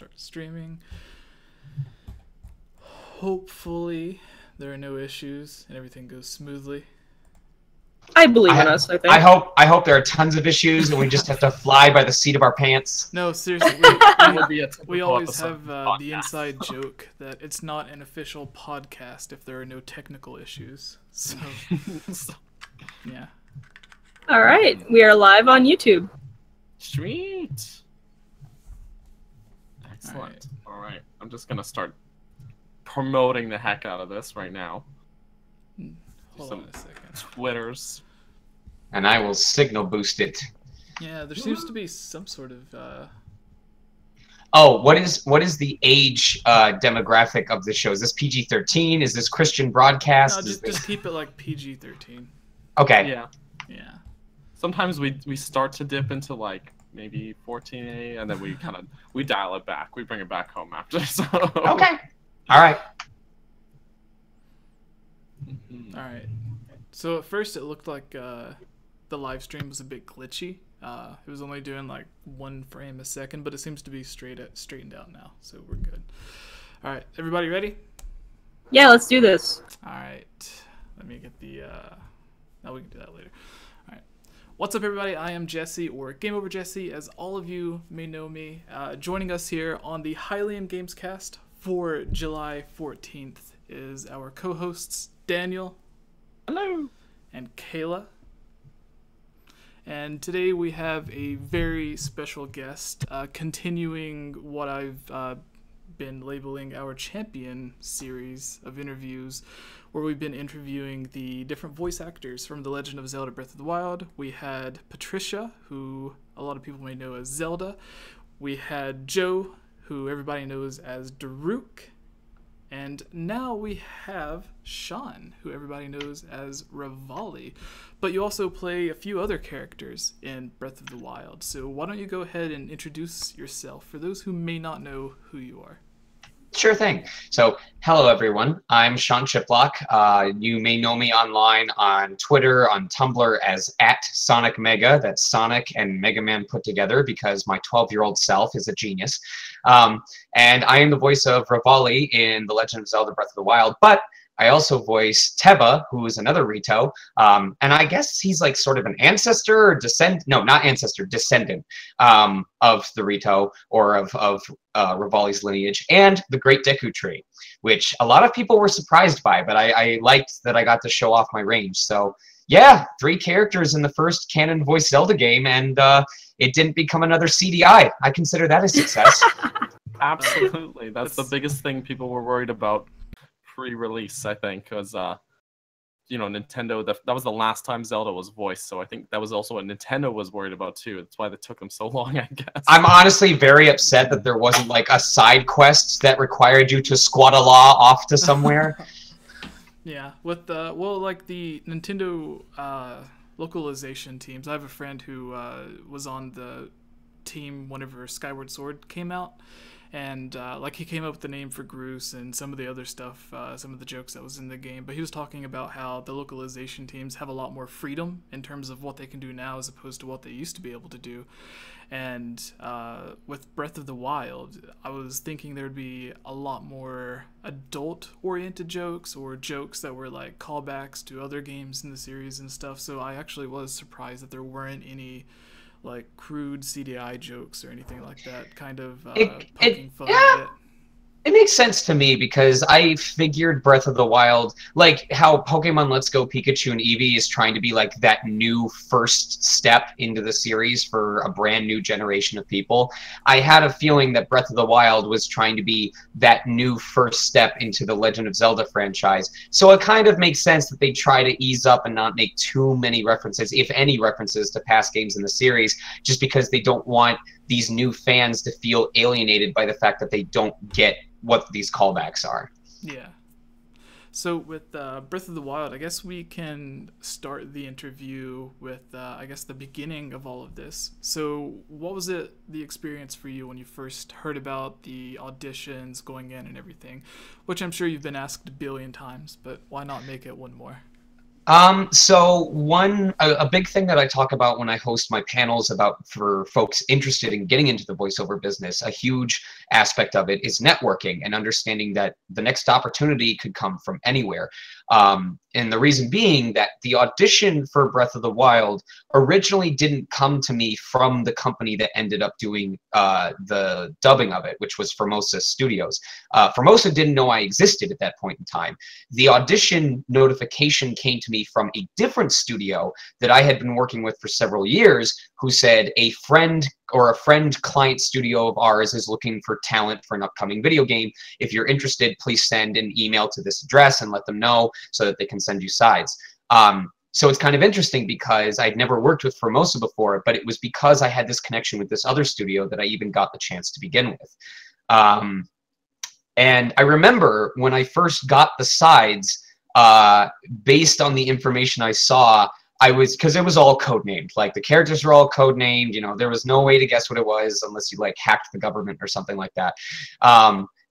start streaming. Hopefully there are no issues and everything goes smoothly. I believe in us, I think. I hope there are tons of issues and we just have to fly by the seat of our pants. No, seriously, we always have the inside joke that it's not an official podcast if there are no technical issues. So, yeah. All right, we are live on YouTube. Sweet. Excellent. All right, I'm just gonna start promoting the heck out of this right now. Hold on a second. Twitters. And I will signal boost it. Yeah, there seems to be some sort of. Oh, what is the age demographic of the show? Is this PG-13? Is this Christian broadcast? No, just keep it like PG-13. Okay. Yeah. Yeah. Sometimes we start to dip into like maybe 14A, and then we dial it back. We bring it back home after. So. Okay. All right. All right. So at first it looked like the live stream was a bit glitchy. It was only doing like 1 frame a second, but it seems to be straightened out now, so we're good. All right, everybody ready? Yeah, let's do this. All right. Let me get the. No, we can do that later. All right. What's up, everybody? I am Jesse, or Game Over Jesse, as all of you may know me. Joining us here on the Hylian Gamescast for July 14th is our co-hosts Daniel. Hello. And Kayla. And today we have a very special guest, continuing what I've been labeling our champion series of interviews, where we've been interviewing the different voice actors from The Legend of Zelda Breath of the Wild. We had Patricia, who a lot of people may know as Zelda. We had Joe, who everybody knows as Daruk. And now we have Sean, who everybody knows as Revali. But you also play a few other characters in Breath of the Wild. So why don't you go ahead and introduce yourself for those who may not know who you are. Sure thing. So, hello everyone. I'm Sean Chiplock. You may know me online on Twitter, on Tumblr as @SonicMega. That's Sonic and Mega Man put together because my 12-year-old self is a genius. And I am the voice of Revali in The Legend of Zelda Breath of the Wild, but I also voice Teba, who is another Rito, and I guess he's like sort of an ancestor or descendant of the Rito, or of Revali's lineage, and the Great Deku Tree, which a lot of people were surprised by, but I liked that I got to show off my range. So yeah, 3 characters in the first canon voice Zelda game, and it didn't become another CDI. I consider that a success. Absolutely. That's the biggest thing people were worried about pre-release, I think, because you know, Nintendo, that was the last time Zelda was voiced, so I think that was also what Nintendo was worried about too. That's why it took them so long, I guess. I'm honestly very upset that there wasn't like a side quest that required you to squat a law off to somewhere. Yeah, with the like the Nintendo localization teams. I have a friend who was on the team whenever Skyward Sword came out. And like he came up with the name for Groose and some of the other stuff, some of the jokes that was in the game. But he was talking about how the localization teams have a lot more freedom in terms of what they can do now as opposed to what they used to be able to do. And with Breath of the Wild, I was thinking there would be a lot more adult-oriented jokes, or jokes that were like callbacks to other games in the series and stuff. So I actually was surprised that there weren't any like crude CDI jokes or anything like that, kind of poking fun at it. It makes sense to me because I figured Breath of the Wild, like how Pokemon Let's Go Pikachu and Eevee is trying to be like that new first step into the series for a brand new generation of people. I had a feeling that Breath of the Wild was trying to be that new first step into the Legend of Zelda franchise. So it kind of makes sense that they try to ease up and not make too many references, if any references, to past games in the series, just because they don't want these new fans to feel alienated by the fact that they don't get what these callbacks are. Yeah. So with Breath of the Wild, I guess we can start the interview with, I guess, the beginning of all of this. So what was the experience for you when you first heard about the auditions going in and everything? Which I'm sure you've been asked a billion times, but why not make it one more? So a big thing that I talk about when I host my panels about for folks interested in getting into the voiceover business, a huge aspect of it is networking and understanding that the next opportunity could come from anywhere. And the reason being that the audition for Breath of the Wild originally didn't come to me from the company that ended up doing the dubbing of it, which was Formosa Studios. Formosa didn't know I existed at that point in time. The audition notification came to me from a different studio that I had been working with for several years, who said a friend client studio of ours is looking for talent for an upcoming video game. If you're interested, please send an email to this address and let them know so that they can send you sides. So it's kind of interesting because I'd never worked with Formosa before, but it was because I had this connection with this other studio that I even got the chance to begin with. And I remember when I first got the sides, based on the information I saw, because it was all codenamed. Like, the characters were all codenamed. You know, there was no way to guess what it was unless you, like, hacked the government or something like that.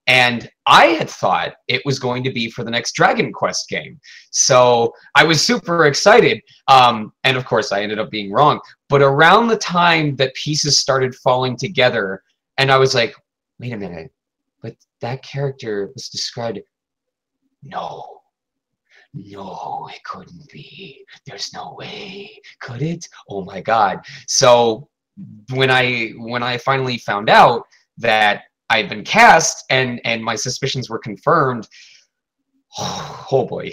And I had thought it was going to be for the next Dragon Quest game. So I was super excited. And of course, I ended up being wrong. But around the time that pieces started falling together, and I was like, wait a minute, but that character was described. No, it couldn't be. There's no way. Could it? Oh my God. So when I finally found out that I'd been cast and my suspicions were confirmed, oh boy.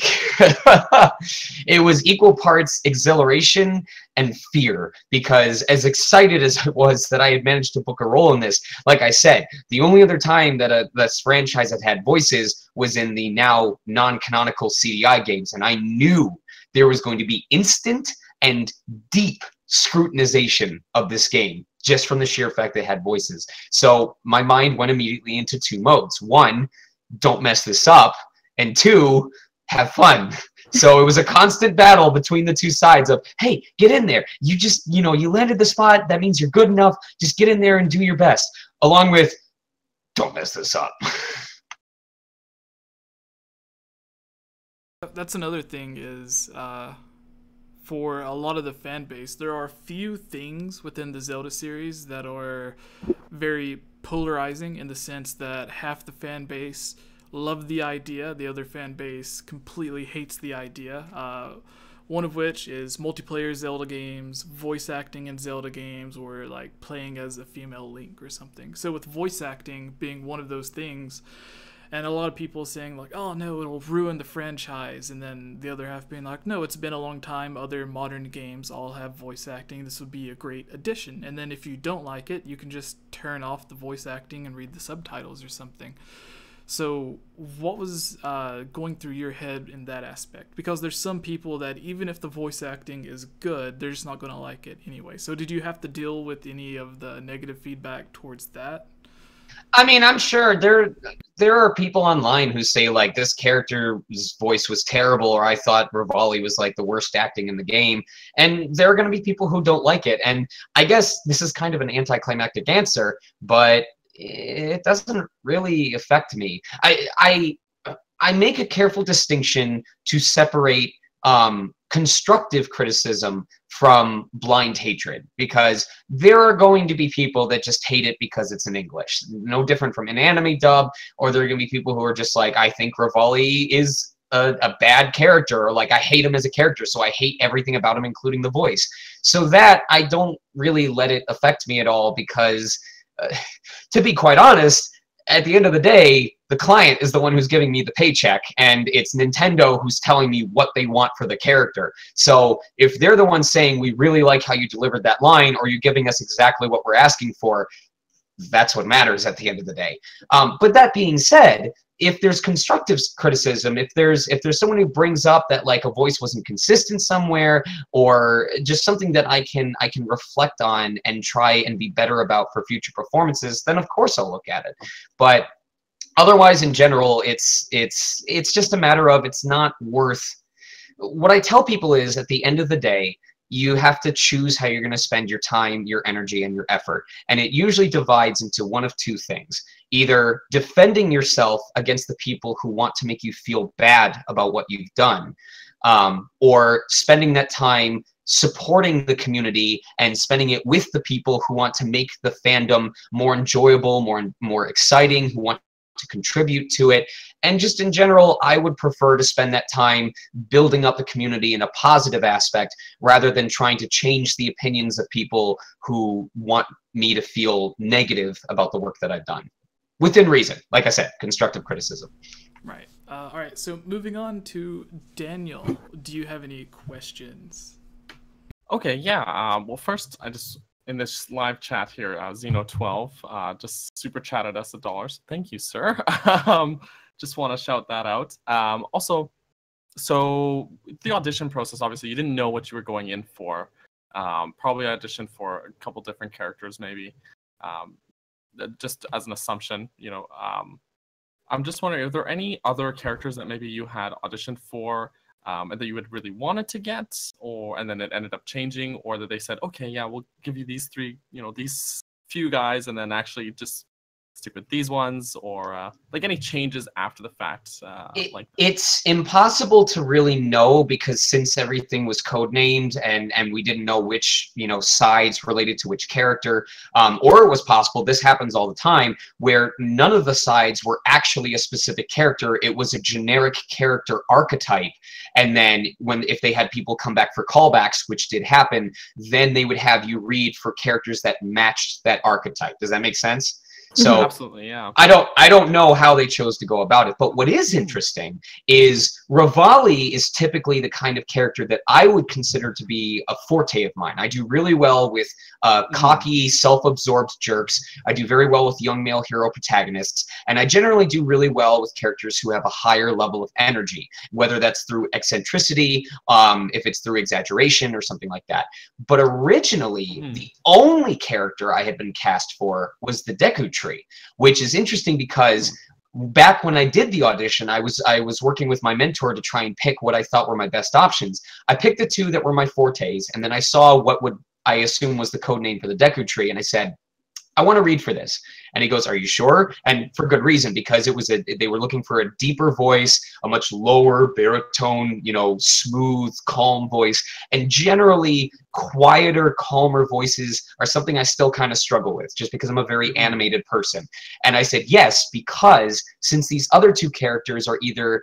It was equal parts exhilaration and fear, because as excited as it was that I had managed to book a role in this, like I said, the only other time that this franchise had voices was in the now non-canonical CDI games, and I knew there was going to be instant and deep scrutinization of this game just from the sheer fact they had voices. So my mind went immediately into two modes. One, don't mess this up, and two, have fun. So it was a constant battle between the two sides of, hey, get in there. You just, you landed the spot. That means you're good enough. Just get in there and do your best. Along with, don't mess this up. That's another thing is, for a lot of the fan base, there are few things within the Zelda series that are very polarizing, in the sense that half the fan base love the idea, the other fan base completely hates the idea. One of which is multiplayer Zelda games, voice acting in Zelda games, or like playing as a female Link or something. So with voice acting being one of those things, and a lot of people saying like, oh no, it'll ruin the franchise, and then the other half being like, no, it's been a long time, other modern games all have voice acting, this would be a great addition. And then if you don't like it, you can just turn off the voice acting and read the subtitles or something. So what was going through your head in that aspect? Because there's some people that even if the voice acting is good, they're just not going to like it anyway. So did you have to deal with any of the negative feedback towards that? I mean, I'm sure there are people online who say, like, this character's voice was terrible, or I thought Revali was, like, the worst acting in the game. And there are going to be people who don't like it. And I guess this is kind of an anticlimactic answer, but it doesn't really affect me. I make a careful distinction to separate constructive criticism from blind hatred, because there are going to be people that just hate it because it's in English. No different from an anime dub, or there are going to be people who are just like, I think Revali is a bad character, or like, I hate him as a character, so I hate everything about him, including the voice. So that, I don't really let it affect me at all, because to be quite honest, at the end of the day, the client is the one who's giving me the paycheck, and it's Nintendo who's telling me what they want for the character. So if they're the ones saying, we really like how you delivered that line, or you're giving us exactly what we're asking for, that's what matters at the end of the day. But that being said, if there's constructive criticism, if there's someone who brings up that, like, a voice wasn't consistent somewhere, or just something that I can reflect on and try and be better about for future performances, then of course I'll look at it. But otherwise, in general, it's just a matter of, it's not worth. What I tell people is, at the end of the day, you have to choose how you're going to spend your time, your energy, and your effort. And it usually divides into one of two things. Either defending yourself against the people who want to make you feel bad about what you've done, or spending that time supporting the community and spending it with the people who want to make the fandom more enjoyable, more exciting, who want to contribute to it. And just in general, I would prefer to spend that time building up the community in a positive aspect rather than trying to change the opinions of people who want me to feel negative about the work that I've done. Within reason, like I said, constructive criticism. Right. All right, so moving on to Daniel. Do you have any questions? Okay, yeah. Well, first, I just, in this live chat here, Zeno12 just super chatted us $1. Thank you, sir. Just want to shout that out. Also, so the audition process, obviously, you didn't know what you were going in for. Probably auditioned for a couple different characters, maybe. Just as an assumption, I'm just wondering, are there any other characters that maybe you had auditioned for and that you had really wanted to get, and then it ended up changing, or that they said, okay, yeah, we'll give you these three, these few guys, and then actually just stick with these ones, or like any changes after the fact? It's impossible to really know, because since everything was codenamed and we didn't know which sides related to which character, or it was possible, this happens all the time, where none of the sides were actually a specific character. It was a generic character archetype, and then if they had people come back for callbacks, which did happen, then they would have you read for characters that matched that archetype. Does that make sense? So absolutely, yeah. I don't know how they chose to go about it, but what is interesting is Revali is typically the kind of character that I would consider to be a forte of mine. I do really well with cocky, self-absorbed jerks. I do very well with young male hero protagonists, and I generally do really well with characters who have a higher level of energy, whether that's through eccentricity, if it's through exaggeration or something like that. But originally, the only character I had been cast for was the Deku tree, which is interesting because back when I did the audition, I was working with my mentor to try and pick what I thought were my best options. I picked the two that were my fortes, and then I saw what I assume was the code name for the Deku tree, and I said, I want to read for this. And he goes, are you sure? And for good reason, because they were looking for a deeper voice, a much lower baritone, smooth, calm voice. And generally, quieter, calmer voices are something I still kind of struggle with, just because I'm a very animated person. And I said, yes, because since these other two characters are either,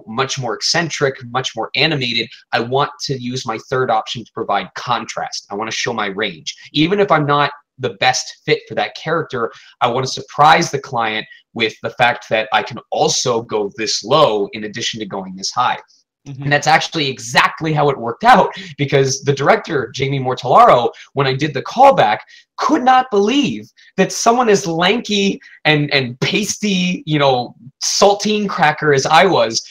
much more eccentric, much more animated, I want to use my third option to provide contrast. I want to show my range. Even if I'm not the best fit for that character, I want to surprise the client with the fact that I can also go this low in addition to going this high. And that's actually exactly how it worked out, because the director, Jamie Mortellaro, when I did the callback, could not believe that someone as lanky and pasty, saltine cracker as I was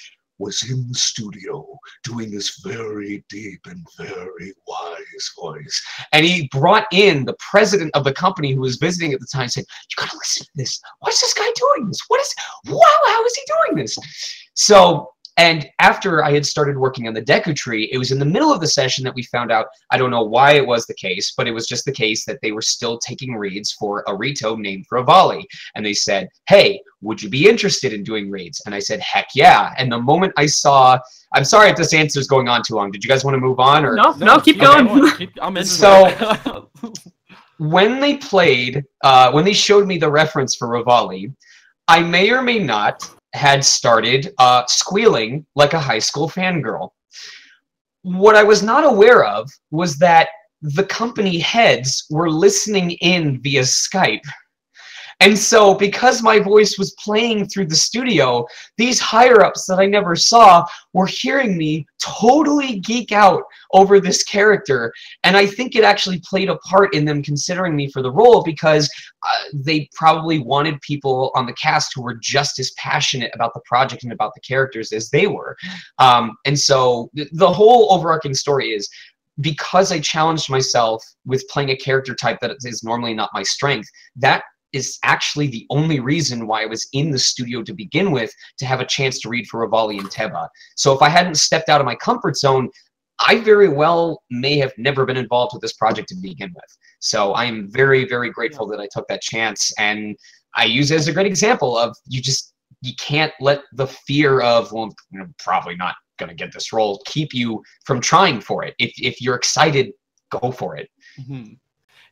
in the studio doing this very deep and very wise voice. And he brought in the president of the company who was visiting at the time, saying, you gotta listen to this. What's this guy doing this? Wow, how is he doing this? So, and after I had started working on the Deku tree, it was in the middle of the session that we found out, I don't know why it was the case, but it was just the case that they were still taking reads for a Rito named Revali. And they said, hey, would you be interested in doing reads? And I said, heck yeah. And the moment I saw, I'm sorry if this answer is going on too long. Did you guys want to move on? Or No, keep going. So when they played, when they showed me the reference for Revali, I may or may not had started squealing like a high school fangirl. What I was not aware of was that the company heads were listening in via Skype. And so because my voice was playing through the studio, these higher-ups that I never saw were hearing me totally geek out over this character. And I think it actually played a part in them considering me for the role, because they probably wanted people on the cast who were just as passionate about the project and about the characters as they were. And so the whole overarching story is, because I challenged myself with playing a character type that is normally not my strength, that is actually the only reason why I was in the studio to begin with, to have a chance to read for Revali and Teba. So if I hadn't stepped out of my comfort zone, I very well may have never been involved with this project to begin with. So I am very, very grateful that I took that chance, and I use it as a great example of you can't let the fear of, well, probably not going to get this role keep you from trying for it. If you're excited, go for it. Mm-hmm.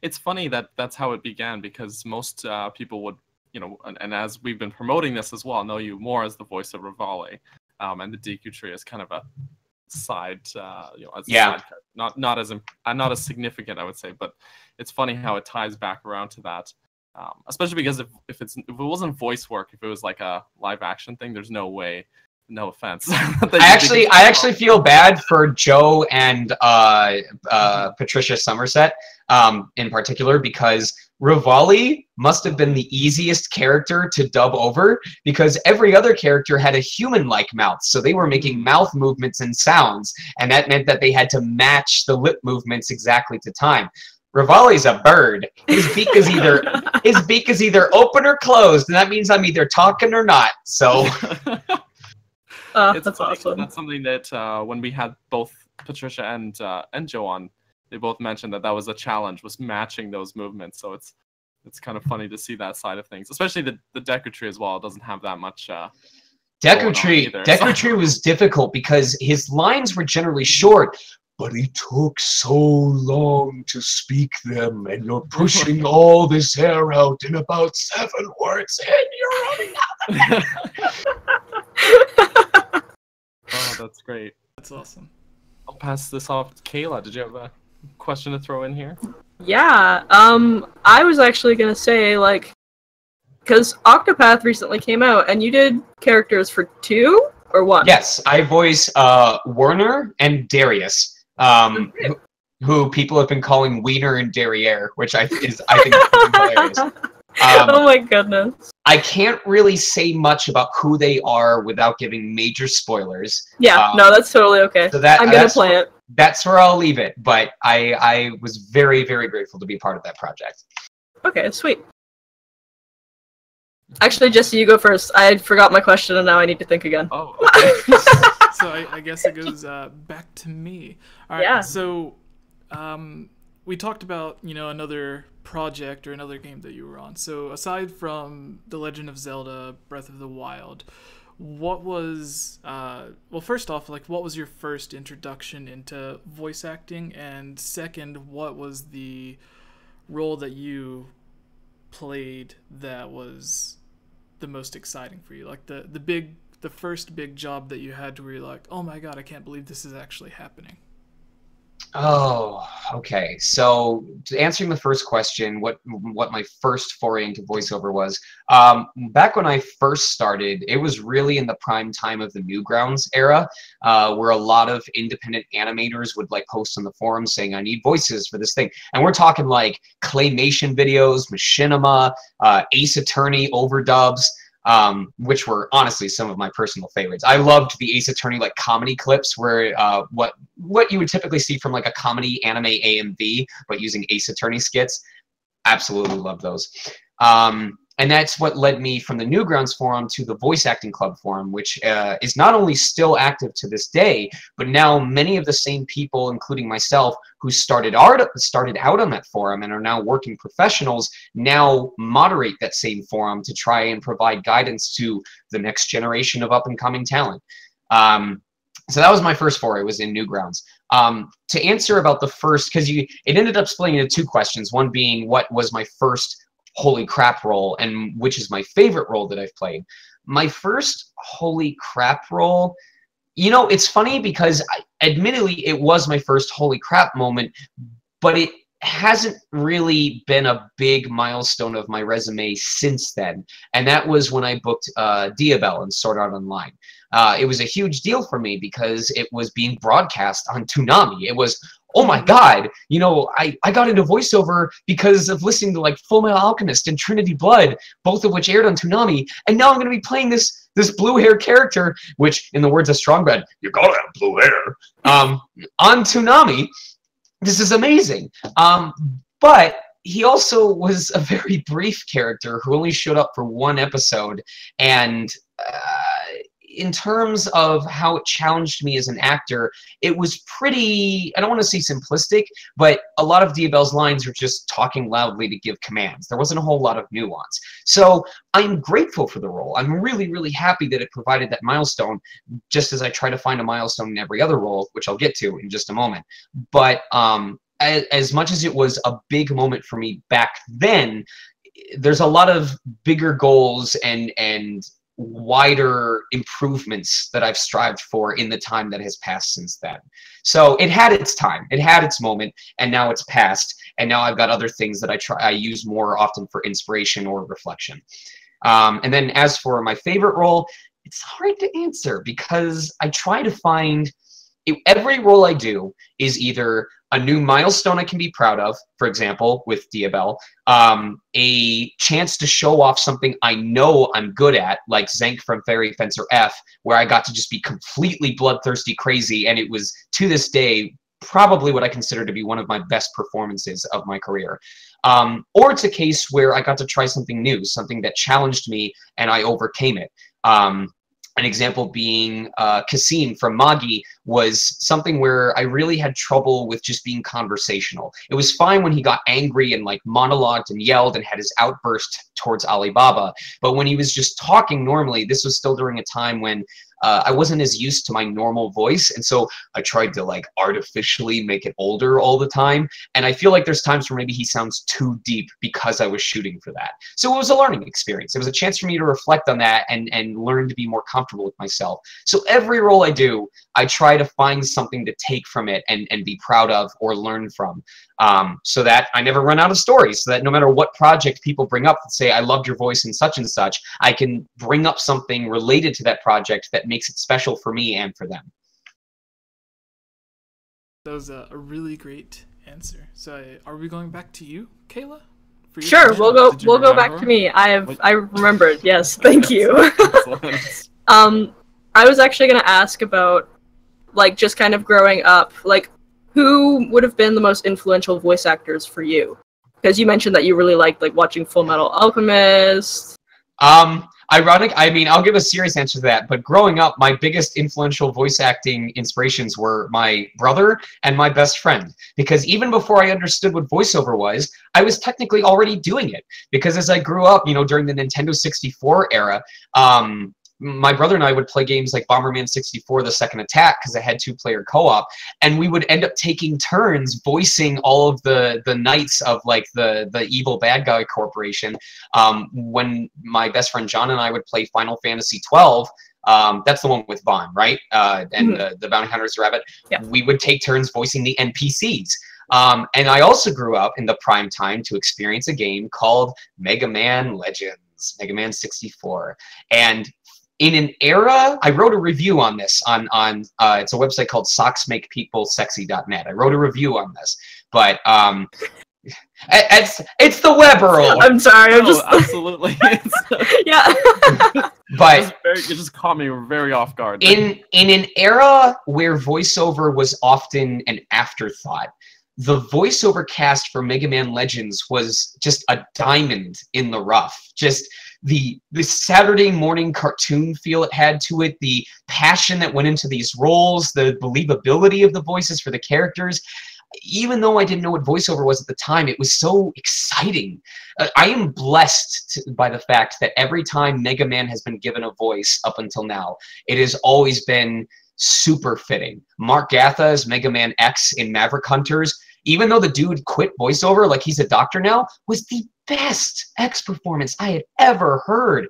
It's funny that that's how it began, because most people would, and as we've been promoting this as well, know you more as the voice of Revali, and the Deku tree is kind of a side, as a side, not as significant, I would say. But it's funny how it ties back around to that, especially because if it wasn't voice work, if it was like a live action thing, there's no way. No offense. I actually feel bad for Joe and Patricia Somerset in particular, because Revali must have been the easiest character to dub over, because every other character had a human-like mouth, so they were making mouth movements and sounds, and that meant that they had to match the lip movements exactly to time. Revali's a bird. His beak is either open or closed, and that means I'm either talking or not. So. That's awesome. That's something that when we had both Patricia and Joe on, they both mentioned that was a challenge, was matching those movements. So it's kind of funny to see that side of things, especially the Deku tree as well. It doesn't have that much. Deku tree was difficult because his lines were generally short, but he took so long to speak them, and you're pushing all this hair out in about 7 words, and you're running out of it. Oh, that's great. That's awesome. I'll pass this off to Kayla. Did you have a question to throw in here? Yeah, I was actually gonna say, like, because Octopath recently came out, and you did characters for 2 or 1? Yes, I voice Werner and Darius, who people have been calling Wiener and Derriere, which I think is hilarious. Oh my goodness. I can't really say much about who they are without giving major spoilers. Yeah, no, that's totally okay. So I'm gonna play it. That's where I'll leave it, but I was very, very grateful to be part of that project. Okay, sweet. Actually, Jesse, you go first. I forgot my question, and now I need to think again. Oh, okay. So I guess it goes back to me. All right, yeah. So we talked about, another project or another game that you were on. So aside from The Legend of Zelda Breath of the Wild, what was first off, like, what was your first introduction into voice acting, and second, what was the role that you played that was the most exciting for you, like the first big job that you had to where you're like, oh my god, I can't believe this is actually happening? Oh, okay. So answering the first question, what my first foray into voiceover was, back when I first started, it was really in the prime time of the Newgrounds era, where a lot of independent animators would post on the forums saying, I need voices for this thing. And we're talking like claymation videos, machinima, Ace Attorney overdubs, which were honestly some of my personal favorites. I loved the Ace Attorney comedy clips where what you would typically see from a comedy anime AMV, but using Ace Attorney skits. Absolutely love those. And that's what led me from the Newgrounds forum to the Voice Acting Club forum, which is not only still active to this day, but now many of the same people, including myself, who started out on that forum and are now working professionals, now moderate that same forum to try and provide guidance to the next generation of up-and-coming talent. So that was my first foray, was in Newgrounds. To answer about the first, because it ended up splitting into 2 questions, one being what was my first holy crap role and which is my favorite role that I've played. My first holy crap role, it's funny because admittedly it was my first holy crap moment, but it hasn't really been a big milestone of my resume since then. And that was when I booked Diabell in Sword Art Online. It was a huge deal for me because it was being broadcast on Toonami. It was, oh my god, I got into voiceover because of listening to Full Metal Alchemist and Trinity Blood, both of which aired on Toonami, and now I'm going to be playing this blue hair character, which, in the words of Strongbad, you gotta have blue hair, on Toonami. This is amazing. But he also was a very brief character who only showed up for 1 episode, and in terms of how it challenged me as an actor, it was pretty, I don't want to say simplistic, but a lot of Diabelle's lines were just talking loudly to give commands. There wasn't a whole lot of nuance. So I'm grateful for the role. I'm really, really happy that it provided that milestone, just as I try to find a milestone in every other role, which I'll get to in just a moment. But as much as it was a big moment for me back then, there's a lot of bigger goals and wider improvements that I've strived for in the time that has passed since then. So it had its time, it had its moment, and now it's passed, and now I've got other things that I use more often for inspiration or reflection. And then as for my favorite role, it's hard to answer because I try to find every role I do is either a new milestone I can be proud of, for example, with Diabelle, a chance to show off something I know I'm good at, like Zank from Fairy Fencer F, where I got to just be completely bloodthirsty crazy, and it was, to this day, probably what I consider to be one of my best performances of my career. Or it's a case where I got to try something new, something that challenged me, and I overcame it. An example being Kasim from Magi was something where I really had trouble with just being conversational. It was fine when he got angry and like monologued and yelled and had his outburst towards Alibaba, but when he was just talking normally, this was still during a time when I wasn't as used to my normal voice, and so I tried to like artificially make it older all the time, and I feel like there's times where maybe he sounds too deep because I was shooting for that. So it was a learning experience. It was a chance for me to reflect on that and learn to be more comfortable with myself. So every role I do, I try to find something to take from it and be proud of or learn from, so that I never run out of stories, so that no matter what project people bring up and say, I loved your voice in such and such, I can bring up something related to that project that makes it special for me and for them. That was a really great answer. So are we going back to you, Kayla? Sure, we'll go back to me. I remembered. Yes, thank you. I was actually going to ask about, like, just kind of growing up, like, who would have been the most influential voice actors for you? Because you mentioned that you really liked, like, watching Full Metal Alchemist. Ironic, I mean, I'll give a serious answer to that, but growing up, my biggest influential voice acting inspirations were my brother and my best friend. Because even before I understood what voiceover was, I was technically already doing it. Because as I grew up, you know, during the Nintendo 64 era, my brother and I would play games like Bomberman 64, The Second Attack, because I had two-player co-op, and we would end up taking turns voicing all of the knights of like the evil bad guy corporation. When my best friend John and I would play Final Fantasy 12, that's the one with Vaughn, right? And the Bounty Hunter's Rabbit. Yeah. We would take turns voicing the NPCs. And I also grew up in the prime time to experience a game called Mega Man Legends, Mega Man 64, and in an era, I wrote a review on this on it's a website called socksmakepeoplesexy.net. I wrote a review on this, but it's the web, Earl. I'm sorry, I'm just absolutely. Yeah. But you just caught me very off guard. In an era where voiceover was often an afterthought, the voiceover cast for Mega Man Legends was just a diamond in the rough. Just the Saturday morning cartoon feel it had to it, the passion that went into these roles, the believability of the voices for the characters. Even though I didn't know what voiceover was at the time, it was so exciting. I am blessed by the fact that every time Mega Man has been given a voice up until now, it has always been super fitting. Mark Gatha as Mega Man X in Maverick Hunters, even though the dude quit voiceover, like he's a doctor now, was the best X performance I had ever heard.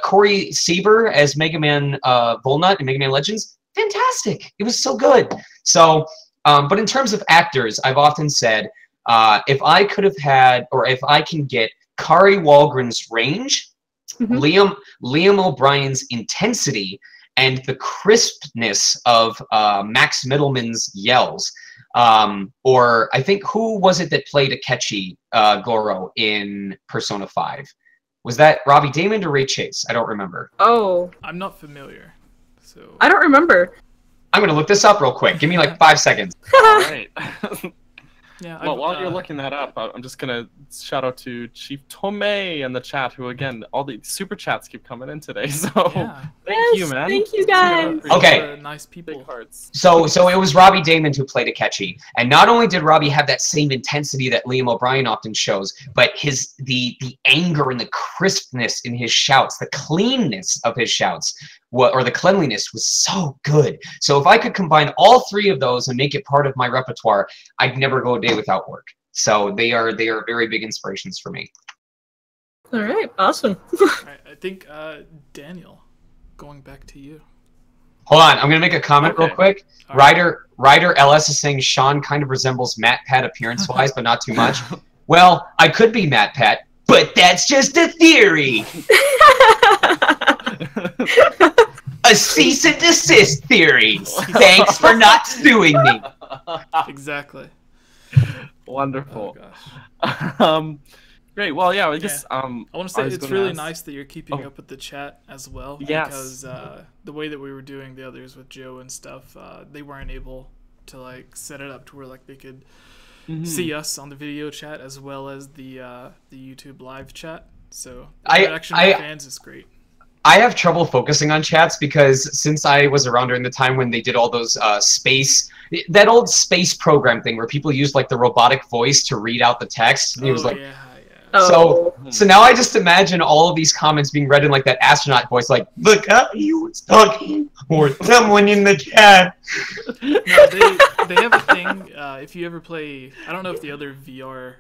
Corey Seaver as Mega Man Volnut in Mega Man Legends, fantastic. It was so good. So, but in terms of actors, I've often said, if I could have had, or if I can get Kari Walgren's range, Liam O'Brien's intensity, and the crispness of Max Middleman's yells, or I think, who was it that played Akechi Goro in Persona 5? Was that Robbie Daymond or Ray Chase? I don't remember. Oh. I'm not familiar, so I don't remember. I'm going to look this up real quick. Give me like 5 seconds. All right. Yeah. Well, while you're looking that up, I'm just gonna shout out to Chief Tomei in the chat, who again, all the super chats keep coming in today. So Yeah. thank you, man. Thank you, guys. Okay. Nice people. Big hearts. So it was Robbie Damon who played Akechi, and not only did Robbie have that same intensity that Liam O'Brien often shows, but the anger and the crispness in his shouts, the cleanness of his shouts, or the cleanliness was so good. So if I could combine all three of those and make it part of my repertoire, I'd never go a day without work. So they are very big inspirations for me. All right, awesome. All right, I think Daniel, going back to you. Hold on, I'm gonna make a comment real quick. All right. Ryder LS is saying Sean kind of resembles Matt Pat appearance-wise, but not too much. Well, I could be Matt Pat, but that's just a theory. A cease and desist theory. Thanks for not suing me. Exactly. Wonderful. Oh, gosh. Great. Well, yeah. I guess. I want to say it's really ask... nice that you're keeping up with the chat as well. Yes. Because the way that we were doing the others with Joe and stuff, they weren't able to like set it up to where like they could see us on the video chat as well as the YouTube live chat. So the interaction with fans is great. I have trouble focusing on chats because since I was around during the time when they did all those that old space program thing where people used like the robotic voice to read out the text, and he was like, So now I just imagine all of these comments being read in like that astronaut voice, like, look up, you was talking, or someone in the chat. No, they have a thing. If you ever play, I don't know if the other VR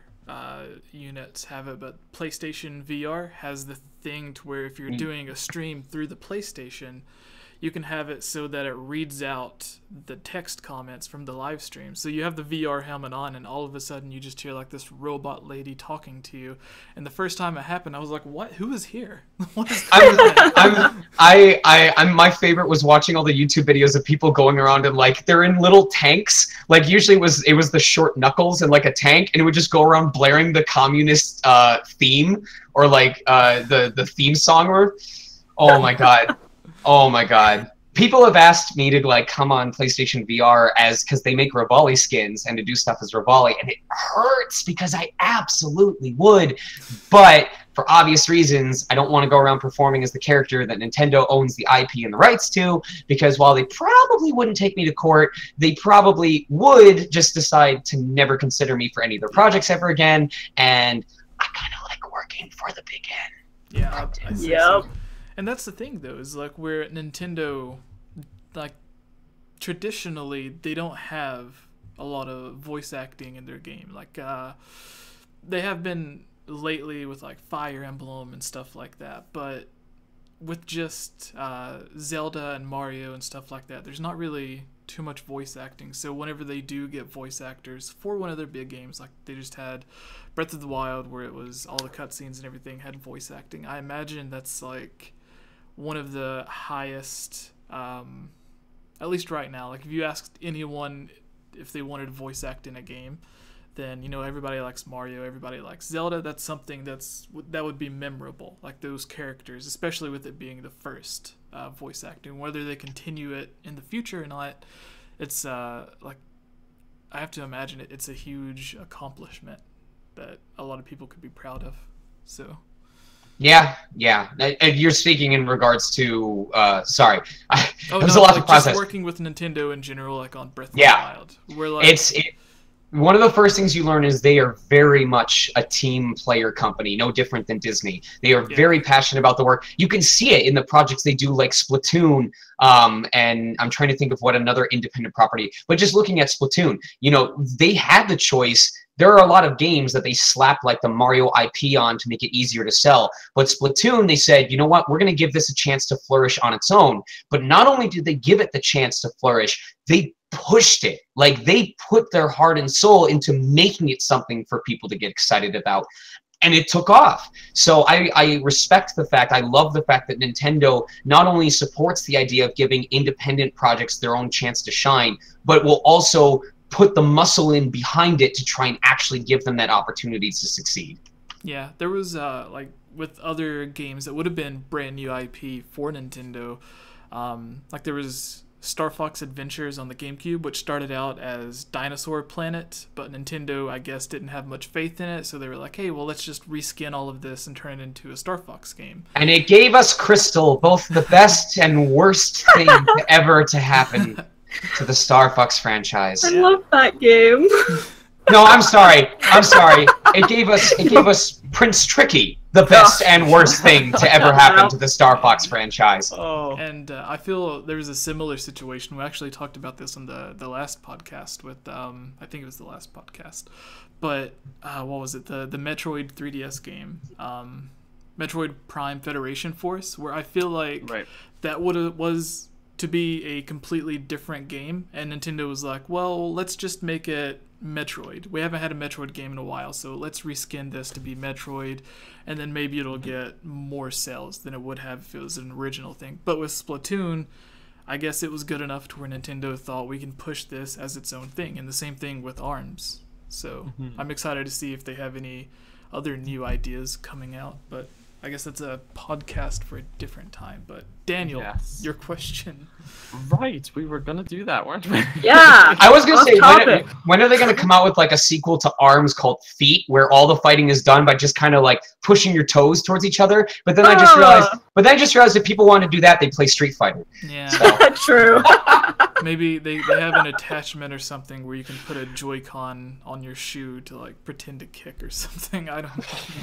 units have it, but PlayStation VR has the thing to where if you're doing a stream through the PlayStation, you can have it so that it reads out the text comments from the live stream. So you have the VR helmet on, and all of a sudden you just hear like this robot lady talking to you. And the first time it happened, I was like, "What? Who is here? What is going on?" My favorite was watching all the YouTube videos of people going around and like they're in little tanks. Like usually it was the short Knuckles in like a tank, and it would just go around blaring the communist theme or like the theme song. Or oh my god. Oh my god. People have asked me to like come on PlayStation VR because they make Revali skins and to do stuff as Revali, and it hurts because I absolutely would, but for obvious reasons, I don't want to go around performing as the character that Nintendo owns the IP and the rights to, because while they probably wouldn't take me to court, they probably would just decide to never consider me for any of their projects ever again, and I kind of like working for the big N. Yeah, I see. Yep. And that's the thing, though, is like where Nintendo, like traditionally, they don't have a lot of voice acting in their game. Like they have been lately with like Fire Emblem and stuff like that, but with just Zelda and Mario and stuff like that, there's not really too much voice acting. So whenever they do get voice actors for one of their big games, like they just had Breath of the Wild, where it was all the cutscenes and everything had voice acting, I imagine that's like one of the highest, at least right now. Like if you asked anyone if they wanted to voice act in a game, then everybody likes Mario, everybody likes Zelda. That's something that would be memorable, like those characters, especially with it being the first voice acting. Whether they continue it in the future or not, it's like I have to imagine it's a huge accomplishment that a lot of people could be proud of. So. Yeah. And you're speaking in regards to, sorry. There's a lot to process. Just working with Nintendo in general, like on Breath of the Wild. We're like, one of the first things you learn is they are very much a team player company, no different than Disney. They are very passionate about the work. You can see it in the projects they do, like Splatoon, and I'm trying to think of what another independent property. But just looking at Splatoon, they had the choice. There are a lot of games that they slap like the Mario IP on to make it easier to sell. But Splatoon, they said, you know what, we're going to give this a chance to flourish on its own. But not only did they give it the chance to flourish, they pushed it. Like they put their heart and soul into making it something for people to get excited about. And it took off. So I respect the fact, I love the fact that Nintendo not only supports the idea of giving independent projects their own chance to shine, but will also put the muscle in behind it to try and actually give them that opportunity to succeed. Yeah, there was like with other games that would have been brand new IP for Nintendo, like there was Star Fox Adventures on the GameCube, which started out as Dinosaur Planet, but Nintendo, I guess, didn't have much faith in it, so they were like, hey, well, let's just reskin all of this and turn it into a Star Fox game. And it gave us Crystal, both the best and worst thing ever to happen to the Star Fox franchise. I love that game. No, I'm sorry. It gave us Prince Tricky, the best and worst thing to ever happen to the Star Fox franchise. Oh. And I feel there was a similar situation. We actually talked about this on the last podcast with, I think it was the last podcast. But, what was it? The Metroid 3DS game. Metroid Prime Federation Force, where I feel like that was to be a completely different game. And Nintendo was like, well, let's just make it Metroid. We haven't had a Metroid game in a while, so let's reskin this to be Metroid, and then maybe it'll get more sales than it would have if it was an original thing. But with Splatoon, I guess it was good enough to where Nintendo thought we can push this as its own thing, and the same thing with ARMS. So I'm excited to see if they have any other new ideas coming out, but I guess that's a podcast for a different time. But Daniel, your question. Right, we were gonna do that, weren't we? Yeah. I was gonna say, when are they gonna come out with like a sequel to ARMS called Feet, where all the fighting is done by just kind of like pushing your toes towards each other? But then I just realized, if people want to do that, they play Street Fighter. Yeah. So. True. Maybe they have an attachment or something where you can put a Joy-Con on your shoe to like pretend to kick or something. I don't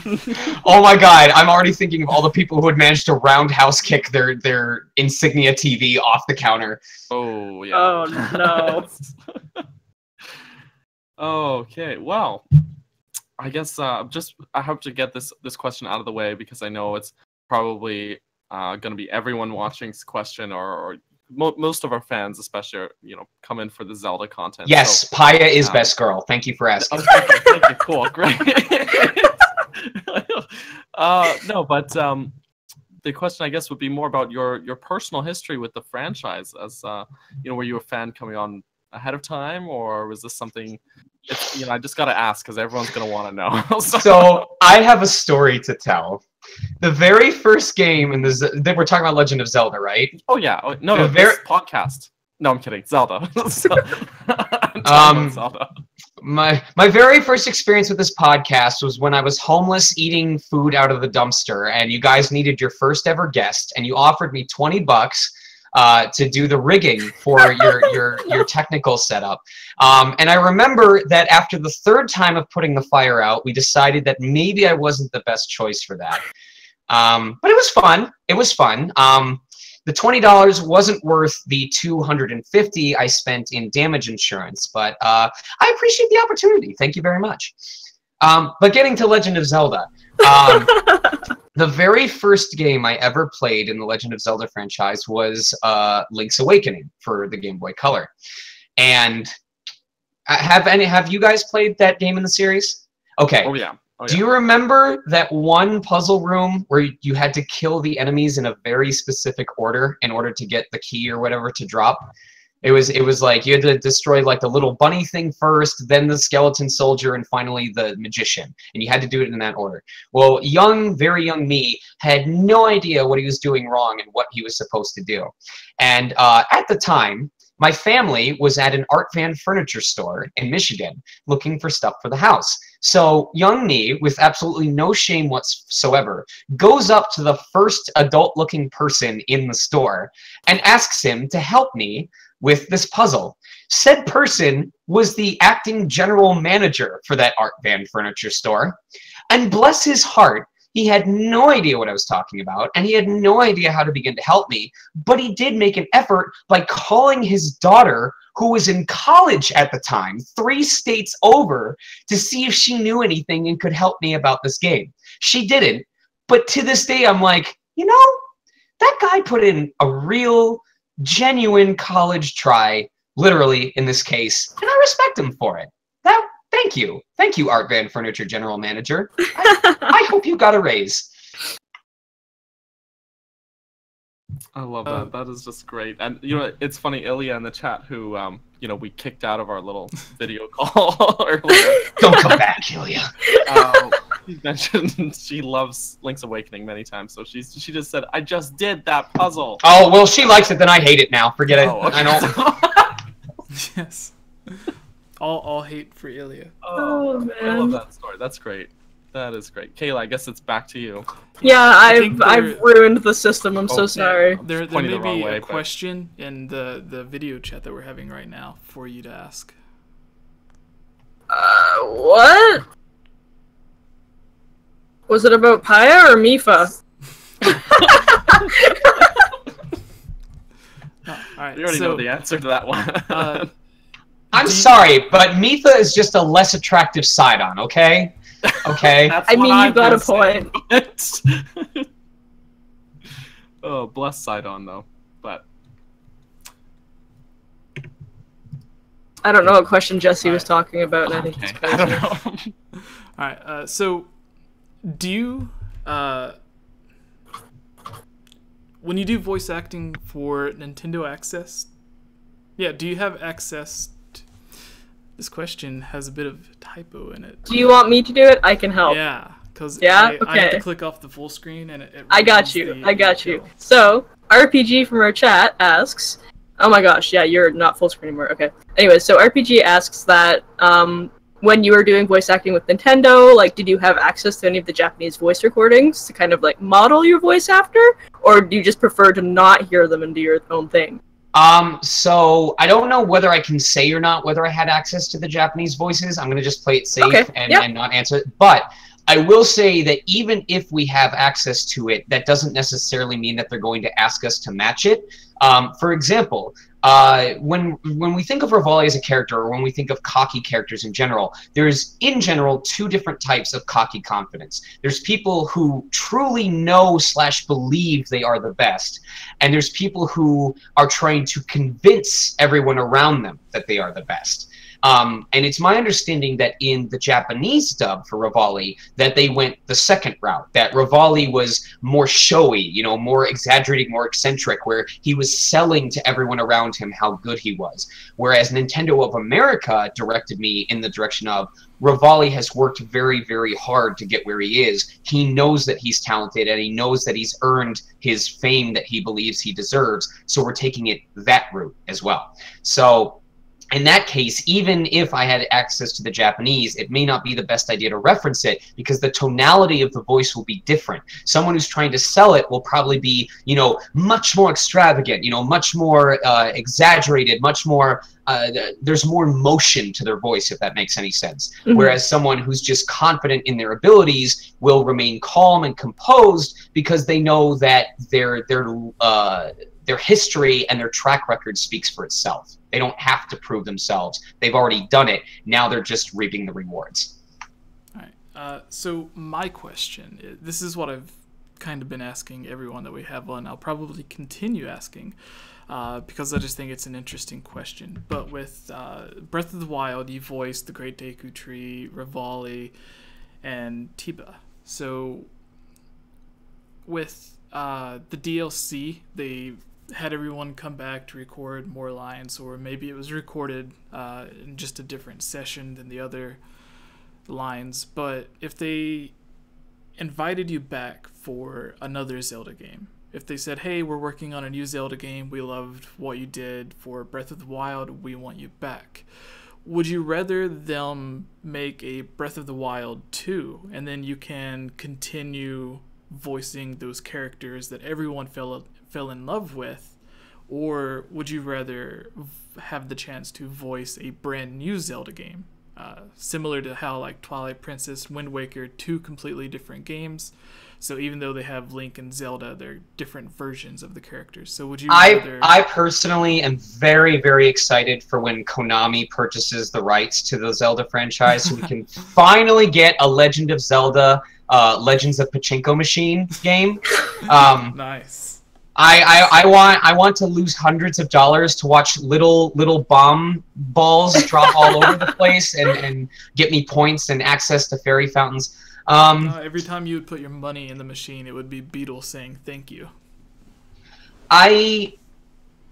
know. Oh my god, I'm already thinking of all the people who would manage to roundhouse kick their Insignia TV off the counter. Oh yeah. Oh no. Okay, well, I guess I have to get this question out of the way because I know it's probably going to be everyone watching's question, or most of our fans, especially, come in for the Zelda content. Yes, so, Paya is best girl. Thank you for asking. Thank you. Cool, great. No, but the question, I guess, would be more about your personal history with the franchise. As were you a fan coming on ahead of time, or was this something? I just got to ask because everyone's going to want to know. So I have a story to tell. The very first game in the we're talking about Legend of Zelda, right? Oh yeah. No, this podcast. No, I'm kidding. Zelda. Zelda. My very first experience with this podcast was when I was homeless eating food out of the dumpster, and you guys needed your first ever guest, and you offered me $20 to do the rigging for your technical setup. And I remember that after the third time of putting the fire out, we decided that maybe I wasn't the best choice for that. But it was fun. It was fun. The $20 wasn't worth the $250 I spent in damage insurance, but I appreciate the opportunity. Thank you very much. But getting to Legend of Zelda, the very first game I ever played in the Legend of Zelda franchise was Link's Awakening for the Game Boy Color. And have you guys played that game in the series? Okay. Oh yeah. Do you remember that one puzzle room where you had to kill the enemies in a very specific order in order to get the key or whatever to drop? It was like you had to destroy like the little bunny thing first, then the skeleton soldier, and finally the magician. And you had to do it in that order. Well, very young me had no idea what he was doing wrong and what he was supposed to do. And at the time, my family was at an Art Van furniture store in Michigan looking for stuff for the house. So young me, with absolutely no shame whatsoever, goes up to the first adult-looking person in the store and asks him to help me with this puzzle. Said person was the acting general manager for that Art Van furniture store. And bless his heart, he had no idea what I was talking about, and he had no idea how to begin to help me, but he did make an effort by calling his daughter, who was in college at the time, 3 states over, to see if she knew anything and could help me about this game. She didn't, but to this day, I'm like, that guy put in a real, genuine college try, literally in this case, and I respect him for it. Thank you, Art Van Furniture General Manager. I hope you got a raise. I love that. That is just great. And you know, it's funny, Ilya in the chat, who you know, we kicked out of our little video call earlier. Don't come back, Ilya. She mentioned she loves Link's Awakening many times, so she just said, "I just did that puzzle." Oh well, she likes it. Then I hate it now. Forget it. Oh, okay. I don't. Yes. All hate for Ilya. Oh, man. I love that story. That's great. That is great. Kayla, I guess it's back to you. Yeah, think I've ruined the system. I'm so Oh, sorry. There pointing may the wrong be way, a but- question in the video chat that we're having right now for you to ask. What? Was it about Paya or Mifa? All right, You already know the answer to that one. I'm sorry, but Mitha is just a less attractive Sidon. Okay. Okay. That's I what mean, I've you got a been saying, point. but- Oh, bless Sidon though. But I don't know what question Jesse was talking about, and I think it's okay, I crazy. don't know. All right. So, do you when you do voice acting for Nintendo Access? Yeah. Do you have access? This question has a bit of typo in it. Do you want me to do it? I can help. Yeah, because Yeah? I have Okay. to click off the full screen and it I got reads you. the I got you. URL. So, RPG from our chat asks, oh my gosh, yeah, you're not full screen anymore. Okay. Anyway, so RPG asks that when you were doing voice acting with Nintendo, like, did you have access to any of the Japanese voice recordings to kind of like model your voice after, or do you just prefer to not hear them and do your own thing? So I don't know whether I can say or not whether I had access to the Japanese voices. I'm gonna just play it safe Okay, and, yeah. and not answer it. But I will say that even if we have access to it, that doesn't necessarily mean that they're going to ask us to match it. For example, when we think of Revali as a character, or when we think of cocky characters in general, there's in general two different types of cocky confidence. There's people who truly know / believe they are the best, and there's people who are trying to convince everyone around them that they are the best. And it's my understanding that in the Japanese dub for Revali, that they went the second route, that Revali was more showy, you know, more exaggerating, more eccentric, where he was selling to everyone around him how good he was. Whereas Nintendo of America directed me in the direction of, Revali has worked very, very hard to get where he is. He knows that he's talented, and he knows that he's earned his fame that he believes he deserves, so we're taking it that route as well. So in that case, even if I had access to the Japanese, it may not be the best idea to reference it because the tonality of the voice will be different. Someone who's trying to sell it will probably be, you know, much more extravagant, you know, much more exaggerated, much more, there's more emotion to their voice, if that makes any sense. Mhm. Whereas someone who's just confident in their abilities will remain calm and composed because they know that their history and their track record speaks for itself. They don't have to prove themselves. They've already done it. Now they're just reaping the rewards. All right. So my question, this is what I've kind of been asking everyone that we have on. I'll probably continue asking because I just think it's an interesting question. But with Breath of the Wild, you voiced the Great Deku Tree, Revali, and Teba. So with the DLC, they had everyone come back to record more lines, or maybe it was recorded in just a different session than the other lines. But if they invited you back for another Zelda game, if they said, hey, we're working on a new Zelda game, we loved what you did for Breath of the Wild, we want you back, would you rather them make a Breath of the Wild 2 and then you can continue voicing those characters that everyone fell in love with, or would you rather have the chance to voice a brand new Zelda game, similar to how like Twilight Princess, Wind Waker, two completely different games, so even though they have Link and Zelda, they're different versions of the characters. So would you rather... I personally am very, very excited for when Konami purchases the rights to the Zelda franchise so we can finally get a Legend of Zelda Legends of Pachinko Machine game. Nice. I want to lose hundreds of dollars to watch little bomb balls drop all over the place and get me points and access to fairy fountains. Every time you would put your money in the machine, it would be Beetle saying thank you.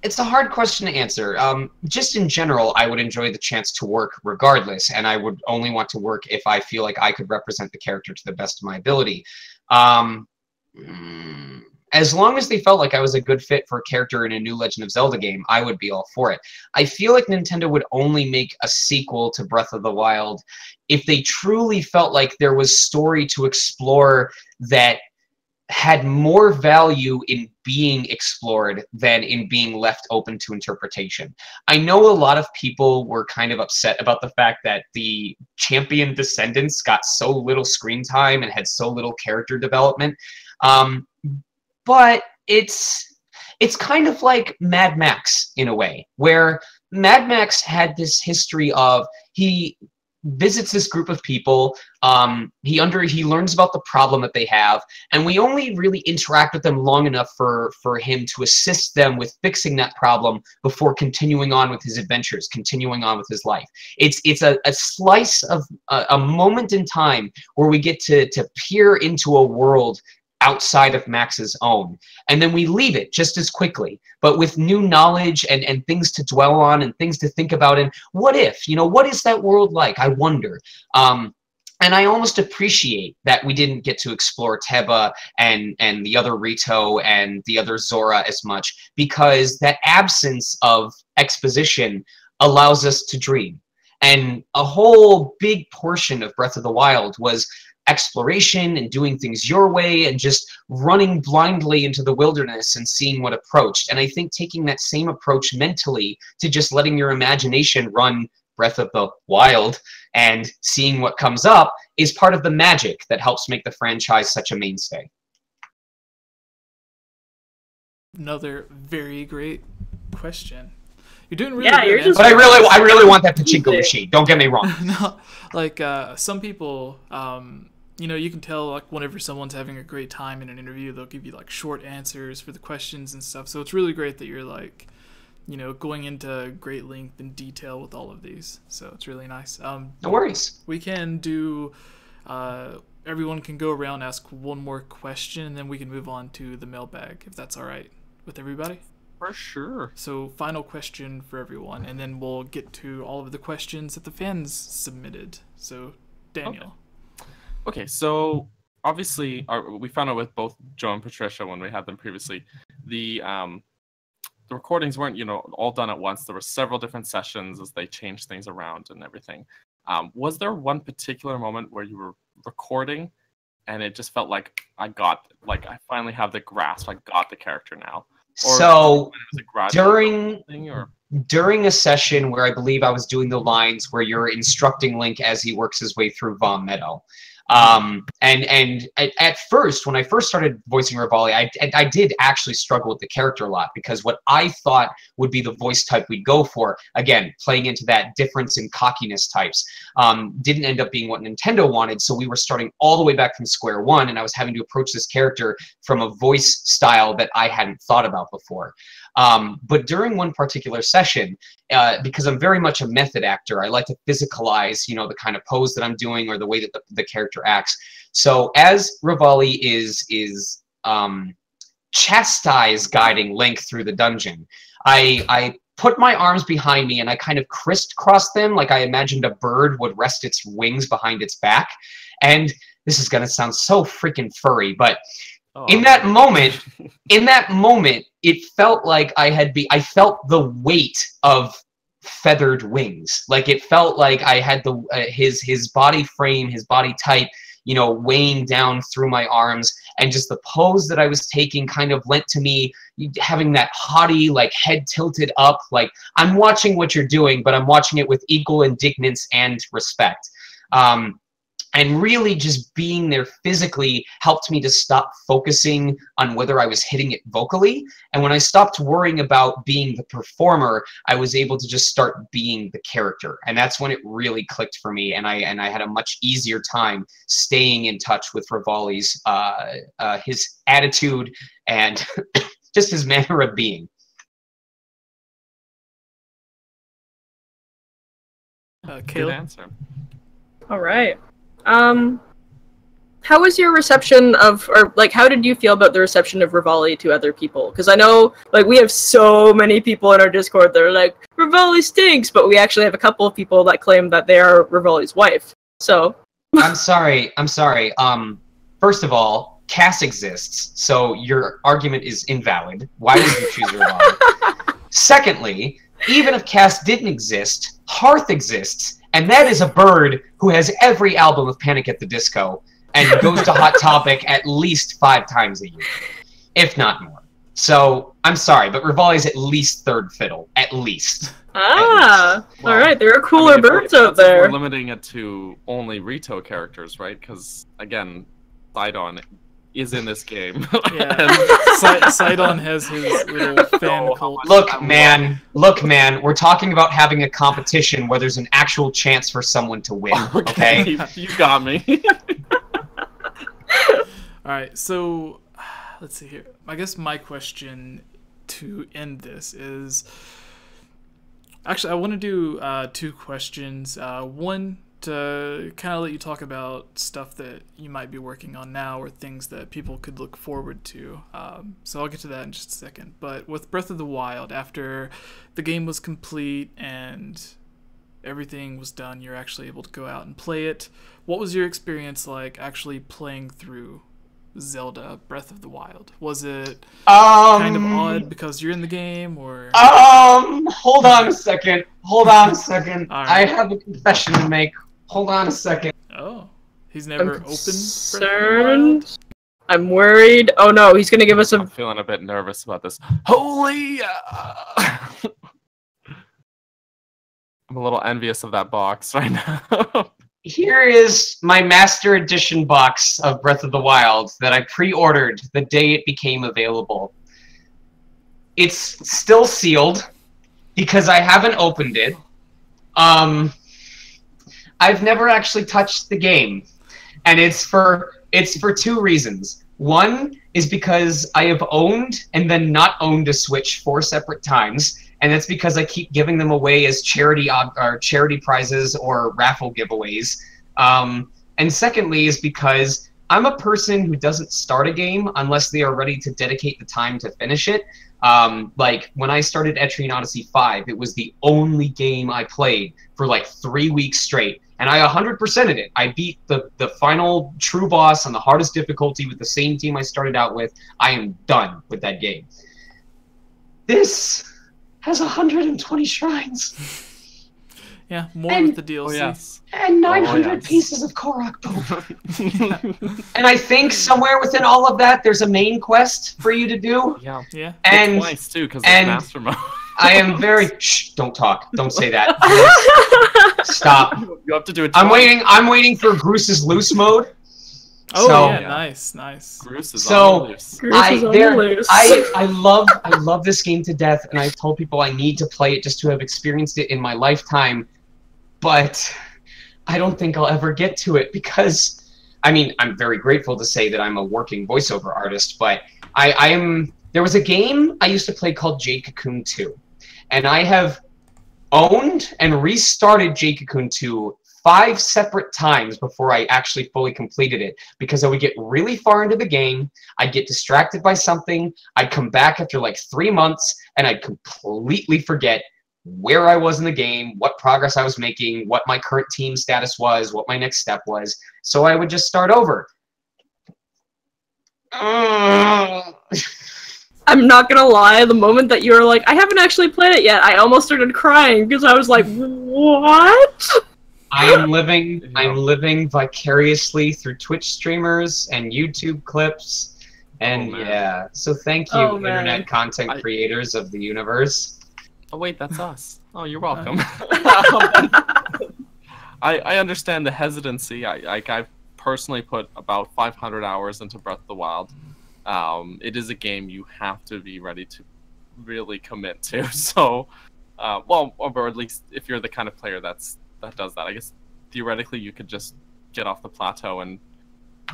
It's a hard question to answer. Just in general, I would enjoy the chance to work regardless, and I would only want to work if I feel like I could represent the character to the best of my ability. As long as they felt like I was a good fit for a character in a new Legend of Zelda game, I would be all for it. I feel like Nintendo would only make a sequel to Breath of the Wild if they truly felt like there was story to explore that had more value in being explored than in being left open to interpretation. I know a lot of people were kind of upset about the fact that the champion descendants got so little screen time and had so little character development. But it's kind of like Mad Max in a way, where Mad Max had this history of he visits this group of people, he learns about the problem that they have, and we only really interact with them long enough for him to assist them with fixing that problem before continuing on with his adventures, continuing on with his life. It's a slice of a moment in time where we get to peer into a world outside of Max's own, and then we leave it just as quickly, but with new knowledge and things to dwell on and things to think about. And what if, what is that world like? I wonder. And I almost appreciate that we didn't get to explore Teba and the other Rito and the other Zora as much, because that absence of exposition allows us to dream. And a whole big portion of Breath of the Wild was exploration and doing things your way and just running blindly into the wilderness and seeing what approached. And I think taking that same approach mentally to just letting your imagination run Breath of the Wild and seeing what comes up is part of the magic that helps make the franchise such a mainstay. Another very great question. You're doing really good. But I really want that pachinko machine. Don't get me wrong. No, like some people, you can tell like whenever someone's having a great time in an interview, they'll give you like short answers for the questions and stuff. So it's really great that you're like, going into great length and detail with all of these. So it's really nice. No worries. We can do. Everyone can go around, ask one more question, and then we can move on to the mailbag if that's all right with everybody. For sure. So final question for everyone, and then we'll get to all of the questions that the fans submitted. So Daniel. Okay, so obviously we found out with both Joe and Patricia when we had them previously, the recordings weren't all done at once. There were several different sessions as they changed things around and everything. Was there one particular moment where you were recording and it just felt like I finally have the grasp, I got the character now? Or so or... during a session where I believe I was doing the lines where you're instructing Link as he works his way through Vaughn Meadow. And at first, when I first started voicing Revali, I did actually struggle with the character a lot, because what I thought would be the voice type we'd go for, again, playing into that difference in cockiness types, didn't end up being what Nintendo wanted. So we were starting all the way back from square one, and I was having to approach this character from a voice style that I hadn't thought about before. But during one particular session, because I'm very much a method actor, I like to physicalize, the kind of pose that I'm doing or the way that the character acts. So as Revali is chastise guiding Link through the dungeon, I put my arms behind me and I kind of crisscrossed them like I imagined a bird would rest its wings behind its back. And this is going to sound so freaking furry, but in that moment, it felt like I felt the weight of feathered wings. Like it felt like I had his body frame, his body type, weighing down through my arms, and just the pose that I was taking kind of lent to me having that haughty, like head tilted up, like I'm watching what you're doing, but I'm watching it with equal indignance and respect. And really just being there physically helped me to stop focusing on whether I was hitting it vocally. And when I stopped worrying about being the performer, I was able to just start being the character. And that's when it really clicked for me. And I had a much easier time staying in touch with Revali's his attitude and just his manner of being. Good answer. All right. How was your reception of, or like, how did you feel about the reception of Revali to other people? Because I know, like, we have so many people in our Discord that are like, Revali stinks, but we actually have a couple of people that claim that they are Revali's wife. So. I'm sorry. First of all, Cass exists, so your argument is invalid. Why would you choose Revali? Secondly, even if Cass didn't exist, Hearth exists, and that is a bird who has every album of Panic at the Disco, and goes to Hot Topic at least 5 times a year, if not more. So, I'm sorry, but Revali's at least third fiddle. At least. Ah, Well, alright, there are cooler birds out there. We're limiting it to only Rito characters, right? Because, again, Sidon is in this game. Yeah, Sidon has his little fan cult. Look, man, we're talking about having a competition where there's an actual chance for someone to win, okay? You got me. Alright, so let's see here. I guess my question to end this is... Actually, I want to do 2 questions. One, to kind of let you talk about stuff that you might be working on now or things that people could look forward to. So I'll get to that in just a second. But with Breath of the Wild, after the game was complete and everything was done, you're actually able to go out and play it. What was your experience like actually playing through Zelda Breath of the Wild? Was it kind of odd because you're in the game, or hold on a second. Right. I have a confession to make. Hold on a second. Oh, he's never opened Breath of the Concerned. Wild? I'm worried. Oh no, he's gonna give us I'm a. feeling a bit nervous about this. Holy! I'm a little envious of that box right now. Here is my Master Edition box of Breath of the Wild that I pre-ordered the day it became available. It's still sealed because I haven't opened it. I've never actually touched the game, and it's for 2 reasons. One is because I have owned and then not owned a Switch 4 separate times, and that's because I keep giving them away as charity prizes or raffle giveaways. And secondly is because I'm a person who doesn't start a game unless they are ready to dedicate the time to finish it. Like, when I started Etrian Odyssey 5, it was the only game I played for like 3 weeks straight, and I 100%ed it. I beat the final true boss on the hardest difficulty with the same team I started out with. I am done with that game. This has 120 shrines. Yeah, more with the DLC. Oh, yes. And 900 pieces of Korok poop. And I think somewhere within all of that, there's a main quest for you to do. Yeah. Yeah. And Twice, too, because it's Master Mode. I am very... Shh, don't talk. Don't say that. Stop. You have to do it I'm twice. waiting for Bruce's loose mode. Oh, So- yeah, nice. Bruce is So- on loose. I love this game to death, and I've told people I need to play it just to have experienced it in my lifetime, but I don't think I'll ever get to it because, I mean, I'm very grateful to say that I'm a working voiceover artist, but there was a game I used to play called Jade Cocoon 2, and I have owned and restarted Jade Cocoon 2 5 separate times before I actually fully completed it, because I would get really far into the game, I'd get distracted by something, I'd come back after like 3 months, and I'd completely forget where I was in the game, what progress I was making, what my current team status was, what my next step was, so I would just start over. I'm not gonna lie, the moment that you were like, I haven't actually played it yet, I almost started crying because I was like, what? I'm living vicariously through Twitch streamers and YouTube clips, and yeah. So thank you, internet content creators of the universe. Oh wait, that's us. Oh, you're welcome. I understand the hesitancy. I've personally put about 500 hours into Breath of the Wild. It is a game you have to be ready to really commit to. So, well, or at least if you're the kind of player that does that. I guess theoretically you could just get off the plateau and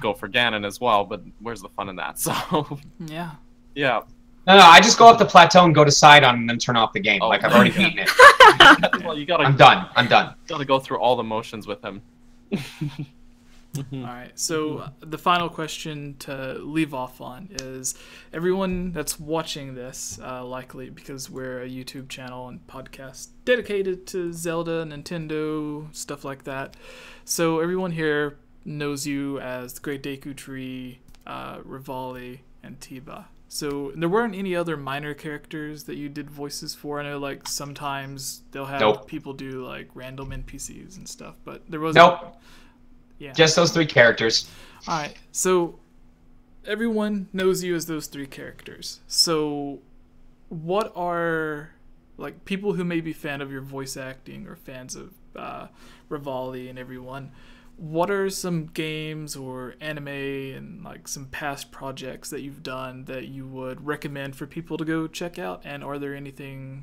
go for Ganon as well, but where's the fun in that? So Yeah. Yeah. No, I just go up the plateau and go to Sidon and then turn off the game. Oh, like I've already beaten it. Well, you gotta. I'm done. Gotta go through all the motions with him. All right. So the final question to leave off on is everyone that's watching this, likely because we're a YouTube channel and podcast dedicated to Zelda, Nintendo, stuff like that. So everyone here knows you as the Great Deku Tree, Revali, and Teba. So there weren't any other minor characters that you did voices for. I know, like, sometimes they'll have people do like random NPCs and stuff, but there wasn't. Nope. Yeah. Just those 3 characters. All right. So everyone knows you as those 3 characters. So what are, like, people who may be fan of your voice acting or fans of Revali and everyone, what are some games or anime and, like, some past projects that you've done that you would recommend for people to go check out? And are there anything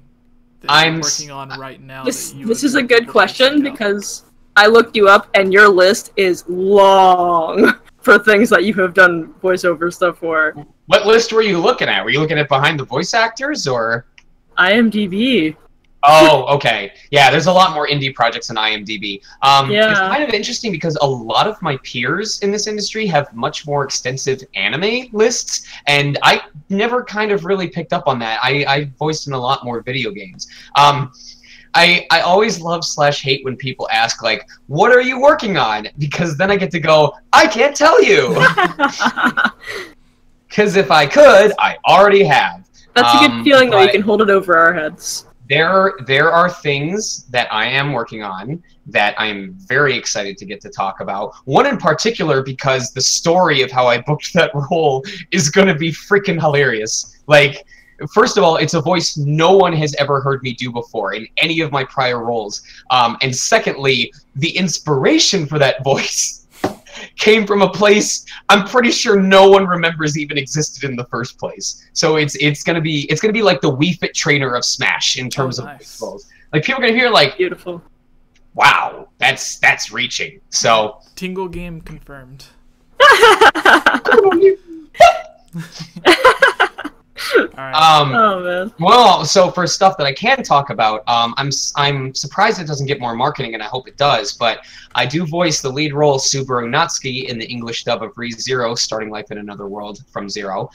that you're working on right now? This is a good question because I looked you up and your list is long for things that you have done voiceover stuff for. What list were you looking at? Were you looking at behind the voice actors or? IMDb. Oh, okay. Yeah, there's a lot more indie projects on IMDb. Yeah. It's kind of interesting because a lot of my peers in this industry have much more extensive anime lists, and I never kind of really picked up on that. I voiced in a lot more video games. I always love / hate when people ask, like, what are you working on? Because then I get to go, I can't tell you. Because if I could, I already have. That's a good feeling, though. You can hold it over our heads. There are things that I am working on that I'm very excited to get to talk about. One in particular, because the story of how I booked that role is going to be freaking hilarious. Like, first of all, it's a voice no one has ever heard me do before in any of my prior roles. And secondly, the inspiration for that voice came from a place I'm pretty sure no one remembers even existed in the first place. So it's gonna be like the Wii Fit trainer of Smash in terms of voice roles. Like, people are gonna hear, like, beautiful. Wow, that's reaching. So Tingle game confirmed. All right. Oh man. Well, so for stuff that I can talk about, I'm surprised it doesn't get more marketing, and I hope it does. But I do voice the lead role Subaru Natsuki in the English dub of ReZero, Starting Life in Another World from Zero.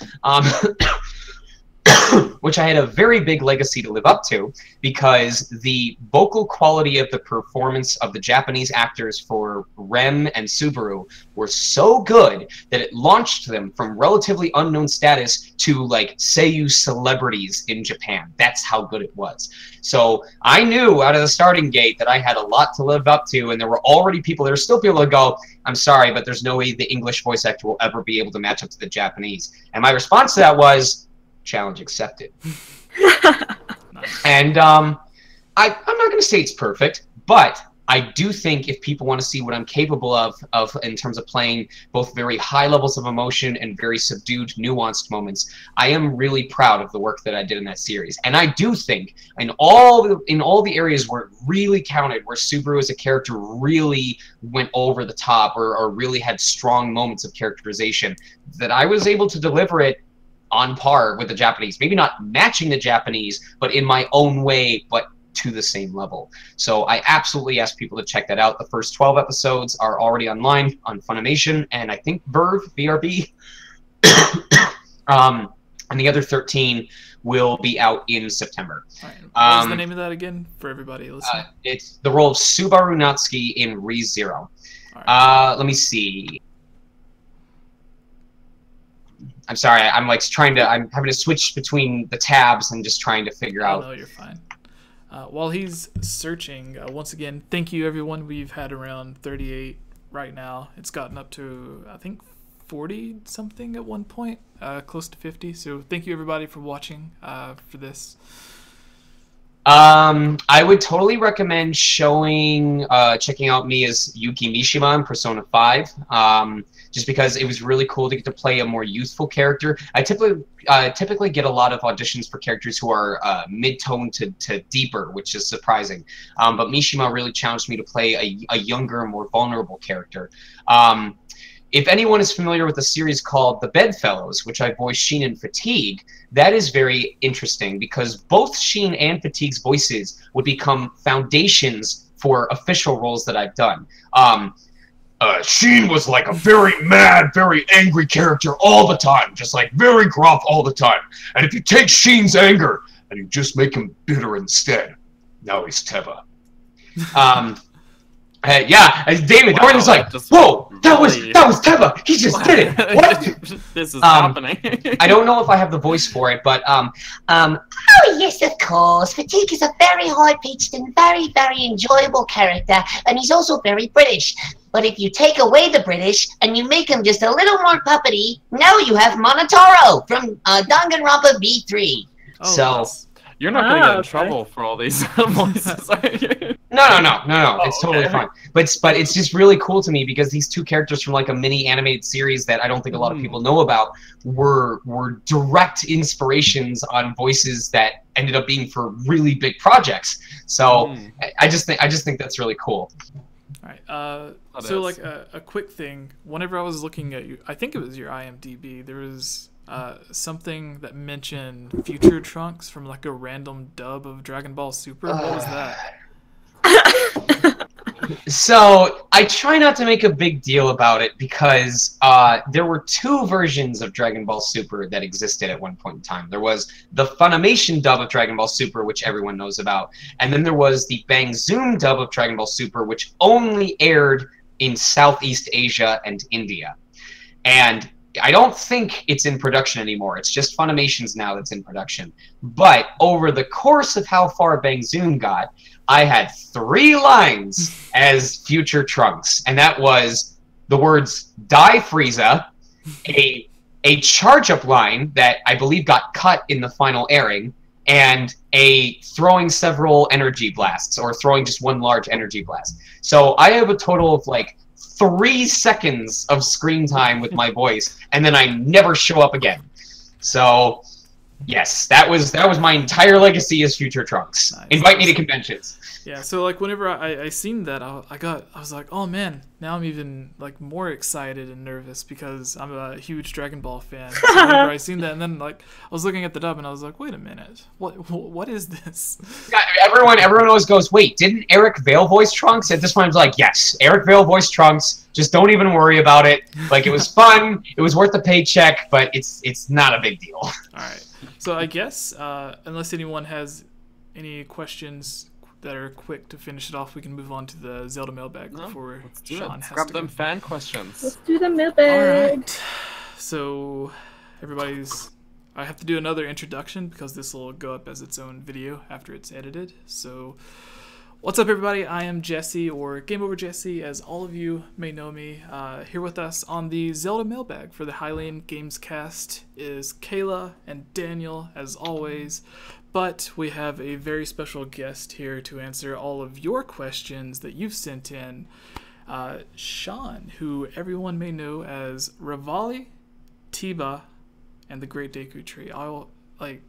Which I had a very big legacy to live up to, because the vocal quality of the performance of the Japanese actors for Rem and Subaru were so good that it launched them from relatively unknown status to, like, seiyuu celebrities in Japan. That's how good it was. So I knew out of the starting gate that I had a lot to live up to, and there were already people, there are still people that go, I'm sorry, but there's no way the English voice actor will ever be able to match up to the Japanese. And my response to that was, challenge accepted. And I'm not going to say it's perfect, but I do think if people want to see what I'm capable of in terms of playing both very high levels of emotion and very subdued, nuanced moments, I am really proud of the work that I did in that series. And I do think in all the areas where it really counted, where Subaru as a character really went over the top or really had strong moments of characterization, that I was able to deliver it on par with the Japanese. Maybe not matching the Japanese, but in my own way, but to the same level. So I absolutely ask people to check that out. The first 12 episodes are already online on Funimation, and I think VRB. And the other 13 will be out in September. All right. What was the name of that again for everybody listening? It's the role of Subaru Natsuki in ReZero. Right. Let me see. I'm sorry, I'm having to switch between the tabs and just trying to figure out. No, you're fine. While he's searching, once again, thank you everyone. We've had around 38 right now. It's gotten up to, I think, 40 something at one point, close to 50. So thank you everybody for watching for this. I would totally recommend checking out me as Yuki Mishima in Persona 5. Just because it was really cool to get to play a more youthful character. I typically get a lot of auditions for characters who are mid-tone to deeper, which is surprising. But Mishima really challenged me to play a younger, more vulnerable character. If anyone is familiar with a series called The Bedfellows, which I voiced Sheen in Fatigue, that is very interesting because both Sheen and Fatigue's voices would become foundations for official roles that I've done. Sheen was like a very mad, very angry character all the time, just like very gruff all the time. And if you take Sheen's anger and you just make him bitter instead, now he's Teba. David Gordon's like, whoa, that was Teba. He just did it. What? This is happening. I don't know if I have the voice for it, but Oh yes, of course. Fatigue is a very high-pitched and very, very enjoyable character, and he's also very British. But if you take away the British and you make him just a little more puppety, now you have Monotaro from Danganronpa V3. Oh, so. nice. You're not going to get in trouble for all these voices, are you? No. It's totally fine. But it's just really cool to me because these two characters from like a mini animated series that I don't think a lot of people know about were direct inspirations on voices that ended up being for really big projects. So I just think that's really cool. All right. So like a quick thing. Whenever I was looking at you, I think it was your IMDb. There was something that mentioned Future Trunks from like a random dub of Dragon Ball Super. What was that? So I try not to make a big deal about it because there were two versions of Dragon Ball Super that existed at one point in time. There was the Funimation dub of Dragon Ball Super, which everyone knows about, and then there was the Bang Zoom dub of Dragon Ball Super, which only aired in Southeast Asia and India. And I don't think it's in production anymore. It's just Funimation's now that's in production. But over the course of how far Bang Zoom got, I had 3 lines as Future Trunks, and that was the words "Die Frieza," a charge-up line that I believe got cut in the final airing, and a throwing several energy blasts, or throwing just one large energy blast. So I have a total of like 3 seconds of screen time with my voice, and then I never show up again. So, yes, that was my entire legacy as Future Trunks. Nice. Invite me to conventions. Yeah, so like whenever I seen that, I was like, oh man, now I'm even like more excited and nervous because I'm a huge Dragon Ball fan. So whenever I seen that, and then like I was looking at the dub and I was like, wait a minute, what is this? Yeah, everyone always goes, wait, didn't Eric Vale voice Trunks? At this point, I was like, yes, Eric Vale voice Trunks. Just don't even worry about it. Like, it was fun, it was worth the paycheck, but it's not a big deal. All right, so I guess unless anyone has any questions that are quick to finish it off, we can move on to the Zelda Mailbag before Sean has grab to them go. fan questions. Let's do the mailbag. All right. So I have to do another introduction because this will go up as its own video after it's edited. So what's up, everybody? I am Jesse, or Game Over Jesse, as all of you may know me. Here with us on the Zelda Mailbag for the Hylian Games Cast is Kayla and Daniel, as always. But we have a very special guest here to answer all of your questions that you've sent in. Sean, who everyone may know as Revali, Teba, and the Great Deku Tree.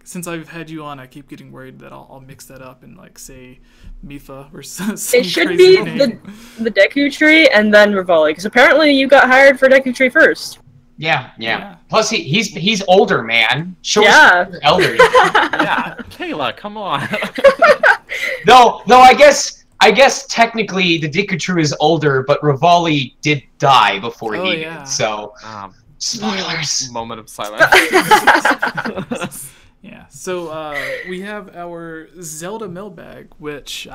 Since I've had you on, I keep getting worried that I'll mix that up and like say Mifa or some It should crazy be name. the Deku Tree and then Revali, because apparently you got hired for Deku Tree first. Yeah. Plus, he's older, man. Show Yeah. us elder. Yeah, Kayla, come on. No, I guess technically the Deku Tree is older, but Revali did die before he did. So spoilers. Moment of silence. Yeah, so we have our Zelda Mailbag, which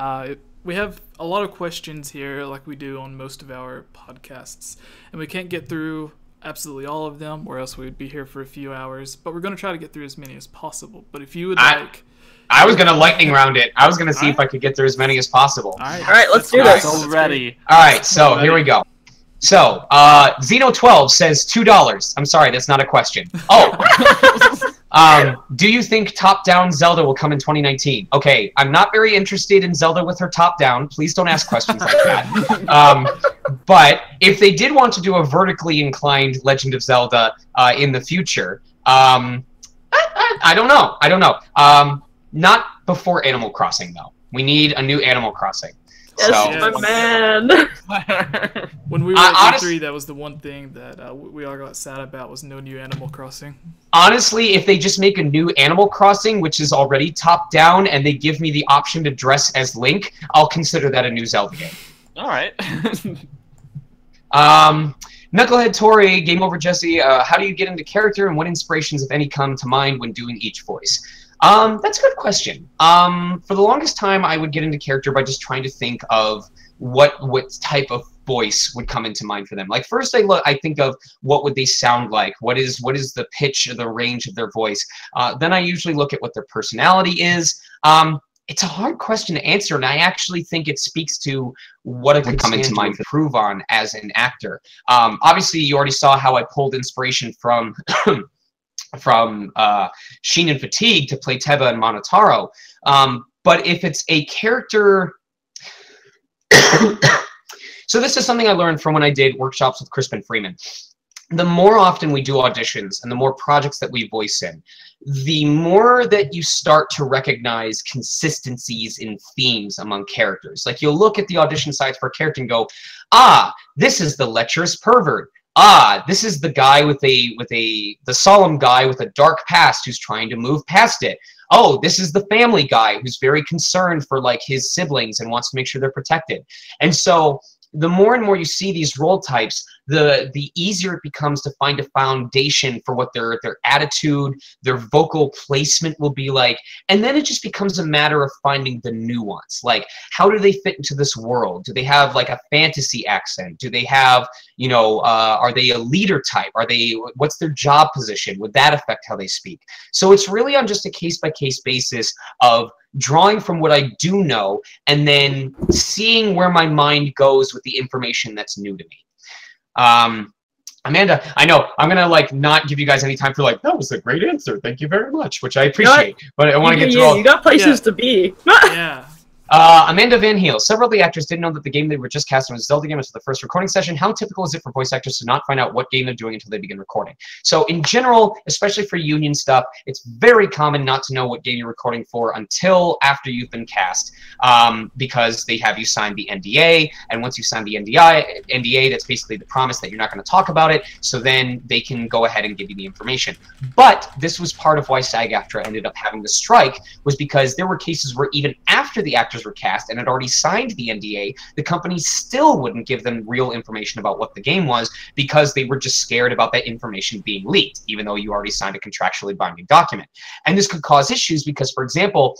we have a lot of questions here like we do on most of our podcasts, and we can't get through absolutely all of them, or else we'd be here for a few hours, but we're going to try to get through as many as possible. But if you would like... I was going to lightning round it. I was going to see if I could get through as many as possible. All right, let's do this. So ready. All right, so here we go. So, Xeno12 says $2. I'm sorry, that's not a question. Oh. Do you think top-down Zelda will come in 2019? Okay, I'm not very interested in Zelda with her top-down. Please don't ask questions like that. But if they did want to do a vertically inclined Legend of Zelda in the future, I don't know. Not before Animal Crossing, though. We need a new Animal Crossing. Yes, my man. When we were at E3, that was the one thing that we all got sad about, was no new Animal Crossing. Honestly, if they just make a new Animal Crossing, which is already top-down, and they give me the option to dress as Link, I'll consider that a new Zelda game. All right. Knucklehead Tori, Game Over Jesse, how do you get into character and what inspirations, if any, come to mind when doing each voice? That's a good question. For the longest time, I would get into character by just trying to think of what type of voice would come into mind for them. Like first, I think of what would they sound like. What is the pitch or the range of their voice? Then I usually look at what their personality is. It's a hard question to answer, and I actually think it speaks to what I could come into mind to improve on as an actor. Obviously, you already saw how I pulled inspiration from Sheen and Fatigue to play Teba and Monotaro. But if it's a character... So this is something I learned from when I did workshops with Crispin Freeman. The more often we do auditions and the more projects that we voice in, the more that you start to recognize consistencies in themes among characters. Like you'll look at the audition sites for a character and go, ah, this is the lecherous pervert. Ah, this is the guy the solemn guy with a dark past who's trying to move past it. Oh, this is the family guy who's very concerned for like his siblings and wants to make sure they're protected. And so the more and more you see these role types, the easier it becomes to find a foundation for what their attitude, their vocal placement will be like. And then it just becomes a matter of finding the nuance. Like, how do they fit into this world? Do they have like a fantasy accent? Do they have, you know, are they a leader type? What's their job position? Would that affect how they speak? So it's really on just a case-by-case basis of drawing from what I do know and then seeing where my mind goes with the information that's new to me. Amanda, I know I'm gonna like not give you guys any time for like, that was a great answer, thank you very much, which I appreciate, but I want to get through all. You got places to be. Yeah. Amanda Van Heel. Several of the actors didn't know that the game they were just casting was a Zelda game until the first recording session. How typical is it for voice actors to not find out what game they're doing until they begin recording? So in general, especially for union stuff, it's very common not to know what game you're recording for until after you've been cast, because they have you sign the NDA, and once you sign the NDA, that's basically the promise that you're not going to talk about it, so then they can go ahead and give you the information. But this was part of why SAG-AFTRA ended up having the strike, was because there were cases where even after the actors were cast and had already signed the NDA, the company still wouldn't give them real information about what the game was because they were just scared about that information being leaked, even though you already signed a contractually binding document. And this could cause issues because, for example,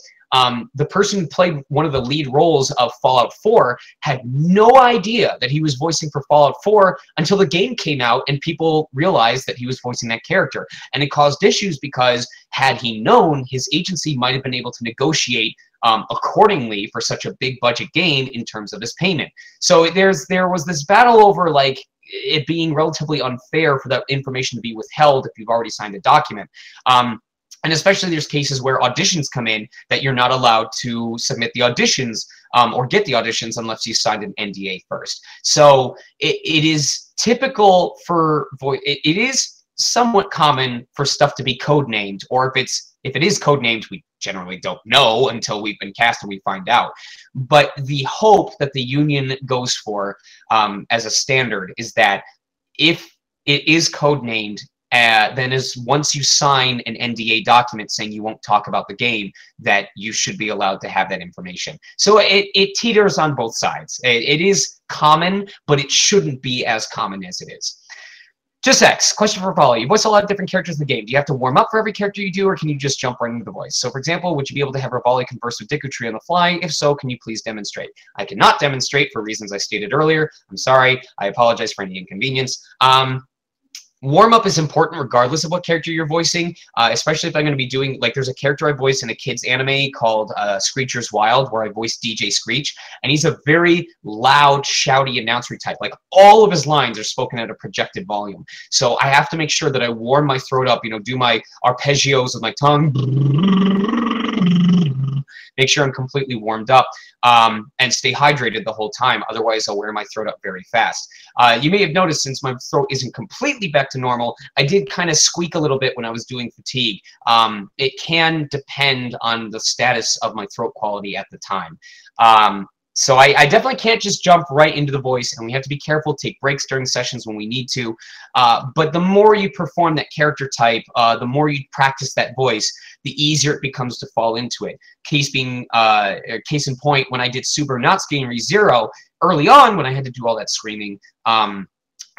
the person who played one of the lead roles of Fallout 4 had no idea that he was voicing for Fallout 4 until the game came out and people realized that he was voicing that character. And it caused issues because had he known, his agency might have been able to negotiate accordingly for such a big budget game in terms of his payment. So there was this battle over like it being relatively unfair for that information to be withheld if you've already signed a document. And especially there's cases where auditions come in that you're not allowed to submit the auditions or get the auditions unless you signed an NDA first. So it is typical for it is somewhat common for stuff to be codenamed, or if it is codenamed, we generally don't know until we've been cast and we find out. But the hope that the union goes for as a standard is that if it is codenamed, then once you sign an NDA document saying you won't talk about the game, that you should be allowed to have that information. So it teeters on both sides. It is common, but it shouldn't be as common as it is. Just X, question for Revali. You voice a lot of different characters in the game. Do you have to warm up for every character you do, or can you just jump right into the voice? So, for example, would you be able to have Revali converse with Deku Tree on the fly? If so, can you please demonstrate? I cannot demonstrate for reasons I stated earlier. I'm sorry. I apologize for any inconvenience. Warm-up is important regardless of what character you're voicing, especially if I'm going to be doing, like, there's a character I voice in a kid's anime called Screecher's Wild, where I voice DJ Screech, and he's a very loud, shouty announcer type. Like, all of his lines are spoken at a projected volume. So I have to make sure that I warm my throat up, you know, do my arpeggios with my tongue, make sure I'm completely warmed up, and stay hydrated the whole time. Otherwise, I'll wear my throat up very fast. You may have noticed, since my throat isn't completely back to normal, I did kind of squeak a little bit when I was doing Fatigue. It can depend on the status of my throat quality at the time. So I definitely can't just jump right into the voice, and we have to be careful, take breaks during sessions when we need to. But the more you perform that character type, the more you practice that voice, the easier it becomes to fall into it. Case in point, when I did Super Not Skating Re Zero, early on when I had to do all that screaming,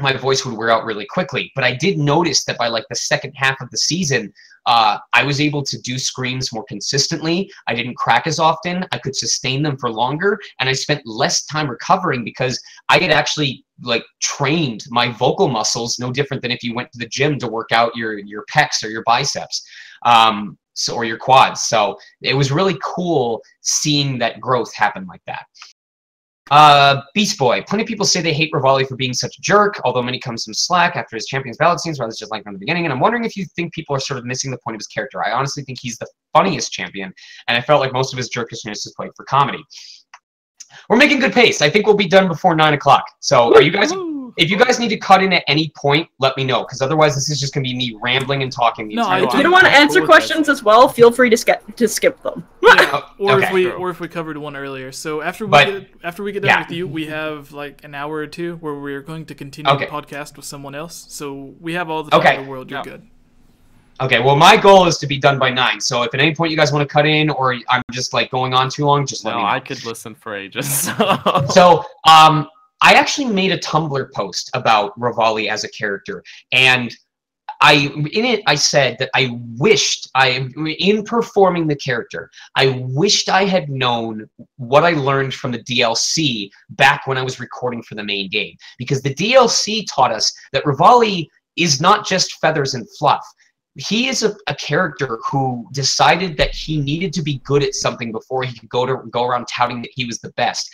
my voice would wear out really quickly. But I did notice that by like the second half of the season, I was able to do screams more consistently. I didn't crack as often. I could sustain them for longer, and I spent less time recovering because I had actually like trained my vocal muscles, no different than if you went to the gym to work out your pecs or your biceps. Or your quads. So it was really cool seeing that growth happen like that. Beast Boy. Plenty of people say they hate Revali for being such a jerk, although many come some slack after his Champions Ballad scenes, rather just like from the beginning. And I'm wondering if you think people are sort of missing the point of his character. I honestly think he's the funniest champion, and I felt like most of his jerkishness is played for comedy. We're making good pace. I think we'll be done before 9 o'clock. So are you guys... If you guys need to cut in at any point, let me know, because otherwise this is just going to be me rambling and talking the entire time. If you don't want to answer questions as well, feel free to skip them. Yeah, or okay. if we covered one earlier. So after we get done with you, we have like an hour or two where we're going to continue the podcast with someone else. So we have all the time in the world. You're good. Okay, well, my goal is to be done by 9. So if at any point you guys want to cut in, or I'm just like going on too long, just let me know. I could listen for ages. So, I actually made a Tumblr post about Revali as a character, and in it I said that I wished in performing the character, I wished I had known what I learned from the DLC back when I was recording for the main game, because the DLC taught us that Revali is not just feathers and fluff. He is a character who decided that he needed to be good at something before he could go around touting that he was the best.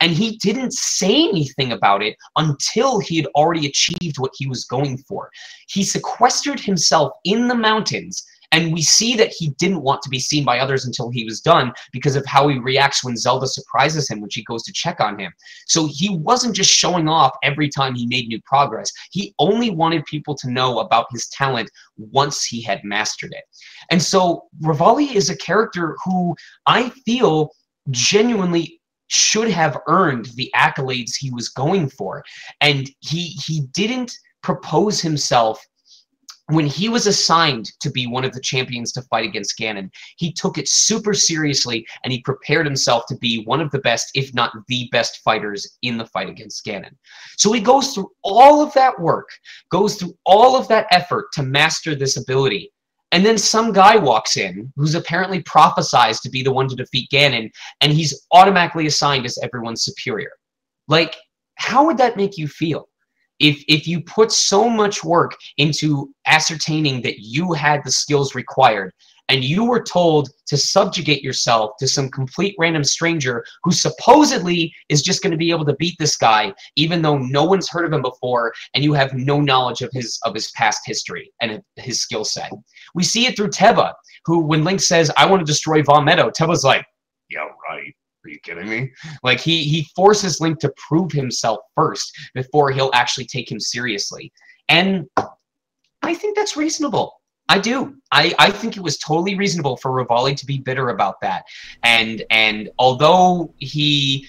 And he didn't say anything about it until he had already achieved what he was going for. He sequestered himself in the mountains, and we see that he didn't want to be seen by others until he was done because of how he reacts when Zelda surprises him when she goes to check on him. So he wasn't just showing off every time he made new progress. He only wanted people to know about his talent once he had mastered it. And so Revali is a character who I feel genuinely should have earned the accolades he was going for. And he didn't propose himself when he was assigned to be one of the champions to fight against Ganon. He took it super seriously, and he prepared himself to be one of the best, if not the best fighters in the fight against Ganon. So he goes through all of that work, goes through all of that effort to master this ability. And then some guy walks in who's apparently prophesized to be the one to defeat Ganon, and he's automatically assigned as everyone's superior. Like, how would that make you feel? If you put so much work into ascertaining that you had the skills required, and you were told to subjugate yourself to some complete random stranger who supposedly is just going to be able to beat this guy, even though no one's heard of him before, and you have no knowledge of his past history and his skill set. We see it through Teba, who, when Link says, "I want to destroy Vaughn Meadow," Teba's like, "Yeah, right. Are you kidding me?" Like, he forces Link to prove himself first before he'll actually take him seriously. And I think that's reasonable. I do. I think it was totally reasonable for Revali to be bitter about that. And although he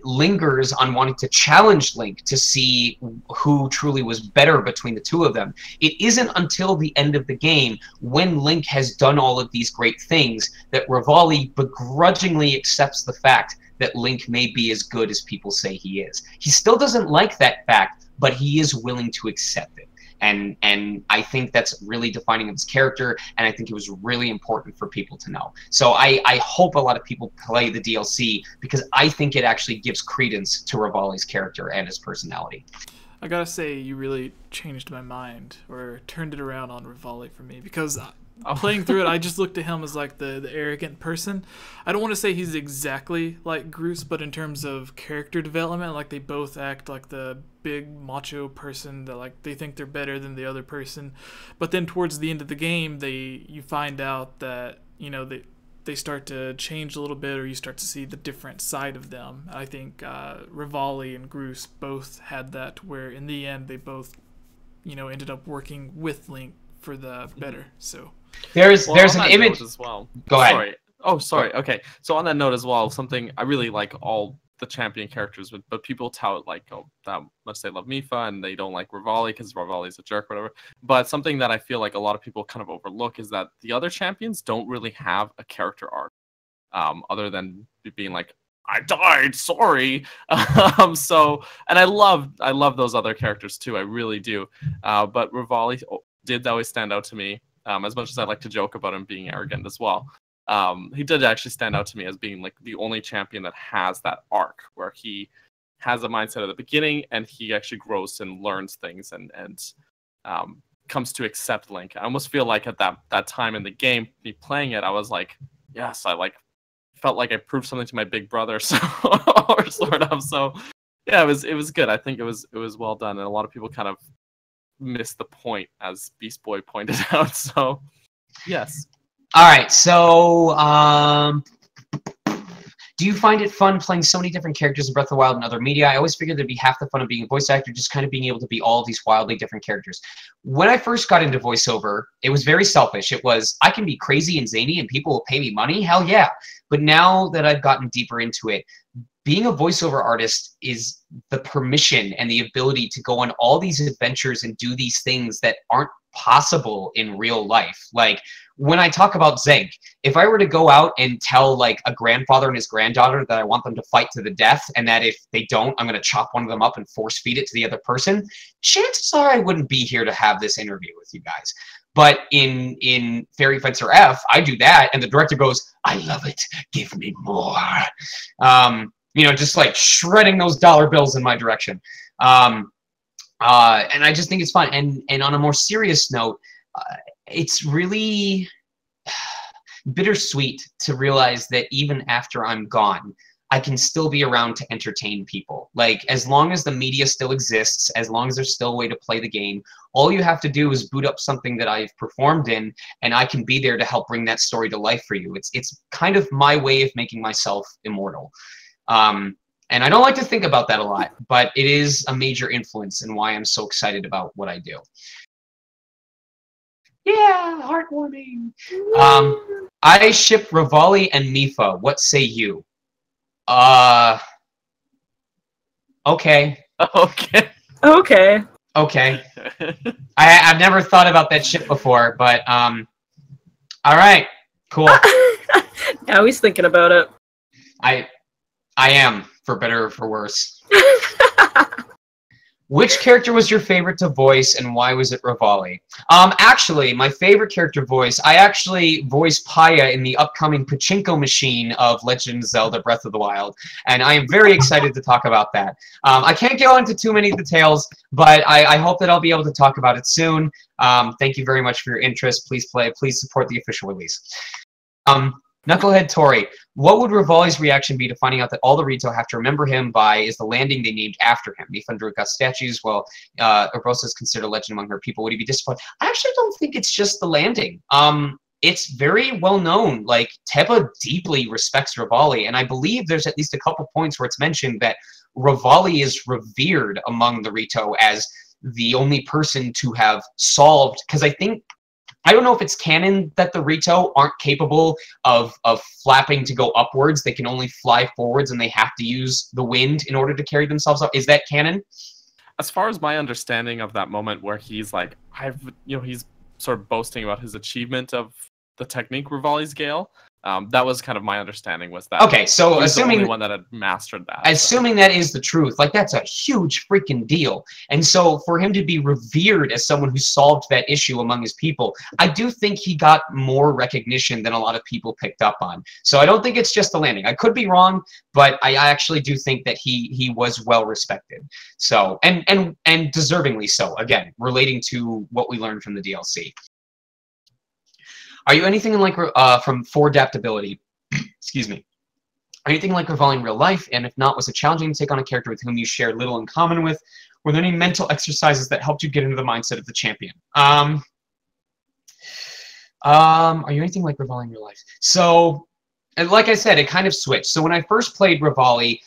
lingers on wanting to challenge Link to see who truly was better between the two of them, it isn't until the end of the game, when Link has done all of these great things, that Revali begrudgingly accepts the fact that Link may be as good as people say he is. He still doesn't like that fact, but he is willing to accept it. And I think that's really defining of his character, and I think it was really important for people to know. So I hope a lot of people play the DLC, because I think it actually gives credence to Revali's character and his personality. I gotta say, you really changed my mind, or turned it around on Revali for me, because playing through it, I just looked at him as like the arrogant person. I don't want to say he's exactly like Groose, but in terms of character development, like they both act like the big macho person that like they think they're better than the other person. But then towards the end of the game, you find out that, you know, they start to change a little bit, or you start to see the different side of them. I think Revali and Groose both had that, where in the end they both, you know, ended up working with Link for the better. So there's an image as well. Go ahead. Sorry. Oh, sorry. Okay. So on that note as well, something I really like all the champion characters, but people tout like, oh, that much they love Mipha and they don't like Revali because Revali's a jerk, whatever. But something that I feel like a lot of people kind of overlook is that the other champions don't really have a character arc, other than being like, I died, sorry. So, and I love those other characters too, I really do. But Revali did always stand out to me, as much as I like to joke about him being arrogant as well. He did actually stand out to me as being like the only champion that has that arc where he has a mindset at the beginning and he actually grows and learns things and comes to accept Link. I almost feel like at that time in the game, me playing it, I was like, yes, I like felt like I proved something to my big brother, so or sort of. So yeah, it was good. I think it was well done, and a lot of people kind of missed the point, as Beast Boy pointed out. So yes. All right, so do you find it fun playing so many different characters in Breath of the Wild and other media? I always figured there'd be half the fun of being a voice actor, just kind of being able to be all of these wildly different characters. When I first got into voiceover, it was very selfish. It was, I can be crazy and zany and people will pay me money? Hell yeah. But now that I've gotten deeper into it, being a voiceover artist is the permission and the ability to go on all these adventures and do these things that aren't possible in real life. Like, when I talk about Zeg, if I were to go out and tell like a grandfather and his granddaughter that I want them to fight to the death and that if they don't, I'm going to chop one of them up and force feed it to the other person, chances are I wouldn't be here to have this interview with you guys. But in Fairy Fencer F, I do that and the director goes, I love it. Give me more. You know, just like shredding those dollar bills in my direction. And I just think it's fun. And on a more serious note, it's really bittersweet to realize that even after I'm gone, I can still be around to entertain people. Like, as long as the media still exists, as long as there's still a way to play the game, all you have to do is boot up something that I've performed in, and I can be there to help bring that story to life for you. It's kind of my way of making myself immortal. And I don't like to think about that a lot, but it is a major influence in why I'm so excited about what I do. Yeah, heartwarming. I ship Revali and Mipha. What say you? Okay. Okay. Okay. Okay. I've never thought about that ship before, but all right, cool. Now he's thinking about it. I am, for better or for worse. Which character was your favorite to voice, and why was it Revali? Actually, my favorite character voice, I actually voice Paya in the upcoming Pachinko machine of Legend of Zelda Breath of the Wild, and I am very excited to talk about that. I can't go into too many details, but I hope that I'll be able to talk about it soon. Thank you very much for your interest. Please play. Please support the official release. Knucklehead Tori, what would Revali's reaction be to finding out that all the Rito have to remember him by is the landing they named after him? Mifundru got statues, while Urbosa is considered a legend among her people. Would he be disappointed? I actually don't think it's just the landing. It's very well known. Like, Teba deeply respects Revali, and I believe there's at least a couple points where it's mentioned that Revali is revered among the Rito as the only person to have solved, because I don't know if it's canon that the Rito aren't capable of flapping to go upwards. They can only fly forwards, and they have to use the wind in order to carry themselves up. Is that canon? As far as my understanding of that moment where he's like, he's sort of boasting about his achievement of the technique Revali's Gale. That was kind of my understanding, was that. Okay, so assuming the only one that had mastered that. Assuming that is the truth, like, that's a huge freaking deal. And so for him to be revered as someone who solved that issue among his people, I do think he got more recognition than a lot of people picked up on. So I don't think it's just the landing. I could be wrong, but I actually do think that he was well respected. So and deservingly so. Again, relating to what we learned from the DLC. Are you anything like from for adaptability? Excuse me. Are you anything like Revali in real life? And if not, was it challenging to take on a character with whom you shared little in common with? Were there any mental exercises that helped you get into the mindset of the champion? Are you anything like Revali in real life? So, and like I said, it kind of switched. So when I first played Revali,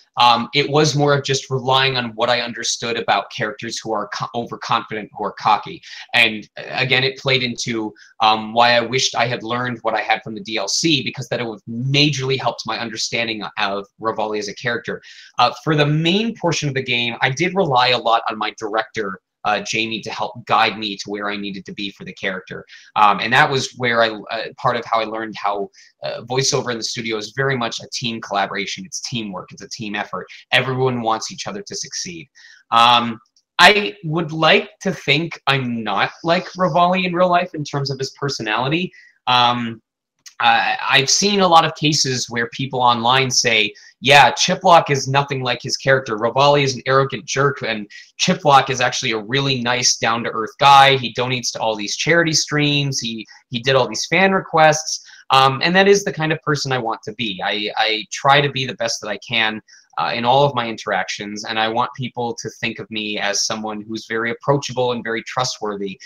it was more of just relying on what I understood about characters who are overconfident, who are cocky. And again, it played into why I wished I had learned what I had from the DLC, because that it would majorly helped my understanding of Revali as a character. For the main portion of the game, I did rely a lot on my director Jamie to help guide me to where I needed to be for the character. And that was where part of how I learned how voiceover in the studio is very much a team collaboration. It's teamwork. It's a team effort. Everyone wants each other to succeed. I would like to think I'm not like Revali in real life in terms of his personality. I've seen a lot of cases where people online say, yeah, Chiplock is nothing like his character. Revali is an arrogant jerk, and Chiplock is actually a really nice, down-to-earth guy. He donates to all these charity streams. He did all these fan requests. And that is the kind of person I want to be. I try to be the best that I can in all of my interactions, and I want people to think of me as someone who's very approachable and very trustworthy,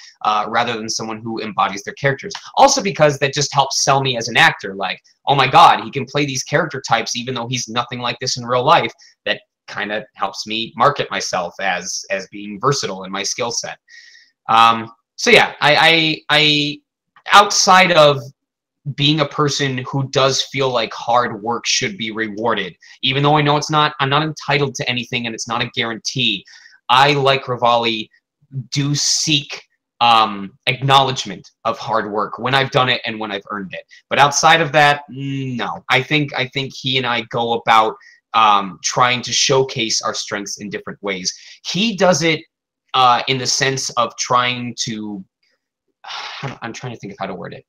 rather than someone who embodies their characters. Also because that just helps sell me as an actor. Like, oh my god, he can play these character types even though he's nothing like this in real life. That kind of helps me market myself as being versatile in my skill set. So yeah, I outside of being a person who does feel like hard work should be rewarded, even though I know it's not, I'm not entitled to anything and it's not a guarantee. I, like Revali, do seek acknowledgement of hard work when I've done it and when I've earned it. But outside of that, no. I think he and I go about trying to showcase our strengths in different ways. He does it in the sense of trying to, I'm trying to think of how to word it.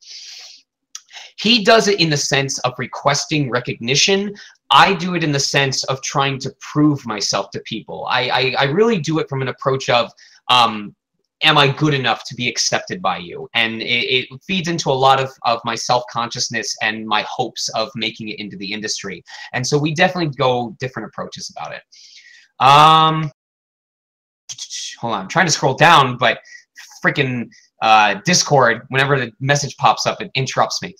He does it in the sense of requesting recognition. I do it in the sense of trying to prove myself to people. I really do it from an approach of, am I good enough to be accepted by you? And it feeds into a lot of my self-consciousness and my hopes of making it into the industry. And so we definitely go different approaches about it. Hold on, I'm trying to scroll down, but freaking Discord, whenever the message pops up, it interrupts me.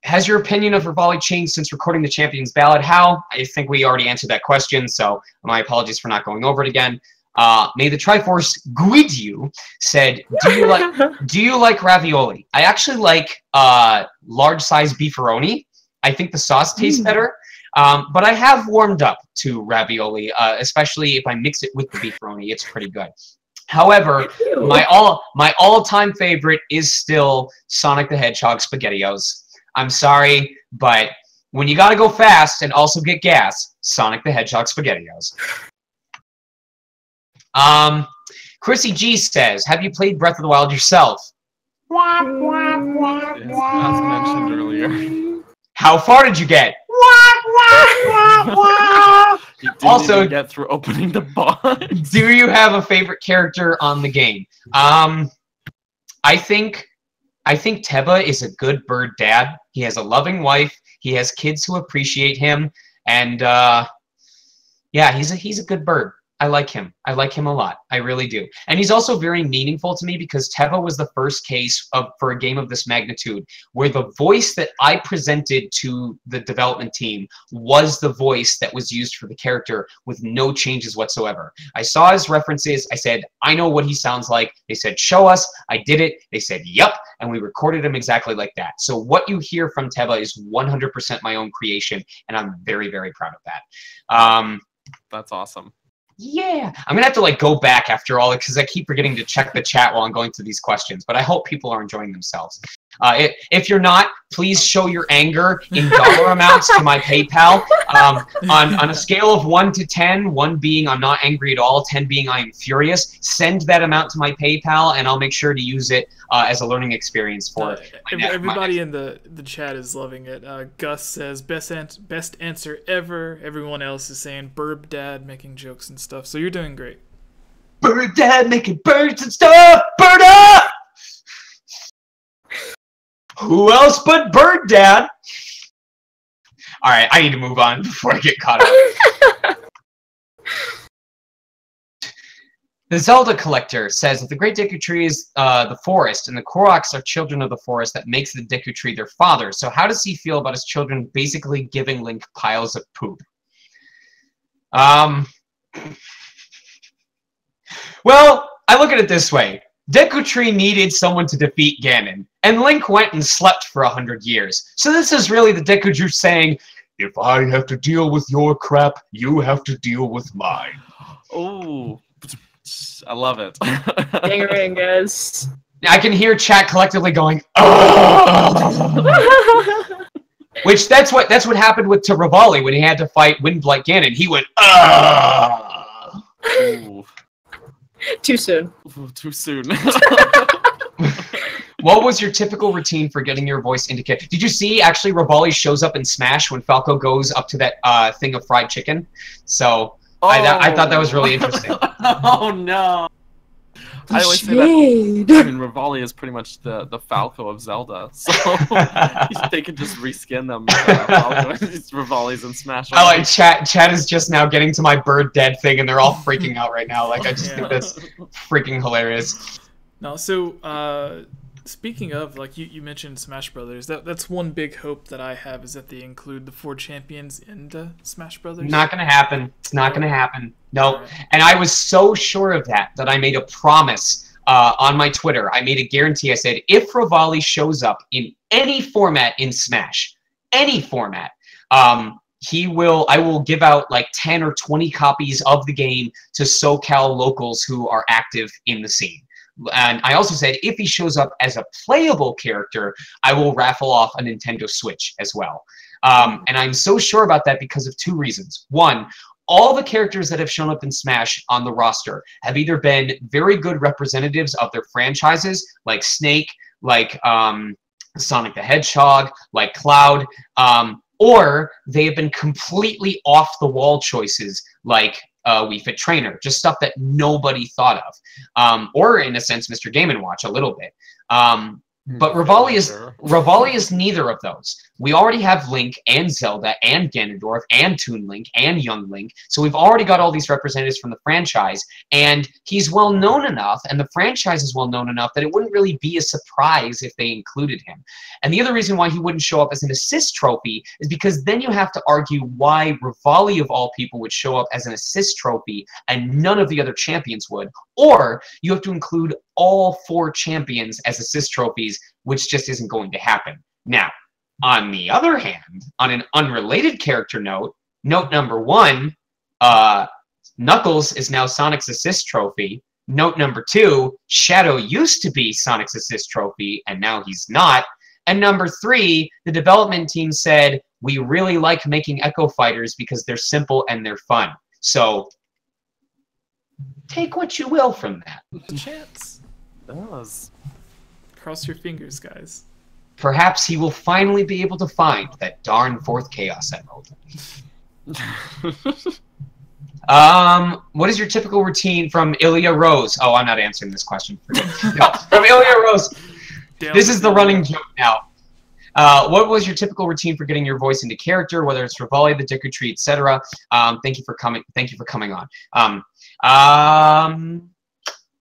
Has your opinion of Revali changed since recording the Champions Ballad? How? I think we already answered that question, so my apologies for not going over it again. May the Triforce guide you said, do you like ravioli? I actually like large size beefaroni. I think the sauce tastes better. But I have warmed up to ravioli, especially if I mix it with the beefaroni. It's pretty good. However, my all-time favorite is still Sonic the Hedgehog SpaghettiOs. I'm sorry, but when you gotta go fast and also get gas, Sonic the Hedgehog SpaghettiOs. Chrissy G says, have you played Breath of the Wild yourself? Yes, as mentioned earlier. How far did you get? You didn't Also, even get through opening the box. Do you have a favorite character on the game? I think Teba is a good bird dad. He has a loving wife. He has kids who appreciate him, and yeah, he's a good bird. I like him. I like him a lot. I really do. And he's also very meaningful to me because Teba was the first case for a game of this magnitude where the voice that I presented to the development team was the voice that was used for the character with no changes whatsoever. I saw his references. I said, I know what he sounds like. They said, show us. I did it. They said, yup. And we recorded him exactly like that. So what you hear from Teba is 100% my own creation, and I'm very, very proud of that. That's awesome. Yeah, I'm gonna have to like go back after all because I keep forgetting to check the chat while I'm going through these questions. But I hope people are enjoying themselves. If you're not, please show your anger in dollar amounts to my PayPal. On a scale of 1 to 10, 1 being I'm not angry at all, 10 being I am furious. Send that amount to my PayPal, and I'll make sure to use it as a learning experience for everybody in the chat is loving it. Gus says best answer ever. Everyone else is saying Burb Dad making jokes and stuff. So you're doing great. Bird Dad making birds and stuff. Bird up. Who else but Bird Dad? All right, I need to move on before I get caught up. The Zelda Collector says that the Great Deku Tree is the forest, and the Koroks are children of the forest that makes the Deku Tree their father. So how does he feel about his children basically giving Link piles of poop? Well, I look at it this way. Deku Tree needed someone to defeat Ganon, and Link went and slept for 100 years. So this is really the Deku Tree saying, if I have to deal with your crap, you have to deal with mine. Oh, I love it. Dang, guys. I can hear chat collectively going, "Ugh!" Which that's what happened to Revali when he had to fight Windblight Ganon. He went, "Ugh!" Ooh. Too soon. Ooh, too soon. What was your typical routine for getting your voice into character? Did you see actually Revali shows up in Smash when Falco goes up to that thing of fried chicken? So I thought that was really interesting. Oh no! I always say that. I mean, Revali is pretty much the Falco of Zelda, so they can just reskin them. It's Revali's in Smash. I like chat is just now getting to my bird dead thing, and they're all freaking out right now. Like I just think that's freaking hilarious. No, so speaking of, like you mentioned Smash Brothers, that's one big hope that I have is that they include the 4 champions into Smash Brothers. Not gonna happen. It's not gonna happen. Nope. Right. And I was so sure of that I made a promise on my Twitter. I made a guarantee. I said, if Revali shows up in any format in Smash, any format, I will give out like 10 or 20 copies of the game to SoCal locals who are active in the scene. And I also said, if he shows up as a playable character, I will raffle off a Nintendo Switch as well. And I'm so sure about that because of 2 reasons. One, all the characters that have shown up in Smash on the roster have either been very good representatives of their franchises, like Snake, like Sonic the Hedgehog, like Cloud, or they have been completely off-the-wall choices, like Wii Fit Trainer, just stuff that nobody thought of, or in a sense, Mr. Game & Watch a little bit. But Revali is neither of those. We already have Link and Zelda and Ganondorf and Toon Link and Young Link, so we've already got all these representatives from the franchise, and he's well known enough, and the franchise is well known enough that it wouldn't really be a surprise if they included him. And the other reason why he wouldn't show up as an assist trophy is because then you have to argue why Revali of all people would show up as an assist trophy and none of the other champions would, or you have to include all 4 champions as assist trophies, which just isn't going to happen. Now, on the other hand, on an unrelated character note, note number 1, Knuckles is now Sonic's assist trophy. Note number 2, Shadow used to be Sonic's assist trophy, and now he's not. And number 3, the development team said, we really like making Echo Fighters because they're simple and they're fun. So, take what you will from that. The chance. Cross your fingers, guys. Perhaps he will finally be able to find that darn 4th Chaos Emerald. What is your typical routine from Ilya Rose? Oh, I'm not answering this question. No, from Ilya Rose. This is the running joke now. What was your typical routine for getting your voice into character, whether it's Revali, the Deku Tree, etc.? Thank you for coming on.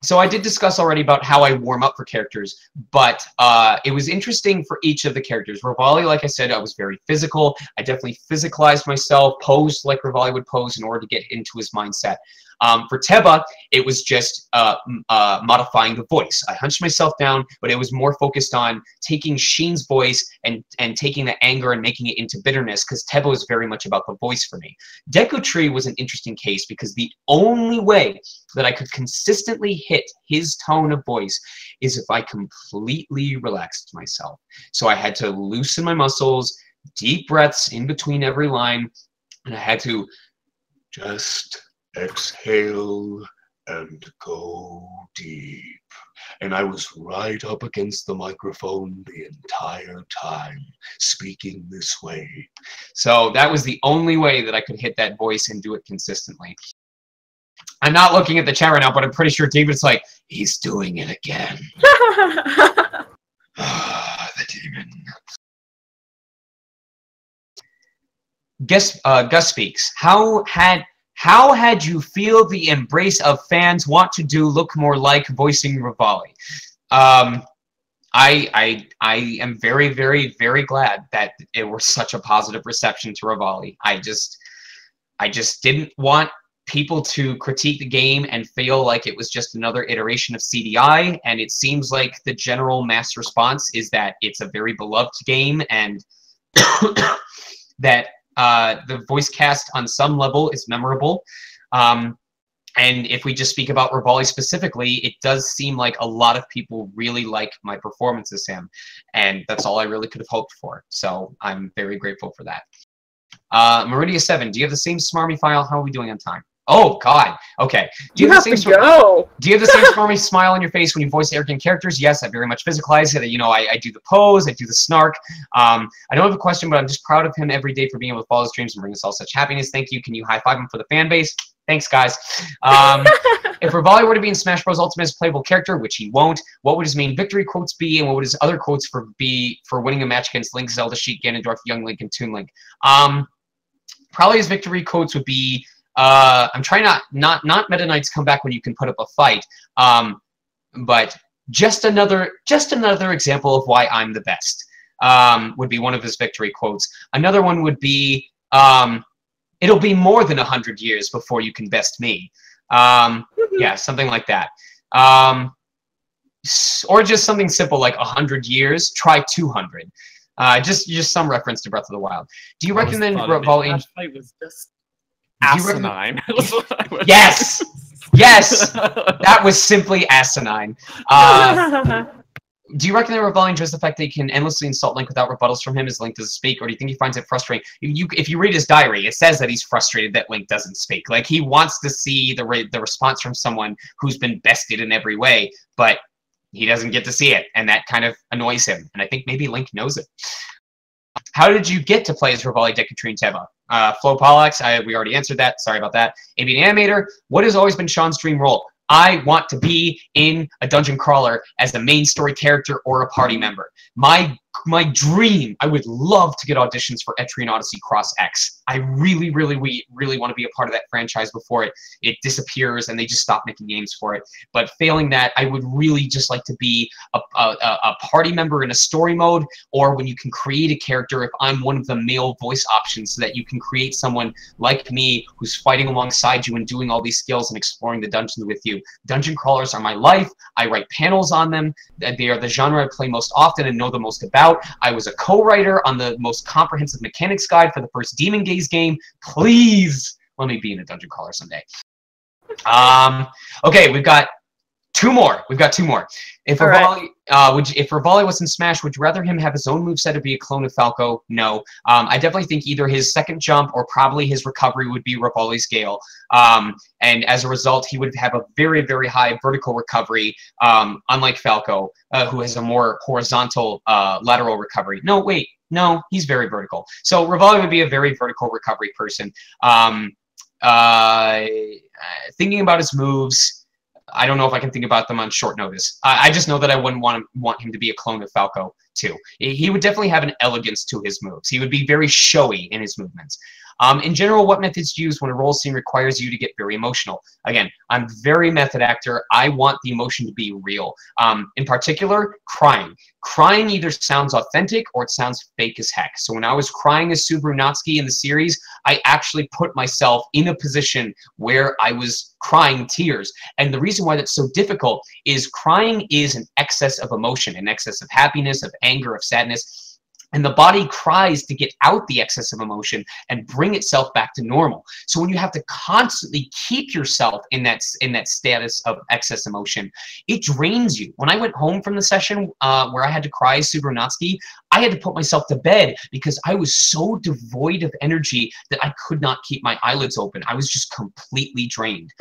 So I did discuss already about how I warm up for characters, but it was interesting for each of the characters. Revali, like I said, I was very physical. I definitely physicalized myself, posed like Revali would pose in order to get into his mindset. For Teba, it was just modifying the voice. I hunched myself down, but it was more focused on taking Sheen's voice and taking the anger and making it into bitterness, because Teba was very much about the voice for me. Deku Tree was an interesting case because the only way that I could consistently hit his tone of voice is if I completely relaxed myself. So I had to loosen my muscles, deep breaths in between every line, and I had to just exhale and go deep. And I was right up against the microphone the entire time, speaking this way. So that was the only way that I could hit that voice and do it consistently. I'm not looking at the chat right now, but I'm pretty sure David's like, he's doing it again. The demon. Gus speaks. How had you feel the embrace of fans want to do look more like voicing Revali? I am very, very, very glad that it was such a positive reception to Revali. I just didn't want people to critique the game and feel like it was just another iteration of CDI, and it seems like the general mass response is that it's a very beloved game, and that the voice cast on some level is memorable. And if we just speak about Revali specifically, it does seem like a lot of people really like my performance as him. And that's all I really could have hoped for. So I'm very grateful for that. Meridia7, do you have the same smarmy file? How are we doing on time? Oh, God. Okay. Do you have the same smarmy smile on your face when you voice arrogant characters? Yes, I very much physicalize it. You know, I do the pose, I do the snark. I don't have a question, but I'm just proud of him every day for being able to follow his dreams and bring us all such happiness. Thank you. Can you high-five him for the fan base? Thanks, guys. If Revali were to be in Smash Bros. Ultimate as a playable character, which he won't, what would his main victory quotes be, and what would his other quotes be for winning a match against Link, Zelda, Sheik, Ganondorf, Young Link, and Toon Link? Probably his victory quotes would be, I'm trying not Meta Knights come back when you can put up a fight, but just another example of why I'm the best, would be one of his victory quotes. Another one would be, it'll be more than 100 years before you can best me. Yeah, something like that. Or just something simple like 100 years, try 200. Just some reference to Breath of the Wild. Do you recommend Revali? It was just asinine. Yes! Yes! That was simply asinine. Do you recommend Revali enjoys the fact that he can endlessly insult Link without rebuttals from him as Link doesn't speak, or do you think he finds it frustrating? If you read his diary, it says that he's frustrated that Link doesn't speak. Like, he wants to see the response from someone who's been bested in every way, but he doesn't get to see it, and that kind of annoys him. And I think maybe Link knows it. How did you get to play as Revali, Deku, and Teba? Flo Pollax, we already answered that. Sorry about that. Maybe an animator. What has always been Sean's dream role? I want to be in a dungeon crawler as the main story character or a party member. My dream, I would love to get auditions for Etrian Odyssey Cross X. I really want to be a part of that franchise before it disappears and they just stop making games for it. But failing that, I would really just like to be a party member in a story mode, or when you can create a character, if I'm one of the male voice options, so that you can create someone like me who's fighting alongside you and doing all these skills and exploring the dungeons with you. Dungeon crawlers are my life. I write panels on them. They are the genre I play most often and know the most about. I was a co-writer on the most comprehensive mechanics guide for the first Demon Gaze game. Please let me be in a dungeon crawler someday. Okay, we've got two more. If Revali was in Smash, would you rather him have his own moveset or be a clone of Falco? No. I definitely think either his second jump or probably his recovery would be Revali's Gale. And as a result, he would have a very, very high vertical recovery, unlike Falco, who has a more horizontal lateral recovery. No, wait. No, he's very vertical. So Revali would be a very vertical recovery person. Thinking about his moves, I don't know if I can think about them on short notice. I just know that I wouldn't want him to be a clone of Falco, too. He would definitely have an elegance to his moves. He would be very showy in his movements. In general, what methods do you use when a role scene requires you to get very emotional? Again, I'm very method actor. I want the emotion to be real. In particular, crying. Crying either sounds authentic or it sounds fake as heck. So when I was crying as Subaru Natsuki in the series, I actually put myself in a position where I was crying tears. And the reason why that's so difficult is crying is an excess of emotion, an excess of happiness, of anger, of sadness. And the body cries to get out the excess of emotion and bring itself back to normal. So when you have to constantly keep yourself in that status of excess emotion, it drains you. When I went home from the session where I had to cry Subaru Natsuki, I had to put myself to bed because I was so devoid of energy that I could not keep my eyelids open. I was just completely drained.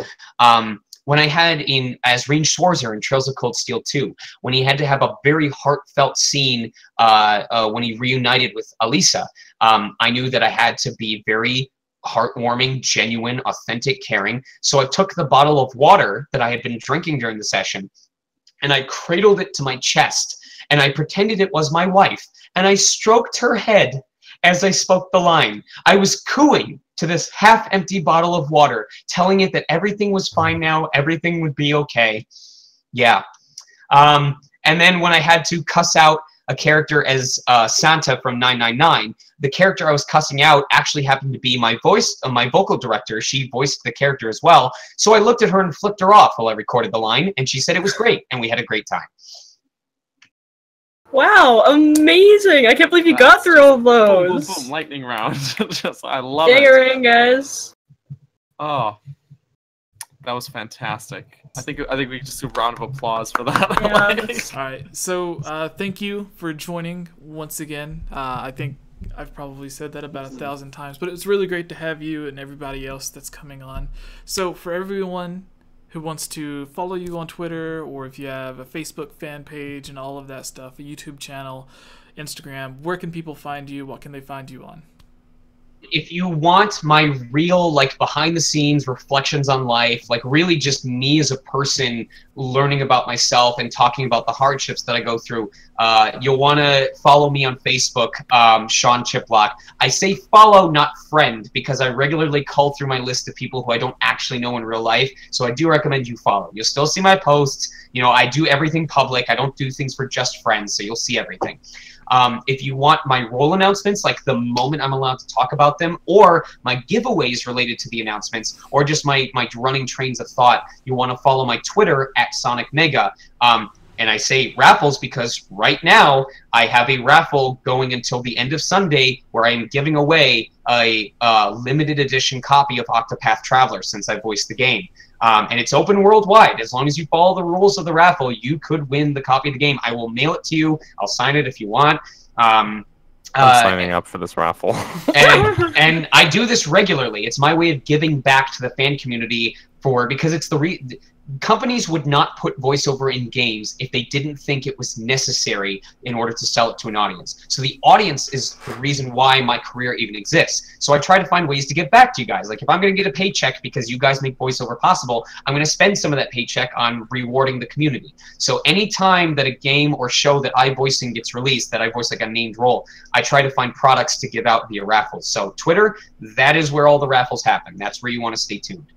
When I had as Range Schwarzer in Trails of Cold Steel 2, when he had to have a very heartfelt scene when he reunited with Alisa, I knew that I had to be very heartwarming, genuine, authentic, caring. So I took the bottle of water that I had been drinking during the session, and I cradled it to my chest, and I pretended it was my wife, and I stroked her head as I spoke the line. I was cooing to this half-empty bottle of water, telling it that everything was fine now, everything would be okay. Yeah. And then when I had to cuss out a character as Santa from 999, the character I was cussing out actually happened to be my vocal director. She voiced the character as well. So I looked at her and flipped her off while I recorded the line, and she said it was great, and we had a great time. Wow, amazing! I can't believe you got through all of those. Boom, boom, boom, lightning round. I love it. Guys. Oh. That was fantastic. I think we just do a round of applause for that. Yeah. All right. So thank you for joining once again. I think I've probably said that about 1,000 times, but it's really great to have you and everybody else that's coming on. So for everyone who wants to follow you on Twitter, or if you have a Facebook fan page and all of that stuff, a YouTube channel, Instagram, where can people find you? What can they find you on? If you want my real, like, behind-the-scenes reflections on life, like, really just me as a person learning about myself and talking about the hardships that I go through, you'll want to follow me on Facebook, Sean Chiplock. I say follow, not friend, because I regularly cull through my list of people who I don't actually know in real life, so I do recommend you follow. You'll still see my posts. You know, I do everything public. I don't do things for just friends, so you'll see everything. If you want my role announcements, like the moment I'm allowed to talk about them, or my giveaways related to the announcements, or just my running trains of thought, you want to follow my Twitter at Sonic Mega. And I say raffles because right now I have a raffle going until the end of Sunday where I am giving away a limited edition copy of Octopath Traveler since I voiced the game. And it's open worldwide. As long as you follow the rules of the raffle, you could win the copy of the game. I will mail it to you. I'll sign it if you want. I'm signing up for this raffle. and I do this regularly. It's my way of giving back to the fan community because it's companies would not put voiceover in games if they didn't think it was necessary in order to sell it to an audience. So the audience is the reason why my career even exists. So I try to find ways to give back to you guys. Like if I'm going to get a paycheck because you guys make voiceover possible, I'm going to spend some of that paycheck on rewarding the community. So anytime that a game or show that I voice in gets released, that I voice like a named role, I try to find products to give out via raffles. So Twitter, that is where all the raffles happen. That's where you want to stay tuned.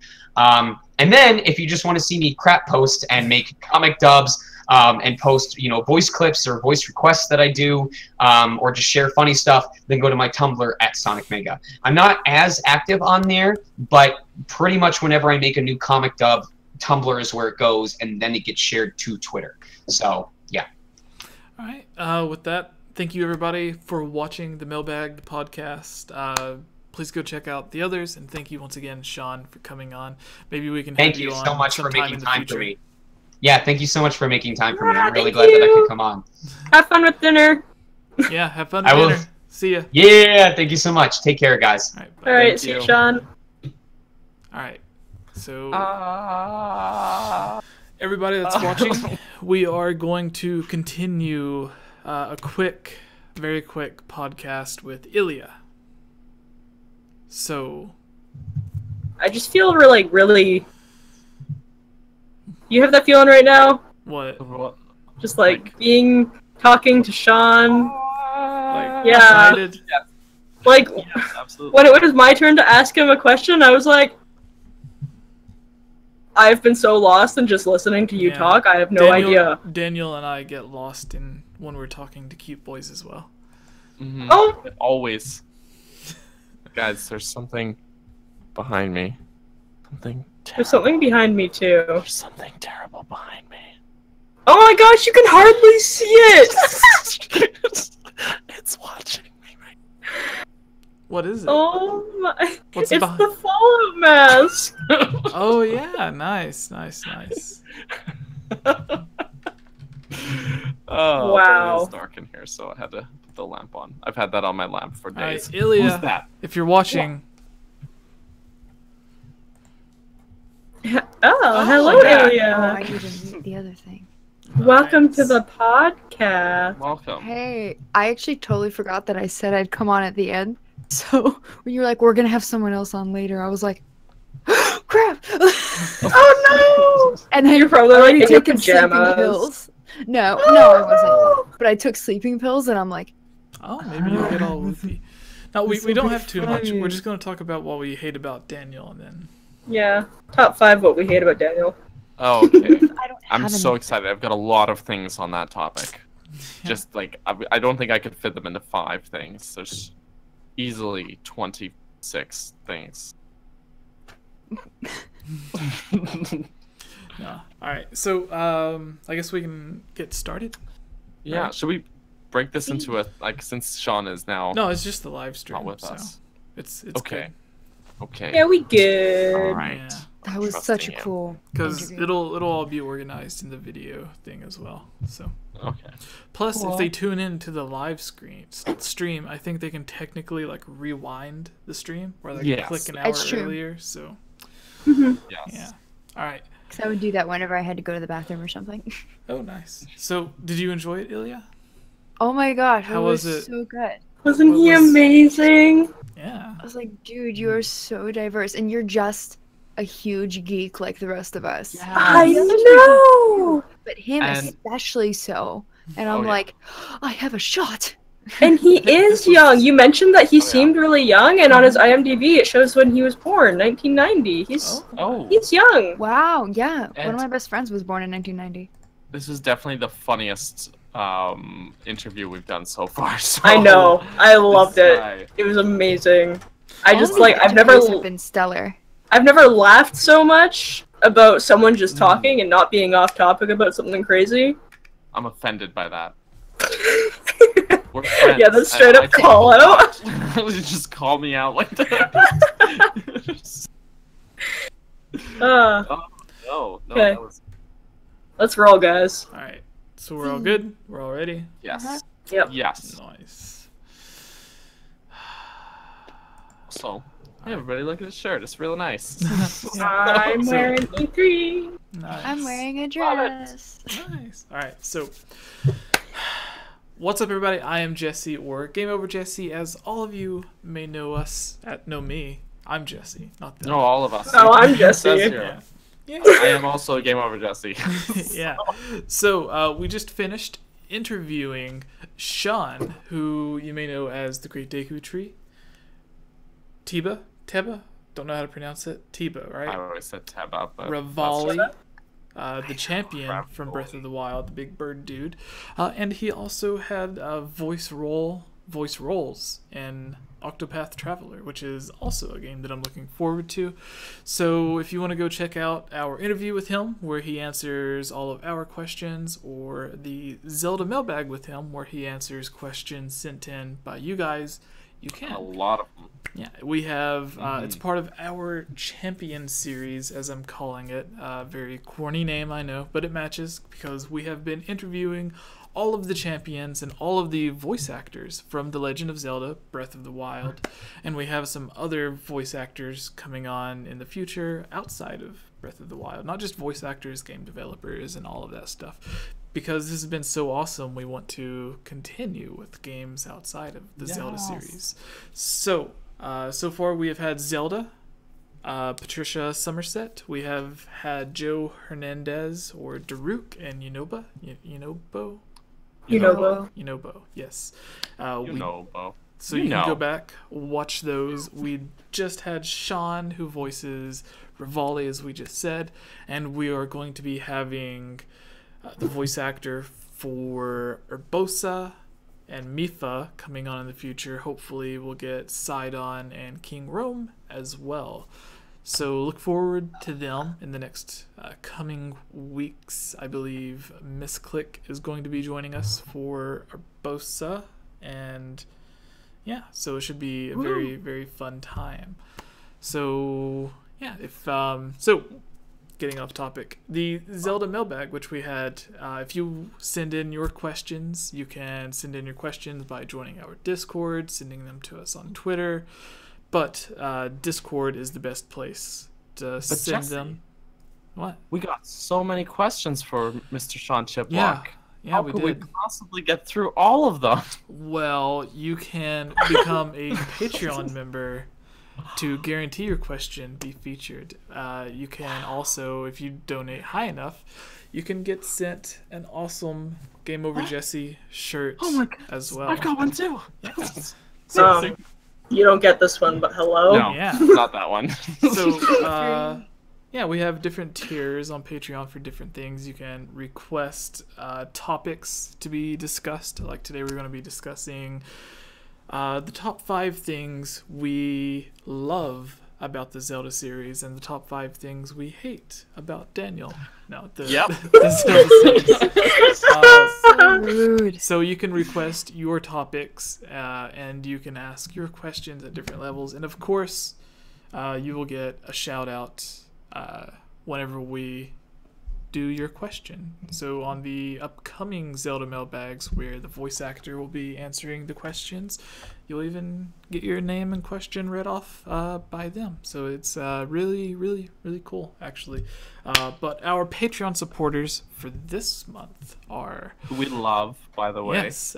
And then if you just want to see me crap post and make comic dubs and post, you know, voice clips or voice requests that I do, or just share funny stuff, then go to my Tumblr at Sonic Mega. I'm not as active on there, but pretty much whenever I make a new comic dub, Tumblr is where it goes, and then it gets shared to Twitter. So, yeah. All right. With that, thank you everybody for watching the Mailbag, the podcast. Please go check out the others, and thank you once again, Sean, for coming on. Maybe we can thank have you on so much for making in the time future. for me. Yeah, thank you so much for making time for me. I'm really glad that I could come on. Have fun with dinner. Yeah, have fun with dinner. See ya. Yeah, thank you so much. Take care, guys. All right, bye. All right, see you, Sean. All right, so everybody that's watching, we are going to continue a very quick podcast with Ilya. So, I just feel really. You have that feeling right now? What? Just like talking to Sean. Yeah. Excited? Like, Yes, absolutely. when it was my turn to ask him a question, I was like, I've been so lost in just listening to you talk. I have no idea. Daniel and I get lost when we're talking to cute boys as well. Mm-hmm. Oh. Always. Guys, there's something behind me. There's something behind me too. There's something terrible behind me. Oh my gosh, you can hardly see it! It's watching me right now. What is it? Oh my... What's it's behind? the Fallout mask! Oh yeah, nice. Oh, wow. It's dark in here, so I had to put the lamp on. I've had that on my lamp for All right, days. Ilya, Who's that? if you're watching... Oh, hello, yeah. Ilya! Oh, I need to mute the other thing. Welcome to the podcast. Welcome. Hey, I actually totally forgot that I said I'd come on at the end. So when you were like, we're gonna have someone else on later, I was like, crap! Oh no! And then You're probably like already in your taken sleeping pajamas. pills. No, I wasn't. But I took sleeping pills, and I'm like, Oh, maybe you'll get all woofy. No, we This'll don't be have too much. fun. We're just going to talk about what we hate about Daniel, and then... Yeah, top 5 what we hate about Daniel. Oh, okay. I don't I'm have so any. excited. I've got a lot of things on that topic. Just like, I don't think I could fit them into 5 things. There's easily 26 things. No. All right, so I guess we can get started. Yeah, Right. should we break this into a, like, since Sean is now No, it's just the live stream. not with so us? It's Okay. good. Okay. Yeah, we good. All right. Yeah. That was such a cool because interview. it'll all be organized in the video thing as well. So Okay. plus, Cool. if they tune into the live stream, I think they can technically like rewind the stream or like Yes. click an hour That's true. earlier. So Yes. yeah. All right. Because I would do that whenever I had to go to the bathroom or something. Oh, nice. So, did you enjoy it, Ilya? Oh my gosh, How it was was it? so good. Wasn't he What was- amazing? Yeah. I was like, dude, you are so diverse, and you're just a huge geek like the rest of us. I know. But him And- especially so. And Oh, I'm yeah. like, I have a shot. And he is young. You mentioned that he yeah. seemed really young, and on his IMDb it shows when he was born, 1990. He's young. Wow, yeah. One And- of my best friends was born in 1990. This is definitely the funniest interview we've done so far. So I know. I loved this it. guy- It was amazing. I All just of like these interviews have been stellar. I've never laughed so much about someone just talking and not being off topic about something crazy. I'm offended by that. We're friends. Yeah, that's straight up call out. You just call me out like that. Uh, No, Okay. that was let's roll, guys. All right. So we're all good. We're all ready. yes. Yep. Yes. Nice. So, hey everybody, look at this shirt. It's real nice. I'm So- wearing E3. Nice. I'm wearing a Love it. dress. Nice. All right. So, what's up, everybody? I am Jesse, or Game Over Jesse, as all of you may know us. Know me. I'm Jesse, not them. No, all of us. Oh, I'm It says Jesse. here. Yeah. I am also Game Over Jesse. Yeah. So we just finished interviewing Sean, who you may know as the Great Deku Tree. Teba? Don't know how to pronounce it. Teba, I right? always said Teba, but Revali, the champion from Breath of the Wild, the big bird dude. And he also had voice roles in Octopath Traveler, which is also a game that I'm looking forward to. So if you want to go check out our interview with him, where he answers all of our questions, or the Zelda Mailbag with him, where he answers questions sent in by you guys, you can. a lot of them. Yeah, we have, it's part of our Champion series, as I'm calling it. Very corny name, I know, but it matches because we have been interviewing all of the champions and all of the voice actors from The Legend of Zelda Breath of the Wild. And we have some other voice actors coming on in the future outside of Breath of the Wild. Not just voice actors, game developers, and all of that stuff. Because this has been so awesome, we want to continue with games outside of the Zelda series. So, so far we have had Zelda, Patricia Somerset. We have had Joe Hernandez, or Daruk, and Yunobo. Yunobo, yes. Bo. So You you can go know. back, watch those. We just had Sean, who voices Revali, as we just said, and we are going to be having the voice actor for Urbosa and Mifa coming on in the future. Hopefully we'll get Sidon and King Rome as well. So look forward to them in the next coming weeks. I believe Miss Click is going to be joining us for Urbosa, and yeah, so it should be a very, very fun time. So yeah, so getting off topic, the Zelda Mailbag, which we had, if you send in your questions, you can send in your questions by joining our Discord, sending them to us on Twitter, but Discord is the best place to send Jesse, them. What? We got so many questions for Mr. Sean Chiplock. Yeah, How we could we did. possibly get through all of them? Well, you can become a Patreon member to guarantee your question be featured. You can also, if you donate high enough, you can get sent an awesome Game Over Jesse shirt as well. I got one too. So, You don't get this one, but hello. No, yeah. not that one. So, yeah, we have different tiers on Patreon for different things. You can request topics to be discussed. Like today, we're going to be discussing the top 5 things we love about the Zelda series and the top 5 things we hate about Daniel. No, the Zelda series. Rude. So you can request your topics, and you can ask your questions at different levels, and of course, you will get a shout out whenever we do your question. So on the upcoming Zelda Mailbags, where the voice actor will be answering the questions, you'll even get your name and question read off by them. So it's really, really, really cool, actually. But our Patreon supporters for this month are... Who we love, by the way. Yes.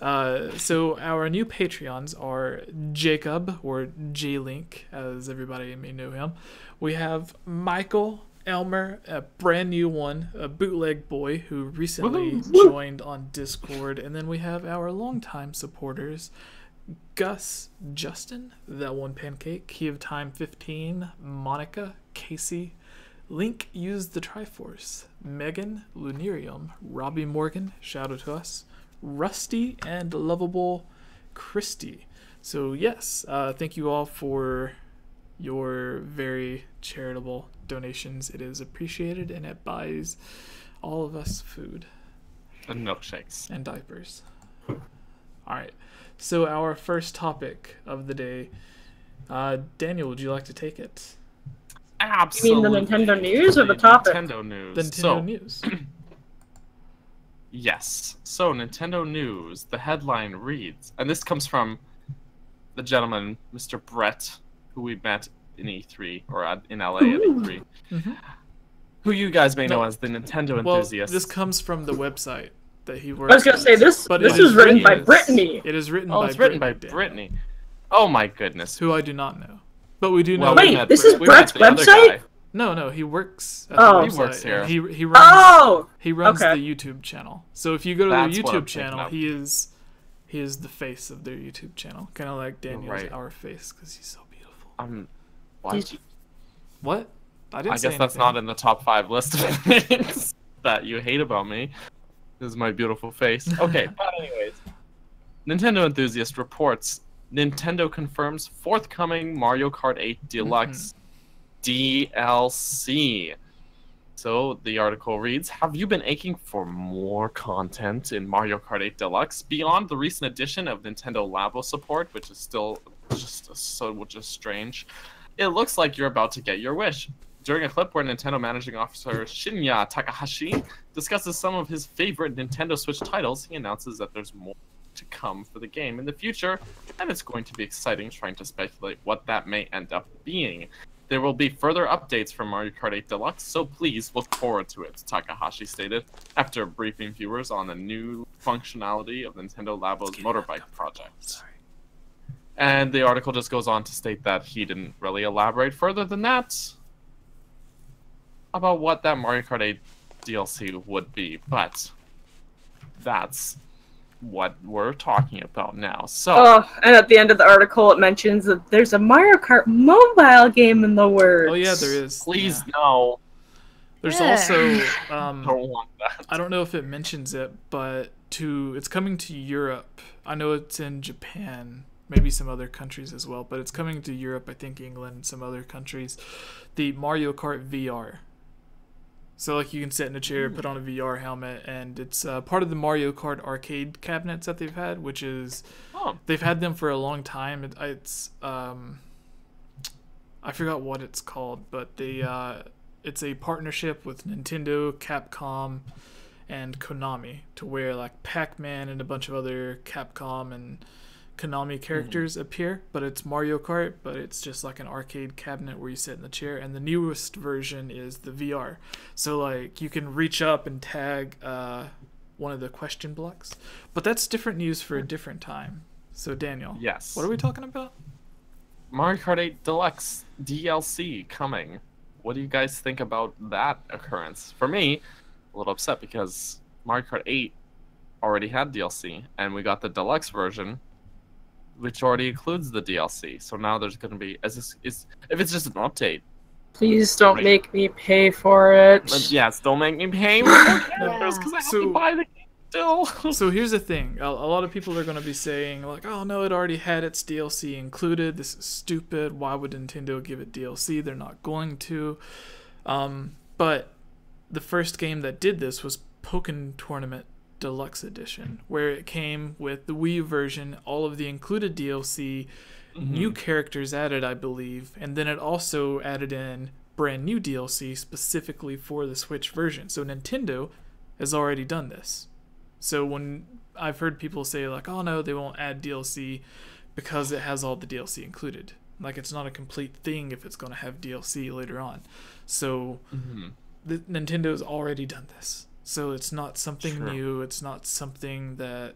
So our new Patreons are Jacob, or J-Link, as everybody may know him. We have Michael Elmer, a brand new one, a bootleg boy who recently joined on Discord. And then we have our longtime supporters, Gus, Justin, That One Pancake, Key of Time 15, Monica, Casey, Link Used the Triforce, Megan, Lunarium, Robbie Morgan, shout out to us, Rusty, and Lovable Christy. So yes, thank you all for your very charitable donations. It is appreciated, and it buys all of us food and milkshakes and diapers. All right, so our first topic of the day, Daniel, would you like to take it? Absolutely. You mean the Nintendo news or the topic? Nintendo news. The Nintendo news. Yes. So Nintendo news. The headline reads, and this comes from the gentleman, Mr. Brett, who we met in E3 or in LA at E3, who you guys may know as the Nintendo enthusiast. This comes from the website that he works. I was gonna say this. But this was written by Brittany. It is written Oh, by it's written by Brittany. Brittany. Oh my goodness. Who I do not know, but we do know. Well, Wait, this is Brett's website? No, he works at Oh. the website. He works here. He runs. Oh, He runs okay. the YouTube channel. So if you go to That's their what I'm YouTube thinking channel, of. he is the face of their YouTube channel, kind of like Daniel's Right. our face because he's so beautiful. What? What? I didn't. I say guess that's anything. not in the top 5 list of things that you hate about me. This is my beautiful face. Okay, but anyways. Nintendo Enthusiast reports Nintendo confirms forthcoming Mario Kart 8 Deluxe DLC. So the article reads, have you been aching for more content in Mario Kart 8 Deluxe beyond the recent addition of Nintendo Labo support, which is still just strange? It looks like you're about to get your wish. During a clip where Nintendo Managing Officer Shinya Takahashi discusses some of his favorite Nintendo Switch titles, he announces that there's more to come for the game in the future, and it's going to be exciting trying to speculate what that may end up being. There will be further updates from Mario Kart 8 Deluxe, so please look forward to it, Takahashi stated, after briefing viewers on the new functionality of Nintendo Labo's motorbike project. Sorry. And the article just goes on to state that he didn't really elaborate further than that about what that Mario Kart 8 DLC would be, but that's what we're talking about now. So, Oh, and at the end of the article, it mentions that there's a Mario Kart mobile game in the works. Oh yeah, there is. please Yeah. no, There's Yeah. also don't want that. I don't know if it mentions it, but it's coming to Europe. I know it's in Japan, maybe some other countries as well, but it's coming to Europe, I think England, some other countries. The Mario Kart VR. So like you can sit in a chair, put on a VR helmet, and it's part of the Mario Kart arcade cabinets that they've had, which is they've had them for a long time. It's I forgot what it's called, but it's a partnership with Nintendo, Capcom, and Konami, to where like Pac-Man and a bunch of other Capcom and Konami characters appear, but it's Mario Kart, but it's just like an arcade cabinet where you sit in the chair, and the newest version is the VR. So like you can reach up and tag one of the question blocks, but that's different news for a different time. So Daniel, Yes. what are we talking about? Mario Kart 8 Deluxe DLC coming. What do you guys think about that occurrence? For me, a little upset because Mario Kart 8 already had DLC, and we got the Deluxe version, which already includes the DLC. So now there's going to be, if it's just an update. Please don't make me pay for it. Yes, don't make me pay for characters because I have So- to buy the game still. So here's the thing. A lot of people are going to be saying, like, oh, no, it already had its DLC included. This is stupid. Why would Nintendo give it DLC? They're not going to. But the first game that did this was Pokken Tournament Deluxe Edition, where it came with the Wii U version, all of the included DLC, new characters added, I believe, and then it also added in brand new DLC specifically for the Switch version. So Nintendo has already done this. So when I've heard people say like, oh no, they won't add DLC because it has all the DLC included. Like, it's not a complete thing if it's going to have DLC later on. So Nintendo's already done this. So it's not something new. It's not something that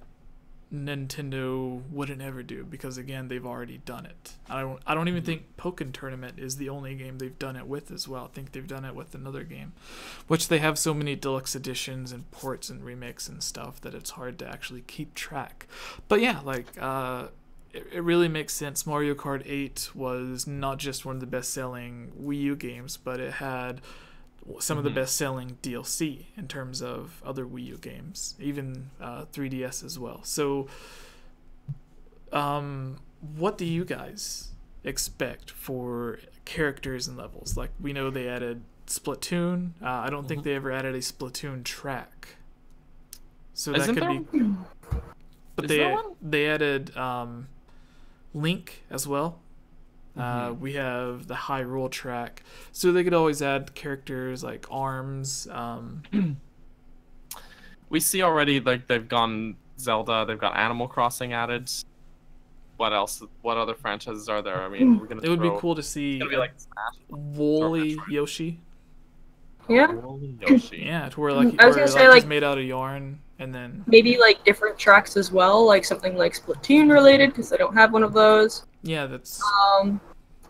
Nintendo wouldn't ever do, because again, they've already done it. I don't even think Pokken Tournament is the only game they've done it with as well. I think they've done it with another game, which they have so many deluxe editions and ports and remakes and stuff that it's hard to actually keep track. But yeah, like it really makes sense. Mario Kart 8 was not just one of the best-selling Wii U games, but it had some of the best-selling DLC in terms of other Wii U games, even 3DS as well. So, what do you guys expect for characters and levels? Like, we know they added Splatoon. I don't think they ever added a Splatoon track. So that could be. But they added Link as well. We have the Hyrule track, so they could always add characters like ARMS. We see already, like, they've gone Zelda, they've got Animal Crossing added. What else? What other franchises are there? I mean, we're gonna. It would be cool to see like Woolly Yoshi. Yeah. Woolly Yoshi. Yeah, to where like I was gonna say, like, he's made out of yarn, and then maybe like different tracks as well, like something like Splatoon related, because I don't have one of those. Yeah, that's.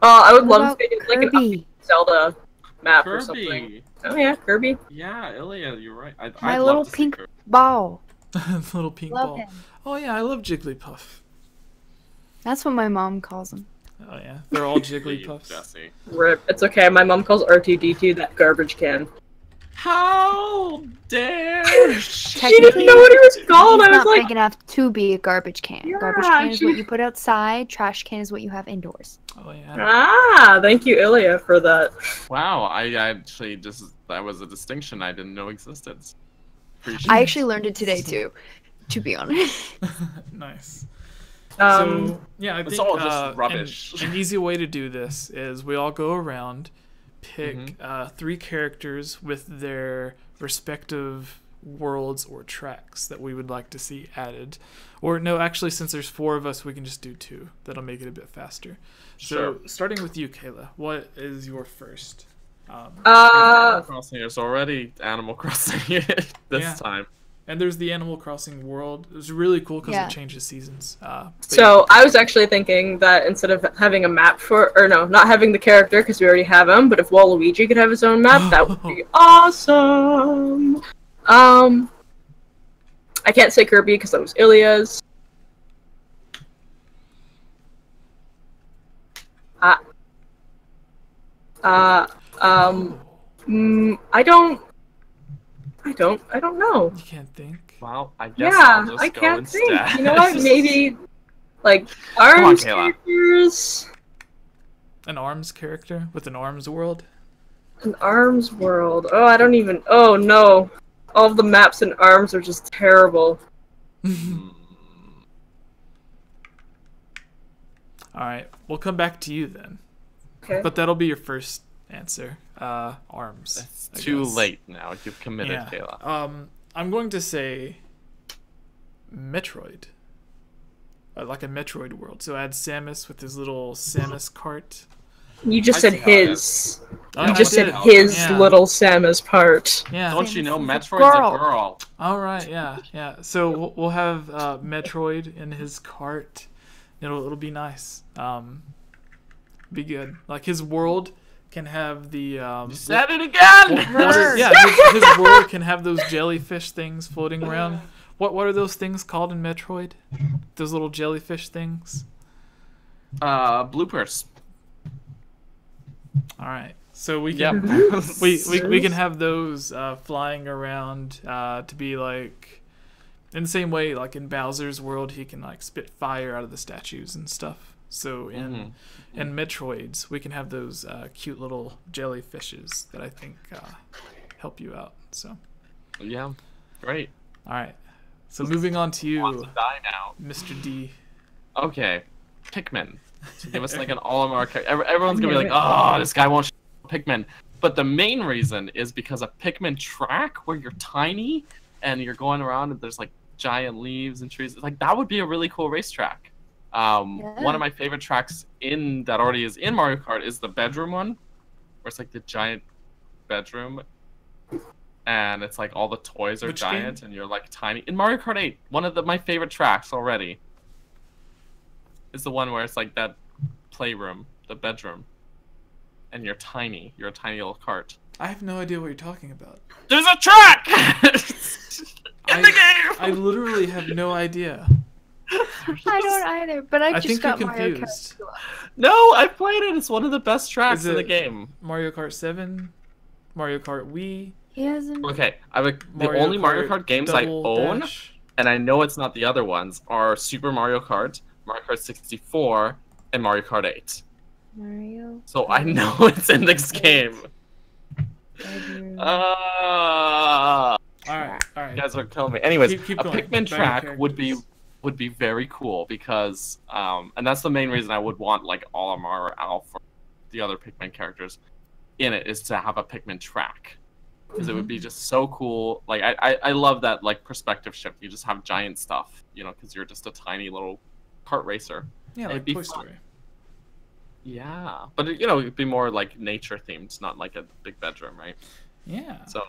I would What love to about make like an Kirby? Zelda map Kirby. or something. Oh yeah, Kirby. Yeah, Ilya, you're right. My I'd little love to see pink Kirby. ball. Little pink Love ball. him. Oh yeah, I love Jigglypuff. That's what my mom calls him. Oh yeah, they're all Jigglypuffs. Jesse. Rip. It's okay. My mom calls R2D2 that garbage can. How dare She didn't know what he was called. He's I was not like, big enough to be a garbage can. Yeah, Garbage can is what she- you put outside. Trash can is what you have indoors. Oh yeah. ah, thank you, Ilya, for that. Wow, I actually that was a distinction I didn't know existed. Appreciate I it. actually learned it today too, to be honest. Nice. Um, So yeah, I it's think all just rubbish. An easy way to do this is we all go around, pick 3 characters with their respective worlds or tracks that we would like to see added. Or no, actually, since there's 4 of us, we can just do 2. That'll make it a bit faster. So starting with you, Kayla, what is your first? Animal Crossing is already Animal Crossing this time. And there's the Animal Crossing world. It was really cool because Yeah. it changes seasons. So I was actually thinking that instead of having a map not having the character because we already have him, but if Waluigi could have his own map, that would be awesome. I can't say Kirby because that was Ilya's. I don't know. You can't think. Well, I guess Yeah, I'll just I go can't instead. think. You know what? Maybe like on, ARMS Kayla. characters. An ARMS character with an ARMS world. An ARMS world. Oh, I don't even. Oh no, all of the maps in ARMS are just terrible. Alright, we'll come back to you then. Okay. But that'll be your first answer. ARMS. It's I too guess. late now. You've committed, Yeah. Kayla. I'm going to say Metroid. Like a Metroid world. So add Samus with his little Samus cart. You just I said see how it his. Oh, You I just said did. his Yeah. little Samus part. Yeah. Don't you know Samus is a Metroid's girl. a girl? All right. Yeah. So we'll have Metroid in his cart. It'll be nice. Be good. Like his world can have the You said it again! water, yeah, his world can have those jellyfish things floating around. What are those things called in Metroid? Those little jellyfish things. Bloopers. All right. So we can Yep. we can have those flying around to be like in the same way like in Bowser's world he can like spit fire out of the statues and stuff. So in Metroids we can have those cute little jellyfishes that I think help you out. So Yeah, great. all right. So moving on to Wants you, to die now. Mr. D. Okay, Pikmin. So give us like an all-American. Everyone's gonna be like, "Oh, this guy won't Pikmin. But the main reason is because a Pikmin track where you're tiny and you're going around and there's like giant leaves and trees. Like that would be a really cool racetrack. One of my favorite tracks that already is in Mario Kart is the bedroom one, where it's like the giant bedroom, and it's like all the toys are giant and you're like tiny. In Mario Kart 8, one of my favorite tracks already is the one where it's like that playroom, the bedroom, and you're tiny. You're a tiny little cart. I have no idea what you're talking about. There's a track in the game. I literally have no idea. I don't either, but I just think got you're Mario confused. Kart. No, I played it. It's one of the best tracks Is in the it game. Mario Kart 7, Mario Kart Wii. He hasn't. Okay, the only Mario Kart games I own, Dash. and I know it's not the other ones, are Super Mario Kart, Mario Kart 64, and Mario Kart 8. Mario. So I know it's in this game. All right. You guys are killing me. Anyways, Keep a going. Pikmin Better track characters. would be very cool because, and that's the main reason I would want like Olimar or Alf or the other Pikmin characters in it, is to have a Pikmin track, because it would be just so cool. Like I love that like perspective shift. You just have giant stuff, you know, because you're just a tiny little kart racer. Yeah, It'd like be Toy fun. Story. Yeah, but you know, it'd be more like nature themed, not like a big bedroom, right? Yeah. So,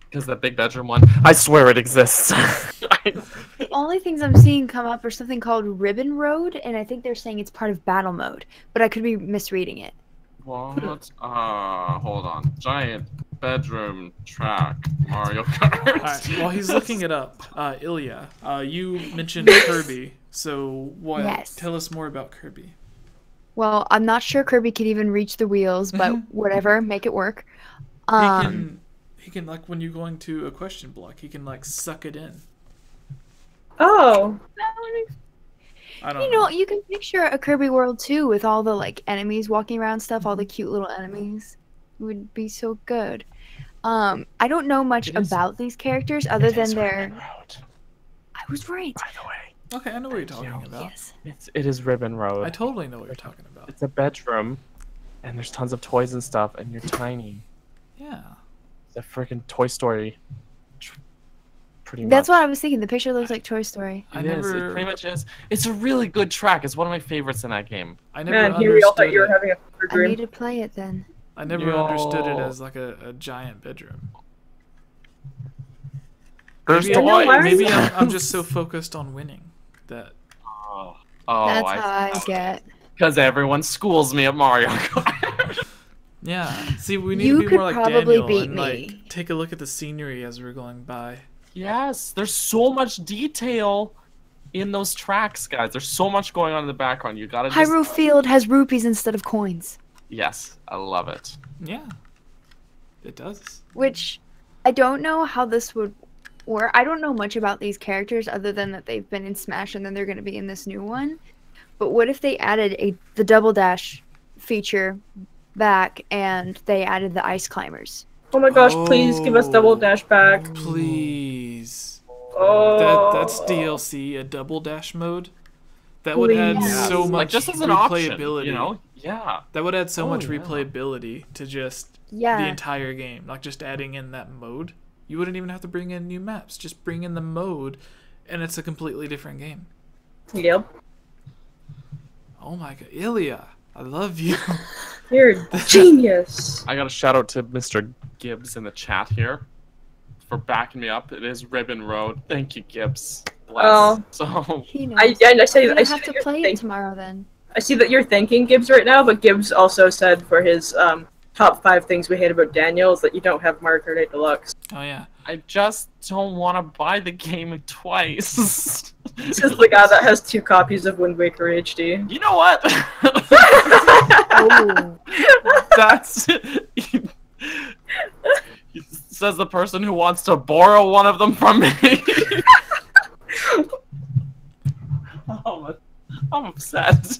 because the big bedroom one, I swear it exists. The only things I'm seeing come up are something called Ribbon Road, and I think they're saying it's part of Battle Mode, but I could be misreading it. What? Hold on. Giant bedroom track Mario Kart. Alright, while he's looking it up, Ilya, you mentioned Kirby, so what? Yes. Tell us more about Kirby. Well, I'm not sure Kirby could even reach the wheels, but whatever, make it work. He can like when you're going to a question block, he can like suck it in. Oh. I don't You know, you can picture a Kirby world too with all the like enemies walking around stuff, all the cute little enemies. It would be so good. I don't know much about these characters other than their. I was right. By the way. Okay, I know what you're talking about. Yes. It is Ribbon Road. I totally know what you're talking about. It's a bedroom, and there's tons of toys and stuff, and you're tiny. Yeah. It's a freaking Toy Story. Pretty much. That's what I was thinking. The picture looks like Toy Story. I It is. It never. pretty much is. It's a really good track. It's one of my favorites in that game. I never Man, here we all thought understood you were it. having a fever I need dream. to play it then. I never understood it as like a giant bedroom. There's Maybe, toys. maybe I'm just so focused on winning that. Oh, That's how I get. Because everyone schools me at Mario Kart. Yeah. See, we need You to be could more like probably Daniel beat and me. like take a look at the scenery as we're going by. Yes, there's so much detail in those tracks, guys. There's so much going on in the background. You gotta just... Hyrule Field has rupees instead of coins, Yes, I love it. Yeah. It does. which I don't know how this would work. I don't know much about these characters other than that they've been in Smash and then they're going to be in this new one. But what if they added the double dash feature back and they added the ice climbers? Oh my gosh, please give us Double Dash back. Please. Oh. That's DLC, a double dash mode. That would add Please. so Like, much just as an replayability. option, you know? Yeah. That would add so much yeah. replayability to just Yeah. the entire game. Like just adding in that mode. You wouldn't even have to bring in new maps. Just bring in the mode and it's a completely different game. Yep. Oh my god. Ilya, I love you. You're a genius. I got a shout out to Mr. Gibbs in the chat here for backing me up. It is Ribbon Road. Thank you, Gibbs. Bless. Oh. So He knows. I say We'll I see have that to you're play it thank- tomorrow then. I see that you're thanking Gibbs right now, but Gibbs also said for his top 5 things we hate about Daniel is that you don't have Mario Kart 8 Deluxe. Oh yeah. I just don't want to buy the game twice. This is the guy that has 2 copies of Wind Waker HD. You know what? Oh. That's says the person who wants to borrow one of them from me. Oh, I'm upset.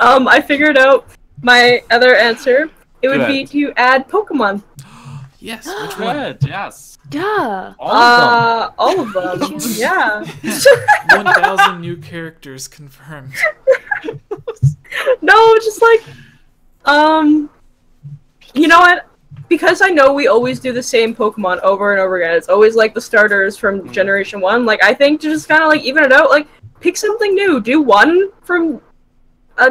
I figured out my other answer. It would be Good. to add Pokemon. Yes, which one? Good, yes. Duh. All of them. All of them. Yeah. 1,000 new characters confirmed. No, just like You know what? Because I know we always do the same Pokemon over and over again. It's always like the starters from Generation 1. Like, I think to just kind of like even it out, like pick something new. Do one from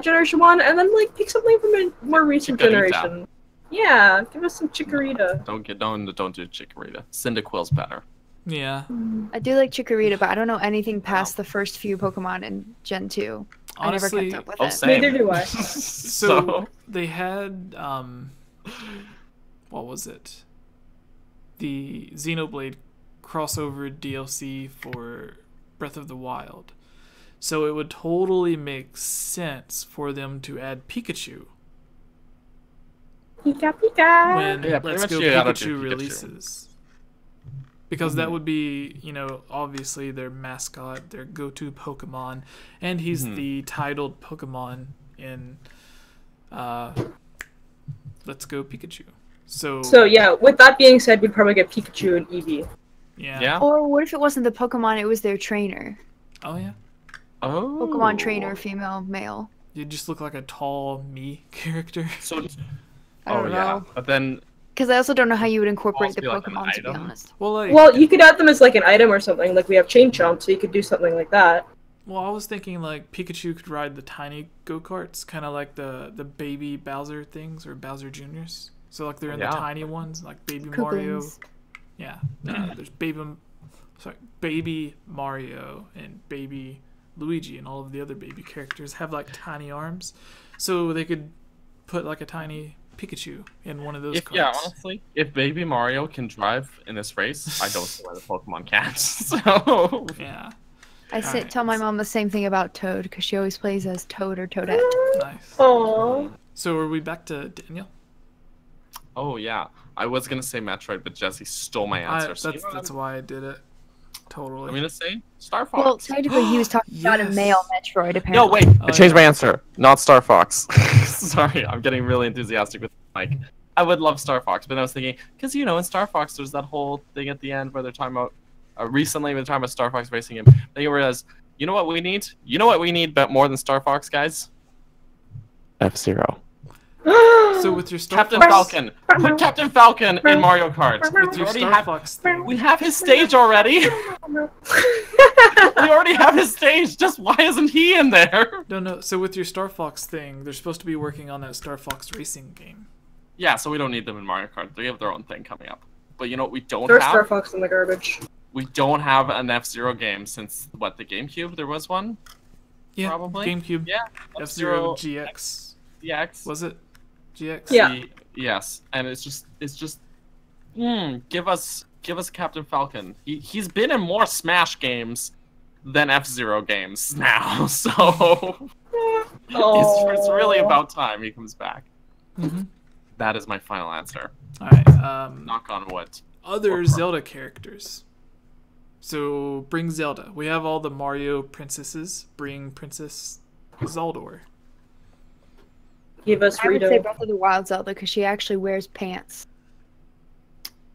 Generation 1 and then like pick something from a more recent generation. Yeah, give us some Chikorita. Don't do Chikorita. Cyndaquil's better. Yeah. I do like Chikorita, but I don't know anything past the first few Pokemon in Gen 2. Honestly, I never kept up with it. Same. Neither do I. So they had what was it? The Xenoblade crossover DLC for Breath of the Wild. So it would totally make sense for them to add Pikachu Pika Pika! when Yeah, Let's Go pretty much you gotta Pikachu do Pikachu. releases. Because that would be, you know, obviously their mascot, their go-to Pokemon, and he's the titled Pokemon in Let's Go Pikachu. So yeah, with that being said, we'd probably get Pikachu and Eevee. Yeah. Or what if it wasn't the Pokemon, it was their trainer? Oh, yeah. Oh. Pokemon trainer, female, male. You just look like a tall me character. So. I don't know. But then. Because I also don't know how you would incorporate the be like an Pokemon, to be item? honest. Well, you could add them as like an item or something. Like we have Chain Chomp, so you could do something like that. Well, I was thinking like Pikachu could ride the tiny go-karts, kind of like the baby Bowser things or Bowser Juniors. So like they're in the tiny ones, like Baby Mario. Koopas. Yeah, there's Baby Mario and Baby Luigi and all of the other baby characters have like tiny arms, so they could put like a tiny Pikachu in one of those carts. Yeah, honestly, if Baby Mario can drive in this race, I don't see why the Pokemon can't. So yeah. Tell my mom the same thing about Toad, because she always plays as Toad or Toadette. Nice. Aww. So are we back to Daniel? Oh yeah, I was gonna say Metroid, but Jesse stole my answer. That's why I did it. Totally. I'm gonna say Star Fox. Well, technically he was talking about a male Metroid, apparently. No, wait. I changed my answer. Not Star Fox. Sorry, I'm getting really enthusiastic with Mike. I would love Star Fox, but I was thinking, because you know, in Star Fox, there's that whole thing at the end where they're talking about. Recently, they're talking about Star Fox racing game. They realized, you know what we need? You know what we need, but more than Star Fox, guys? F-Zero. So with your Star Captain Fox, Falcon. Put Captain Falcon in Mario Kart. with your Star Fox thing, We have his stage already. We already have his stage. Just why isn't he in there? No. So with your Star Fox thing, they're supposed to be working on that Star Fox racing game. Yeah, so we don't need them in Mario Kart. They have their own thing coming up. But you know what we don't There's have? Star Fox in the garbage. We don't have an F-Zero game since, what, the GameCube? There was one? Yeah, Probably? GameCube. Yeah. F-Zero GX. DX. Was it? GX? Yeah. Yes, and it's just give us Captain Falcon. He's been in more Smash games than F-Zero games now, so it's really about time he comes back. Mm-hmm. That is my final answer. All right. Knock on wood. Other Zelda characters. So bring Zelda. We have all the Mario princesses. Bring Princess Zaldor. Give us I would say Rito. Breath of the Wild Zelda, because she actually wears pants.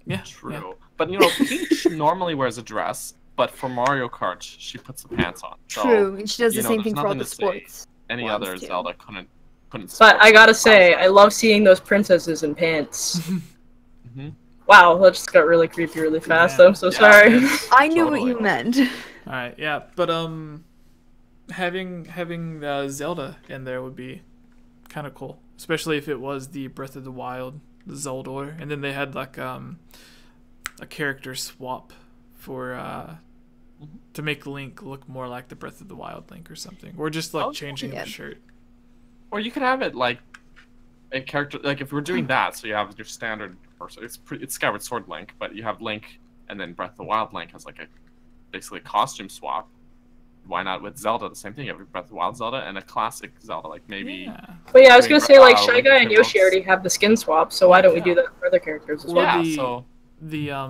Yeah. True. Yeah. But you know, Peach normally wears a dress, but for Mario Kart, she puts the pants on. So, True, and she does the you know, same there's thing for all nothing the to say. sports. Any ones, other too. Zelda couldn't. But I gotta say, I love seeing those princesses in pants. Mm-hmm. Wow, that just got really creepy really fast. Yeah. I'm so sorry. I knew what Totally. you meant. All right. Yeah. But having Zelda in there would be kind of cool, especially if it was the Breath of the Wild Zaldor, and then they had like a character swap for to make Link look more like the Breath of the Wild Link or something, or just like changing yeah. the shirt. Or you could have it like a character, like if we're doing that, so you have your standard, or so it's Skyward Sword Link, but you have Link, and then Breath of the Wild Link has like basically a costume swap. Why not with Zelda? The same thing. You have Breath of the Wild Zelda and a classic Zelda, like maybe. Yeah. But yeah, I was gonna say like Shy Link Guy and to Yoshi Brooks. already have the skin swap, so why don't we do that for other characters as well? Well, Yeah,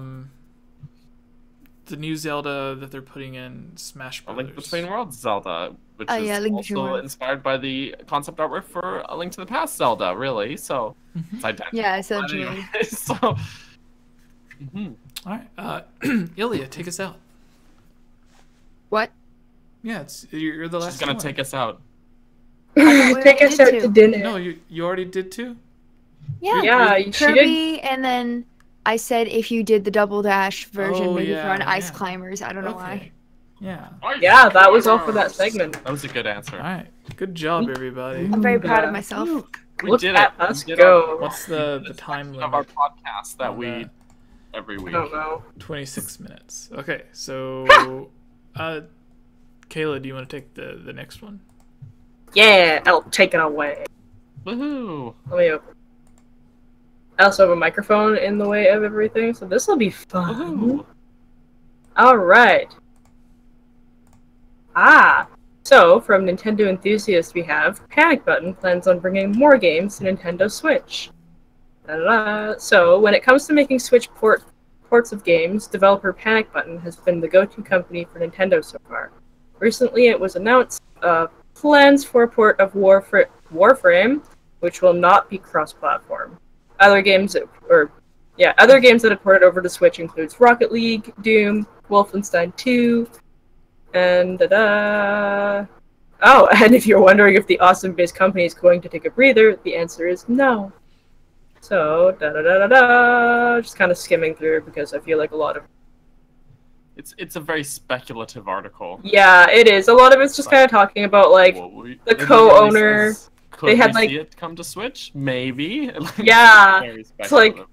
the new Zelda that they're putting in Smash A Bros. Link Between Worlds Zelda, which Oh, yeah, is Link Between also Worlds. inspired by the concept artwork for A Link to the Past Zelda, really. So it's identical. Yeah, But essentially. anyway, so. Mhm. All right, Ilya, take us out. What? Yeah, you're the last. She's gonna one. take us out. Take us out to dinner. No, you already did too. Yeah, she did. Kirby, and then I said if you did the double dash version, Oh, maybe yeah, for on Ice yeah. Climbers. I don't know why. Okay. Yeah. Yeah, that was all for that segment. That was a good answer. All right. Good job, everybody. I'm very proud of Yeah. myself. We Look did at it. us We did go. What's the time of limit? our podcast that on we that? every week. I don't know. 26 minutes. Okay, so Kayla, do you want to take the next one? Yeah, I'll take it away. Woohoo! Let me open. I also have a microphone in the way of everything, so this will be fun. Woohoo! Alright. So, from Nintendo enthusiasts we have, Panic Button plans on bringing more games to Nintendo Switch. La-la-la. So, when it comes to making Switch ports of games, developer Panic Button has been the go-to company for Nintendo so far. Recently, it was announced plans for a port of Warframe, which will not be cross-platform. Other games that have ported over to Switch includes Rocket League, Doom, Wolfenstein 2, and Oh, and if you're wondering if the awesome-based company is going to take a breather, the answer is no. So, just kind of skimming through because I feel like a lot of... It's a very speculative article. Yeah, it is. A lot of it's just kind of talking about, like, the co-owner... Could they had, we like... see it come to Switch? Maybe. Yeah, Very it's like... speculative.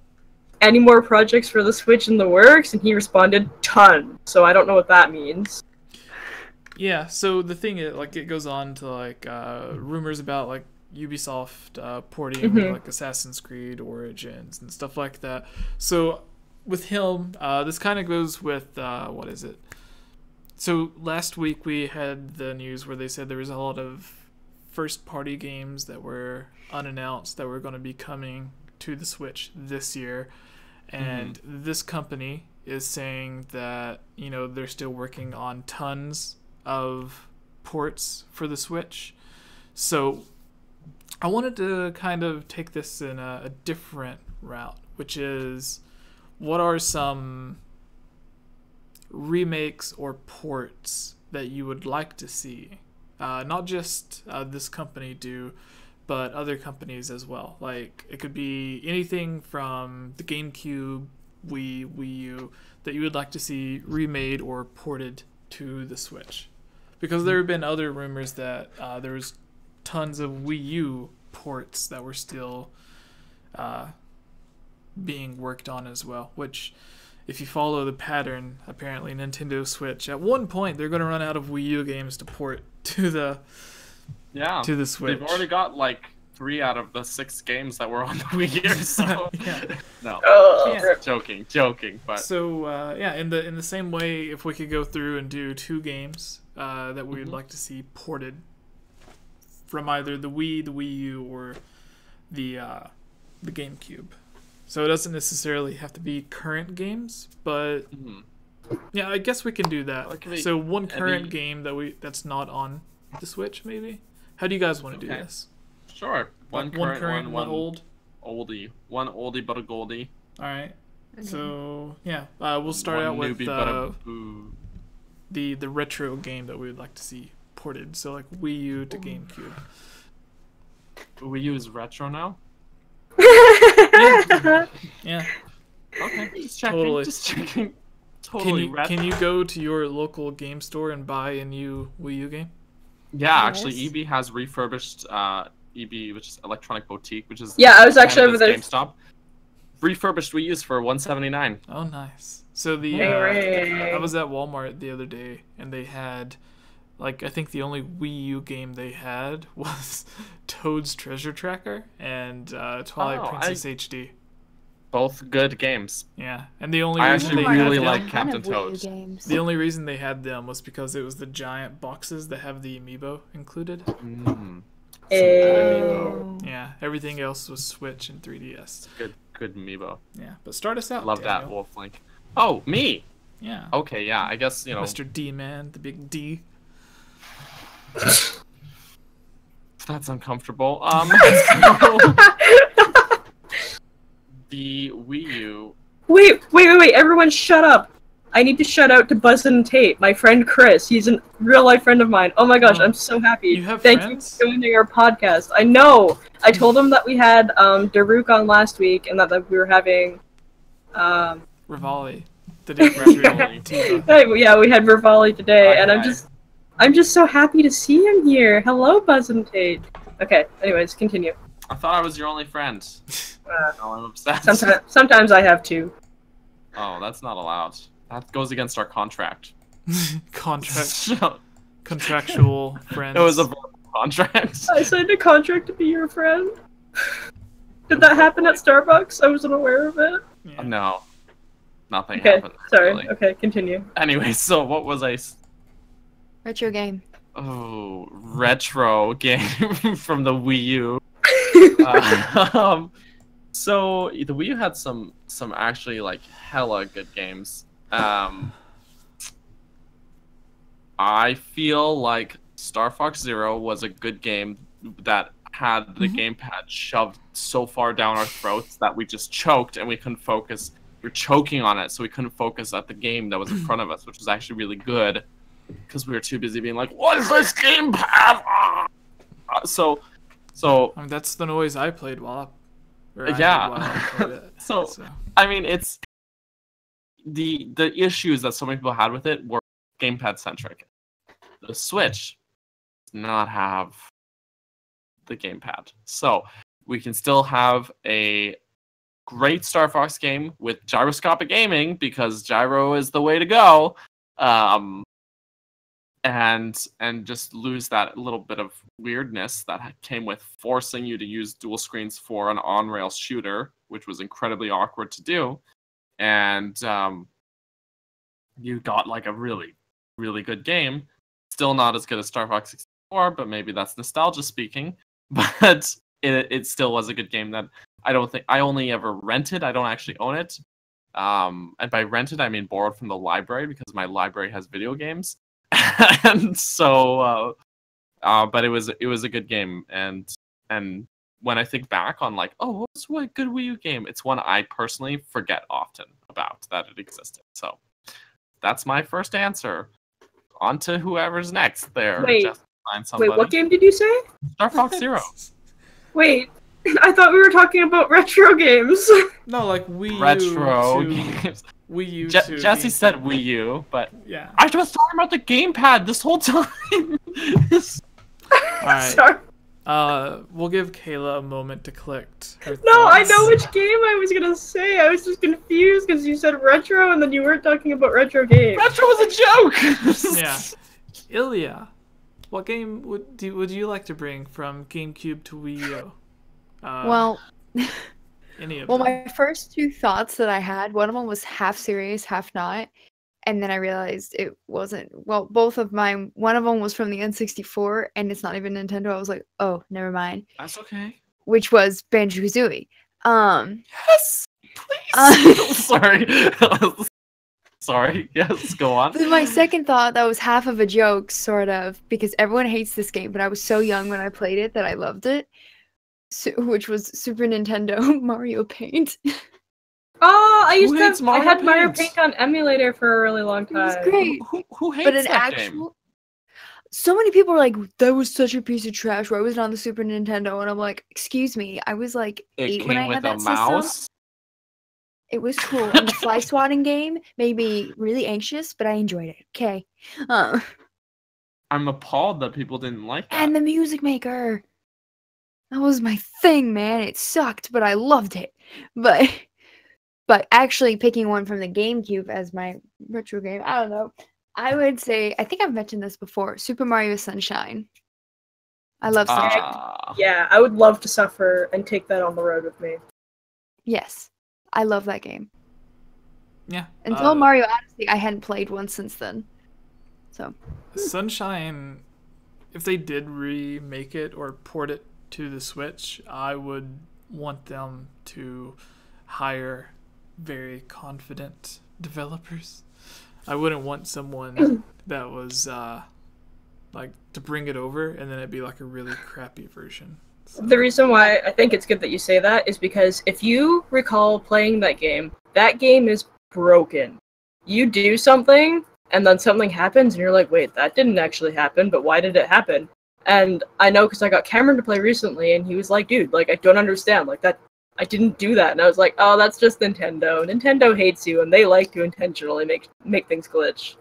Any more projects for the Switch in the works? And he responded, ton. So I don't know what that means. Yeah, so the thing is, like, it goes on to, like, rumors about, like, Ubisoft porting, like, Assassin's Creed Origins and stuff like that. So, with him, this kind of goes with, what is it? So, last week we had the news where they said there was a lot of first-party games that were unannounced that were going to be coming to the Switch this year. And this company is saying that, you know, they're still working on tons of ports for the Switch. So I wanted to kind of take this in a different route, which is what are some remakes or ports that you would like to see? Not just this company do, but other companies as well. Like, it could be anything from the GameCube, Wii U, that you would like to see remade or ported to the Switch. Because there have been other rumors that there was tons of Wii U ports that were still being worked on as well, which, if you follow the pattern, apparently Nintendo Switch, at one point they're going to run out of Wii U games to port to the Switch. They've already got like 3 out of the 6 games that were on the Wii U. So no, joking. But so in the same way, if we could go through and do 2 games that we would like to see ported from either the Wii, the Wii U, or the GameCube. So it doesn't necessarily have to be current games, but yeah, I guess we can do that. So one current game that's not on the Switch, maybe. How do you guys want to do this? Sure. One current, one old. Oldie. One oldie but a goldie. All right. So yeah, we'll start out with the retro game that we would like to see ported. So like Wii U to GameCube. Wii U is retro now? Yeah. Okay. Just checking. Totally. Can you go to your local game store and buy a new Wii U game? Yeah, actually, EB has refurbished EB, which is Electronic Boutique, which is I was actually over there. GameStop. Refurbished Wii U's for $179. Oh, nice. So I was at Walmart the other day, and they had, like, I think the only Wii U game they had was Toad's Treasure Tracker and Twilight Princess HD. Both good games. Yeah, and the only I reason actually they had really them, like Captain Toad's. The only reason they had them was because it was the giant boxes that have the amiibo included. Yeah, everything else was Switch and 3DS. Good amiibo. Yeah, but start us out. Love Daniel. that, Wolf Link. Oh, me. Yeah. Okay, yeah. I guess Mr. D Man, the big D. That's uncomfortable. The Wii U. Wait! Everyone, shut up! I need to shout out to Buzz and Tate, my friend Chris. He's a real life friend of mine. Oh my gosh, I'm so happy. You have Thank friends? you for joining our podcast. I know. I told him that we had Daruk on last week and that we were having Revali. The Deku. Hey, yeah, we had Revali today, and Okay. I'm just so happy to see him here. Hello, Buzz and Tate. Okay, anyways, continue. I thought I was your only friend. Oh, I'm upset. Sometimes I have two. Oh, that's not allowed. That goes against our contract. Contractual friends. It was a verbal contract. I signed a contract to be your friend. Did that happen at Starbucks? I wasn't aware of it. Yeah. No. Nothing Okay, happened. sorry. Really. Okay, continue. Anyway, so what was I... Retro game. Oh, retro game from the Wii U. So the Wii U had some actually like hella good games. I feel like Star Fox Zero was a good game that had the gamepad shoved so far down our throats that we just choked and we couldn't focus. We were choking on it, so we couldn't focus at the game that was in front of us, which was actually really good because we were too busy being like, "What is this gamepad?" So I mean, that's the noise I played while I played it. So I mean, it's the issues that so many people had with it were gamepad centric. The Switch does not have the gamepad, so we can still have a great Star Fox game with gyroscopic aiming because gyro is the way to go, and just lose that little bit of weirdness that came with forcing you to use dual screens for an on-rail shooter, which was incredibly awkward to do, and you got like a really, really good game. Still not as good as Star Fox 64, but maybe that's nostalgia speaking. But it still was a good game that I don't think I only ever rented. I don't actually own it. And by rented, I mean borrowed from the library because my library has video games. And so, but it was a good game. And when I think back on like, oh, what a good Wii U game, it's one I personally forget often about that it existed. So that's my first answer. On to whoever's next there. Wait, Just find somebody. what game did you say? Star Fox Zero. Wait, I thought we were talking about retro games. No, like Wii U. Retro to games. Wii U. Jesse GameCube. said Wii U, but Yeah. I was talking about the gamepad this whole time. Alright. Sorry. We'll give Kayla a moment to collect her No, I thoughts. know which game I was gonna say. I was just confused because you said retro and then you weren't talking about retro games. Retro was a joke. Yeah. Ilya, what game would you like to bring from GameCube to Wii U? Well, Any of well, them. my first two thoughts that I had, one of them was half serious, half not. And then I realized it wasn't. Well, both of mine, one of them was from the N64, and it's not even Nintendo. I was like, oh, never mind. That's okay. Which was Banjo-Kazooie. Yes, please. Sorry. Sorry. Yes, go on. Then my second thought, that was half of a joke, sort of, because everyone hates this game, but I was so young when I played it that I loved it. Which was Super Nintendo Mario Paint. Oh, I used Who to hates have, Mario I had Mario Paint? Paint on emulator for a really long It was time. great. Who hates But an that game? actual. So many people were like, that was such a piece of trash. Why was it on the Super Nintendo? And I'm like, excuse me, I was like It 8 when I came had with a that mouse. system. It was cool. And the fly swatting game made me really anxious, but I enjoyed it. Okay. I'm appalled that people didn't like that. And the Music Maker. That was my thing, man. It sucked, but I loved it. But actually picking one from the GameCube as my retro game, I don't know. I would say, I think I've mentioned this before, Super Mario Sunshine. I love Sunshine. Yeah, I would love to suffer and take that on the road with me. Yes. I love that game. Yeah. Until Mario Odyssey, I hadn't played one since then. So. Sunshine, if they did remake it or port it to the Switch, I would want them to hire very confident developers. I wouldn't want someone that was like to bring it over and then it'd be like a really crappy version. So. The reason why I think it's good that you say that is because if you recall playing that game is broken. you do something and then something happens and you're like, wait, that didn't actually happen, but why did it happen? And I know because I got Cameron to play recently, and he was like, dude, like, I don't understand. Like, that, I didn't do that. And I was like, oh, that's just Nintendo. Nintendo hates you, and they like to intentionally make things glitch.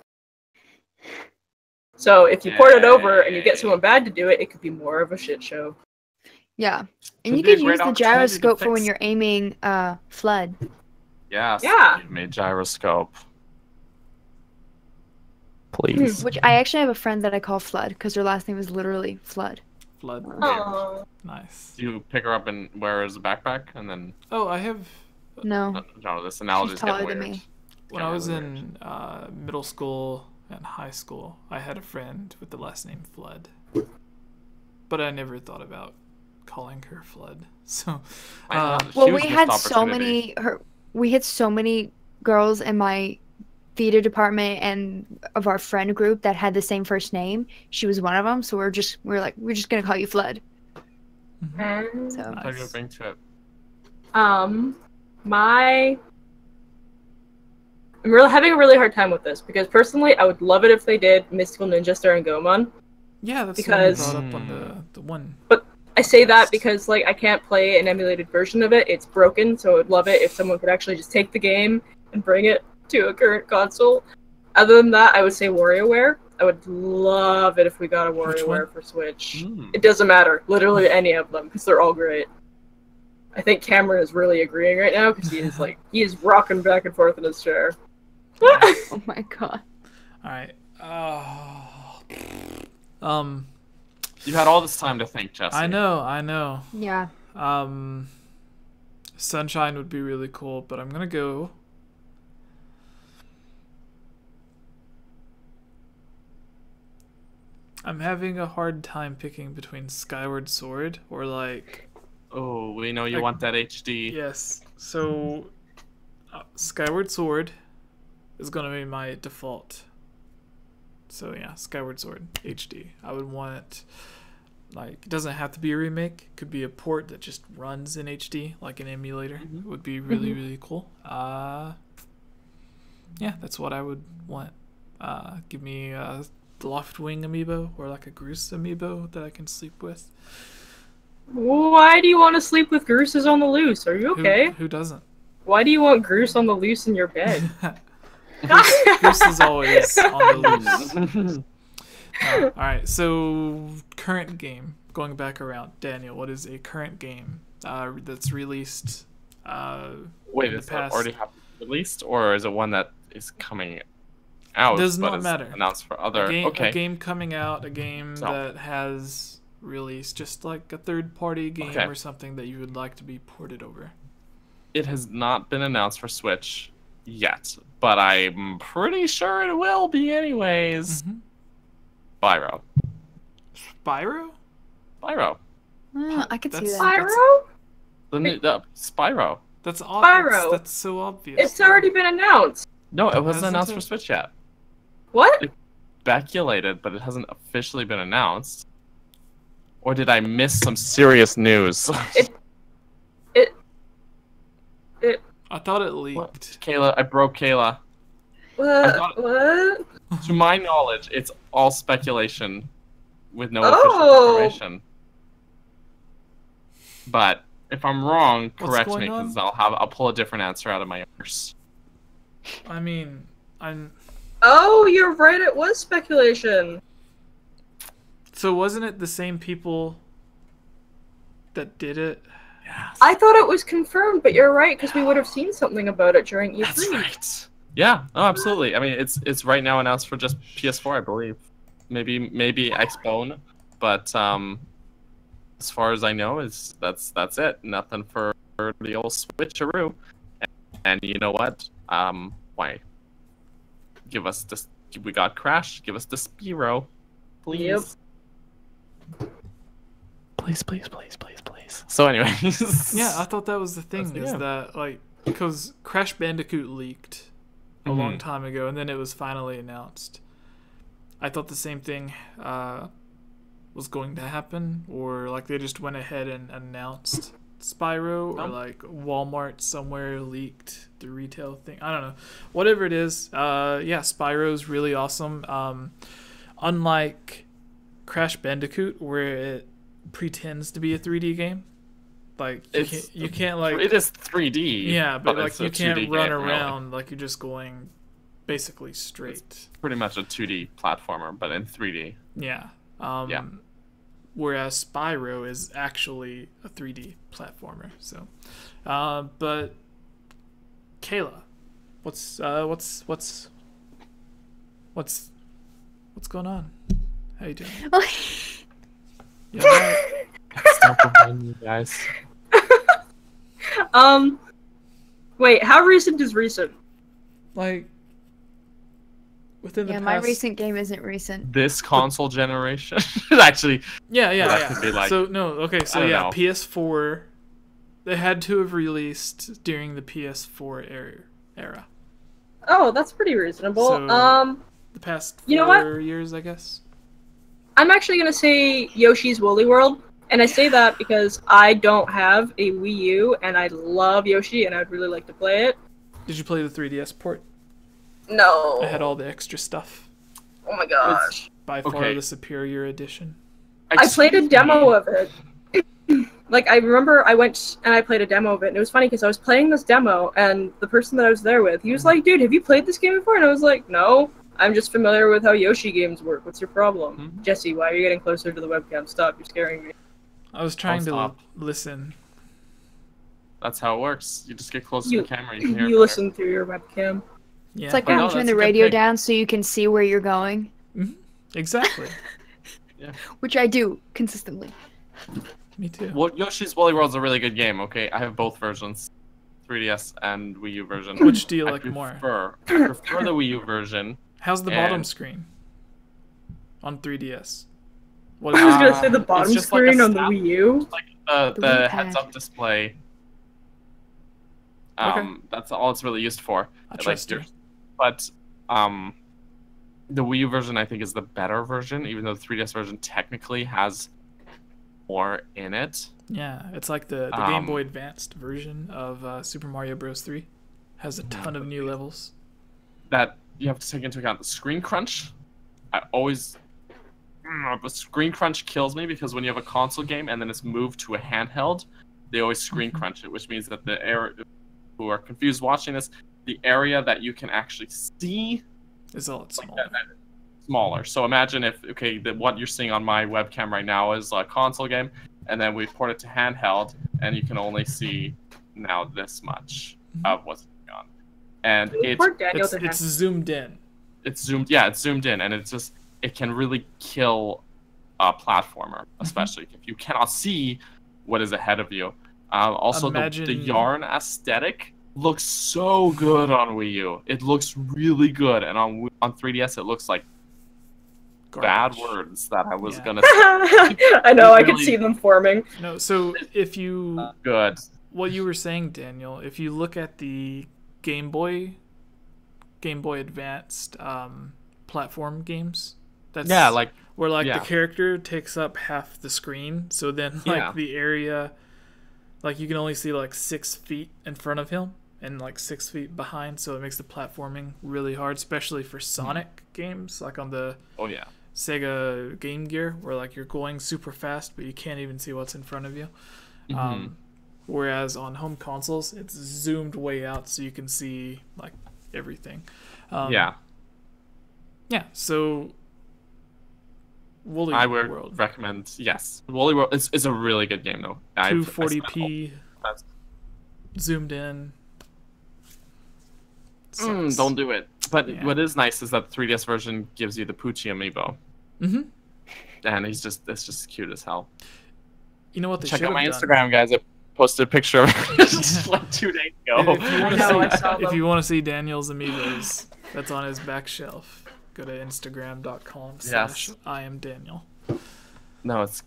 So if you port it over and you get someone bad to do it, it could be more of a shit show. Yeah. And Could you be a could great use the opportunity to gyroscope for when fix- you're aiming Flood. Yes. Yeah. Give me a gyroscope. Please. Which I actually have a friend that I call Flood because her last name is literally Flood. Flood. Oh. Nice. Do you pick her up and wear her as a backpack, and then Oh, I have. No. no, this analogy is She's taller getting than weird. me. When I was in middle school and high school, I had a friend with the last name Flood. But I never thought about calling her Flood. So, Well, Huge we had missed so opportunity. many girls in my theater department and of our friend group that had the same first name. She was one of them, so we're just gonna call you Flood. And, So How do you bring to it? I'm really having a really hard time with this because personally, I would love it if they did Mystical Ninja Star and Gomon. yeah, that's Because- what I brought up on the one. I say that because like I can't play an emulated version of it. It's broken, so I would love it if someone could actually just take the game and bring it to a current console. Other than that, I would say WarioWare. I would love it if we got a Which one? WarioWare for Switch. Mm. It doesn't matter, literally any of them, because they're all great. I think Cameron is really agreeing right now because he is rocking back and forth in his chair. oh my god. All right. You've had all this time to think, Jesse. I know. Yeah. Sunshine would be really cool, but I'm gonna go. I'm having a hard time picking between Skyward Sword or like. Oh, we know you Like- want that HD. Yes. So, Skyward Sword is gonna be my default. So yeah, Skyward Sword HD. I would want it. Like, it doesn't have to be a remake. It could be a port that just runs in HD, like an emulator. It would be really, really cool. Yeah, that's what I would want. Give me a Loftwing amiibo or like a Groose amiibo that I can sleep with. Why do you want to sleep with Grooses on the loose? Are you okay? Who doesn't? Why do you want Groose on the loose in your bed? Goose is always on the loose. Alright, so current game. Going back around. Daniel, what is a current game that's released Wait, in the is that past? already released, or is it one that is coming out? Does but not is matter. Announced for other. A game coming out, a game So. that has released, just like a third-party game Okay. or something that you would like to be ported over. It has not been announced for Switch yet, but I'm pretty sure it will be anyways. Mm-hmm. Spyro. Spyro? Spyro. I could see That's- that. Spyro? The Spyro. That's Spyro. That's so obvious. It's already been announced. No, it wasn't Hasn't announced it? for Switch yet. What? Speculated, but it hasn't officially been announced. Or did I miss some serious news? I thought it What? leaked. Kayla, I broke Kayla. thought- What? To my knowledge, it's all speculation with no Oh. official information. But if I'm wrong, What's correct going me, because on? I'll pull a different answer out of my ears. I mean, I'm. Oh, you're right. It was speculation. So wasn't it the same people that did it? Yes. I thought it was confirmed, but you're right because we would have seen something about it during E3. That's right. Yeah. Oh, absolutely. I mean, it's right now announced for just PS4, I believe. Maybe Xbone, but as far as I know, that's it. Nothing for the old switcheroo. And you know what? Why? Give us this. We got Crash. Give us the Spyro, please. Yep. Please, please, please, please, please. So, anyways. Yeah, I thought that was the thing. That's- Is yeah. that like because Crash Bandicoot leaked a long Mhm. time ago, and then it was finally announced. I thought the same thing was going to happen, or like they just went ahead and announced Spyro, or like Walmart somewhere leaked the retail thing. I don't know. Whatever it is, yeah, Spyro's really awesome. Unlike Crash Bandicoot, where it pretends to be a 3D game, like you can't like it is 3D. Yeah, but like you can't run game, around. Really. Like you're just going basically straight. It's pretty much a 2D platformer, but in 3D. Yeah. Yeah. Whereas Spyro is actually a 3D platformer. So, but Kayla, what's going on? How you doing? You all right? Stop behind you guys. Wait, how recent is recent? Like within the Yeah, past... my recent game isn't recent. This console generation, actually. Yeah. Could be like, So no, okay, so I don't yeah, know. PS4. They had to have released during the PS4 era. Oh, that's pretty reasonable. So, the past 4 you know what? years, I guess. I'm actually gonna say Yoshi's Woolly World, and I say that because I don't have a Wii U, and I love Yoshi, and I'd really like to play it. Did you play the 3DS port? No. I had all the extra stuff. Oh my gosh. By far Okay. the superior edition. I played a demo of it. Like, I remember I went and I played a demo of it, and it was funny because I was playing this demo, and the person that I was there with, he was like, dude, have you played this game before? And I was like, no, I'm just familiar with how Yoshi games work. What's your problem? Jesse, why are you getting closer to the webcam? Stop, you're scaring me. I was trying to stop. listen. That's how it works. You just get close to the camera. You can hear it You better. listen through your webcam. Yeah. It's like Oh, when no, you turn that's the a good radio pick. down so you can see where you're going, Exactly. which I do consistently. Me too. Well, Yoshi's Woolly World's a really good game. Okay, I have both versions, 3DS and Wii U version. Which do you I like more? prefer the Wii U version. How's the bottom And- screen on 3DS? I was gonna say the it's bottom just like a screen on the snap- Wii U. Like The the Wii heads-up pad. display. Okay. That's all it's really used for. I trust you. But the Wii U version I think is the better version, even though the 3DS version technically has more in it. Yeah, it's like the Game Boy Advanced version of Super Mario Bros. 3. Has a ton of new levels. That you have to take into account the screen crunch. But screen crunch kills me because when you have a console game and then it's moved to a handheld, they always screen crunch it, which means that the area who are confused watching this, the area that you can actually see Is a lot like smaller. that smaller. So imagine if what you're seeing on my webcam right now is a console game, and then we port it to handheld, and you can only see now this much of what's going on, and Poor Daniel It's, to it's zoomed in. it's zoomed in, and it can really kill a platformer, especially if you cannot see what is ahead of you. Also, the Imagine- yarn aesthetic looks so good on Wii U. It looks really good, and on 3DS it looks like bad Garbage. words that I was Yeah. gonna say. I know, I could Really- see them forming. No, so if you Good. what you were saying, Daniel, if you look at the Game Boy Advanced platform games, that's Yeah, like where like yeah. the character takes up half the screen, so then like Yeah. the area, like you can only see like 6 feet in front of him and like 6 feet behind, so it makes the platforming really hard, especially for Sonic games, like on the oh yeah. Sega Game Gear, where like you're going super fast but you can't even see what's in front of you. Whereas on home consoles it's zoomed way out so you can see like everything. Yeah. So Woolly I would World recommend Woolly World is a really good game though. I spent 240p that's- zoomed in. Sucks. don't do it. But Yeah. what is nice is that the 3DS version gives you the Poochie amiibo. And it's just cute as hell. You know what they Check should out my have done? Instagram, guys. I posted a picture of it just like 2 days ago. If you I want know, I to saw see, if them. you want to see Daniel's amiibos, that's on his back shelf. Go to instagram.com/IamDaniel. No, it's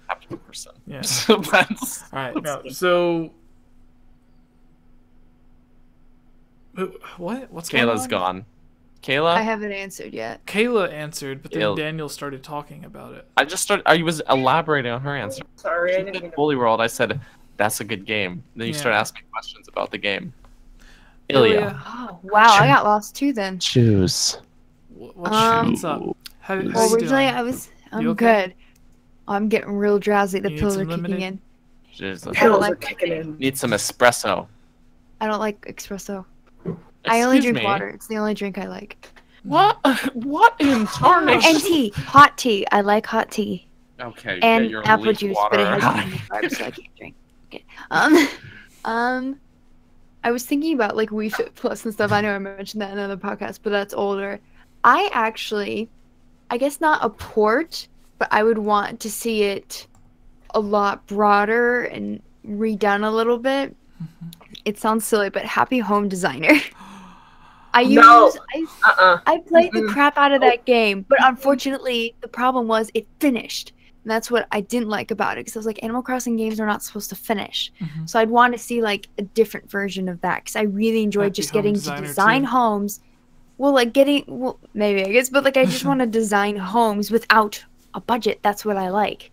Captain Person. Yeah. That's- All right. No. So. What? What's going Kayla's on? gone. Kayla? I haven't answered yet. Kayla answered, but then Kayla. Daniel started talking about it. I was elaborating on her answer. Sorry, I She didn't said mean to. Bully World. I said, that's a good game. Then you Yeah. started asking questions about the game. Ilya. Ilya. Oh, wow, I got lost too then. Choose. What's up? How Well, you originally doing? I'm You okay? good. I'm getting real drowsy. The You need pills are some kicking lemonade? in. Jeez, I don't Pills are like kicking in. need some espresso. I don't like espresso. I only Excuse drink me? water. It's the only drink I like. What? What in tarnation? And tea, hot tea. I like hot tea Okay, and get your apple leaf juice, water. but it has too many carbs, so I can't drink. Okay. I was thinking about like Wii Fit Plus and stuff. I know I mentioned that in another podcast, but that's older. I guess not a port, but I would want to see it a lot broader and redone a little bit. It sounds silly, but Happy Home Designer. I played the crap out of that game, but unfortunately, the problem was it finished. And that's what I didn't like about it, because I was like, Animal Crossing games are not supposed to finish. So I'd want to see like a different version of that, because I really enjoyed Happy just Home getting to Designer design too. homes. Well, like maybe I guess, but like I just want to design homes without a budget. That's what I like.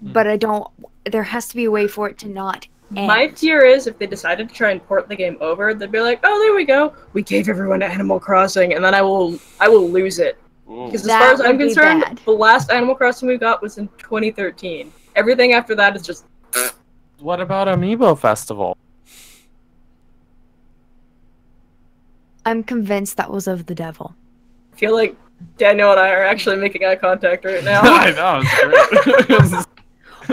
But I don't. There has to be a way for it to not end. My fear is if they decided to try and port the game over, they'd be like, "Oh, there we go. We gave everyone Animal Crossing," and then I will lose it. Because as That far as I'm would be concerned, bad. the last Animal Crossing we got was in 2013. Everything after that is just. What about Amiibo Festival? I'm convinced that was of the devil. I feel like Daniel and I are actually making eye contact right now. I know, it's great.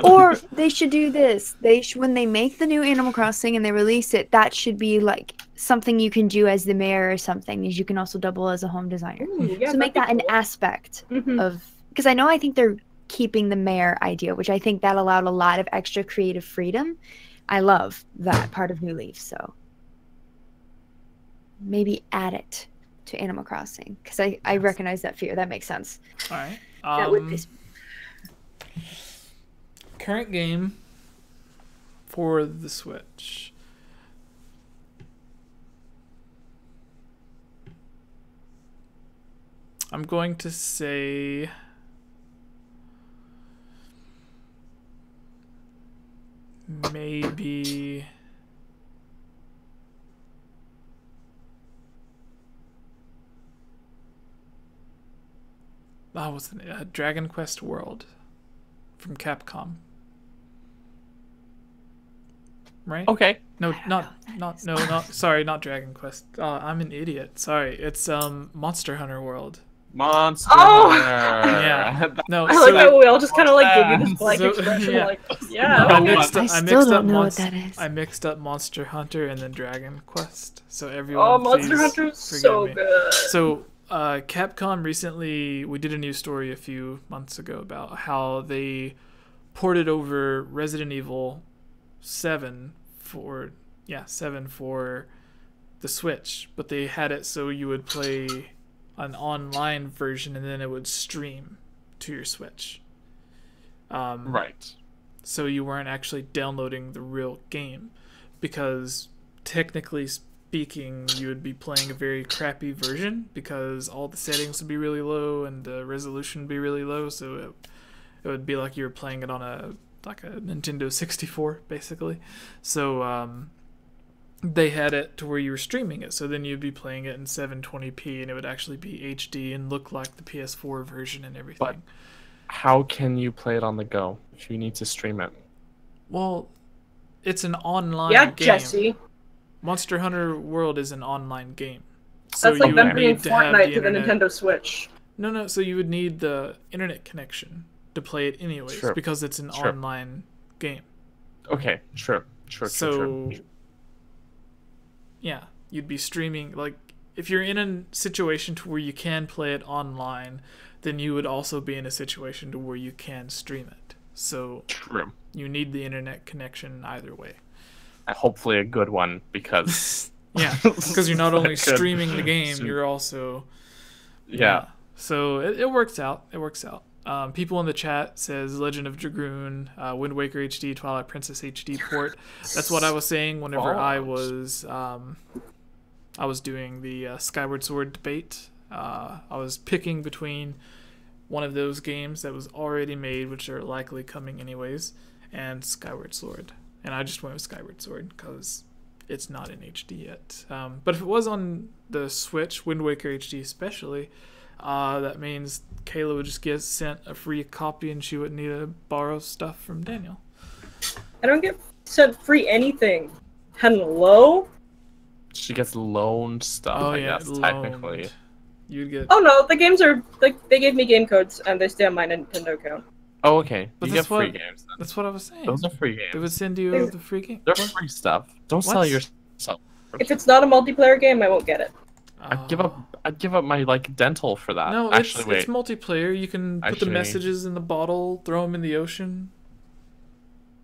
Or they should do this. When they make the new Animal Crossing and they release it, that should be like something you can do as the mayor or something. Is you can also double as a home designer. Ooh, yeah, So make that that'd an be aspect cool. Mhm. of, because I think they're keeping the mayor idea, which I think that allowed a lot of extra creative freedom. I love that part of New Leaf. So maybe add it to Animal Crossing, because I recognize that fear. That makes sense. All right. That would piss me. Current game for the Switch. I'm going to say maybe what's the name? Dragon Quest World from Capcom. Right? Okay. No, sorry, not Dragon Quest. I'm an idiot. Sorry, it's Monster Hunter World. Monster Oh! Hunter. Yeah. No, I like how we all just kind of like give you this blank So- expression, yeah. like, yeah. I okay. mixed up, I I still mixed don't up know what that is. I mixed up Monster Hunter and then Dragon Quest. So everyone, Oh, Monster please Hunter's forgive so me. good. So Capcom recently, we did a news story a few months ago about how they ported over Resident Evil 7 for the Switch, but they had it so you would play an online version and then it would stream to your Switch. Right. So you weren't actually downloading the real game, because technically speaking you would be playing a very crappy version, because all the settings would be really low and the resolution would be really low, so it would be like you were playing it on a Nintendo 64 basically. So they had it to where you were streaming it, so then you'd be playing it in 720p and it would actually be HD and look like the PS4 version and everything. But how can you play it on the go if you need to stream it? Well, it's an online Yeah, game. Jesse. Monster Hunter World is an online game. So That's like you them would bringing need to have Fortnite to the internet. Nintendo Switch. No, so you would need the internet connection to play it anyways, Sure. because it's an Sure. online game. Okay, sure. So, yeah, you'd be streaming, like, if you're in a situation to where you can play it online, then you would also be in a situation to where you can stream it. So True. you need the internet connection either way. Hopefully a good one, because Yeah, because you're not only Good. streaming the game, you're also yeah. So it works out. It works out. People in the chat says Legend of Dragoon, Wind Waker HD, Twilight Princess HD port. That's what I was saying whenever I was I was doing the Skyward Sword debate. I was picking between one of those games that was already made, which are likely coming anyways, and Skyward Sword. And I just went with Skyward Sword because it's not in HD yet. But if it was on the Switch, Wind Waker HD especially, that means Kayla would just get sent a free copy and she wouldn't need to borrow stuff from Daniel. I don't get sent free anything. Hello? She gets loaned stuff, I guess, loaned. technically. You'd get. Oh no, the games are like they gave me game codes and they stay on my Nintendo account. Oh, okay. But You that's get free what- games then. That's what I was saying. Those are free games. They would send you the free game. They're free stuff. Don't sell What? yourself. If it's not a multiplayer game, I won't get it. I'd give up my like dental for that. No, Actually, it's multiplayer. You can put the Actually- messages in the bottle, throw them in the ocean.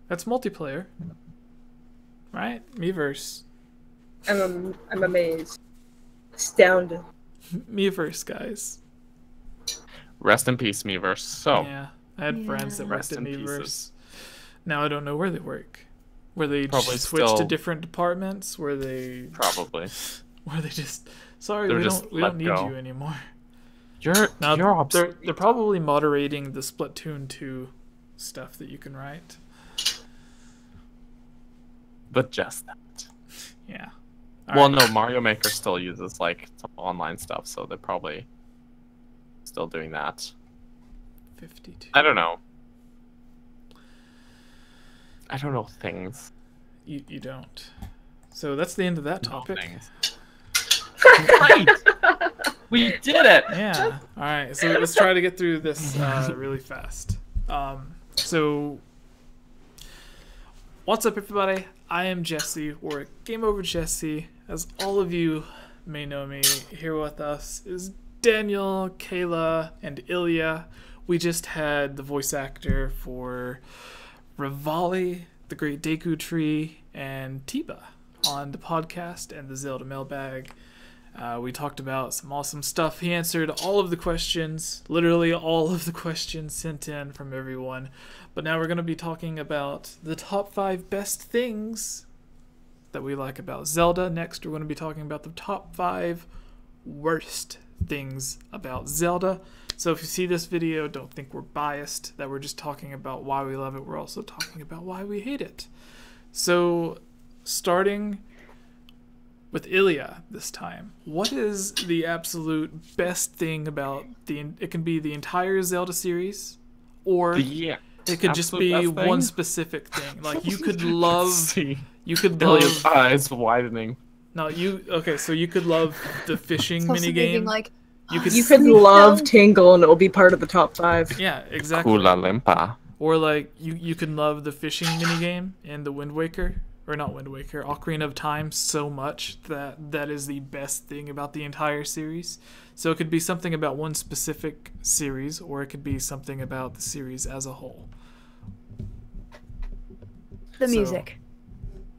That's multiplayer, right? Miiverse, I'm amazed, astounded. Miiverse, guys. Rest in peace, Miiverse. So, Yeah, I had friends that worked Rest at in Miiverse. pieces. Now I don't know where they work. Where they Probably just switch to still- different departments. Where they just sorry, They're we just don't let need go. you anymore. you're Now obsolete. they're probably moderating the Splatoon 2 stuff that you can write. But just that. Yeah. Well, Alright. no, Mario Maker still uses like some online stuff, so they're probably still doing that. 52. I don't know. I don't know things. You don't. So that's the end of that No topic. things. Great! We did it! Yeah. All right. So let's try to get through this really fast. So, what's up, everybody? I am Jesse, or Game Over Jesse. As all of you may know me, here with us is Daniel, Kayla, and Ilya. We just had the voice actor for Revali, the Great Deku Tree, and Teba on the podcast and the Zelda Mailbag. We talked about some awesome stuff. He answered all of the questions, literally all of the questions sent in from everyone. But now we're going to be talking about the top 5 best things that we like about Zelda. Next, we're going to be talking about the top 5 worst things about Zelda. So if you see this video, don't think we're biased, that we're just talking about why we love it. We're also talking about why we hate it. So, starting with Ilya this time. What is the absolute best thing about it can be the entire Zelda series, or Yeah. it could just absolute be best thing? one specific thing. Like you could love, See you could Ilya's love. eyes widening. No, so you could love the fishing minigame. Like, You could, You could love Tingle and it'll be part of the top 5. yeah, exactly. Kula Limpa. Or like you can love the fishing minigame in the Wind Waker, or not Wind Waker, Ocarina of Time so much that is the best thing about the entire series. So it could be something about one specific series, or it could be something about the series as a whole. the So- music.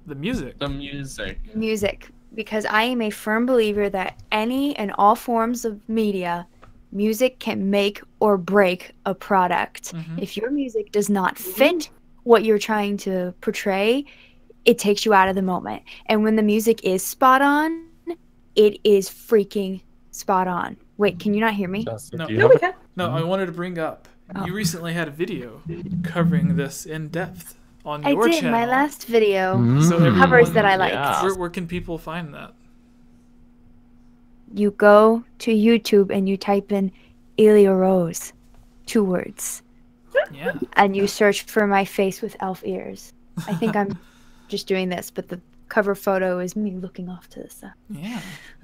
The music. The music. Music. Because I am a firm believer that any and all forms of media, music can make or break a product. Mhm. If your music does not fit what you're trying to portray, it takes you out of the moment. And when the music is spot on, it is freaking spot on. Wait, can you not hear me? Jesse, No. do you No, have we a- can. No, I wanted to bring up. Oh. You recently had a video covering this in depth on I your did. channel. My last video So everyone- covers that I liked. yeah. Where can people find that? You go to YouTube and you type in Ilya Rose, 2 words, Yeah. and you search for my face with elf ears. I think I'm just doing this, but the cover photo is me looking off to the side. Yeah.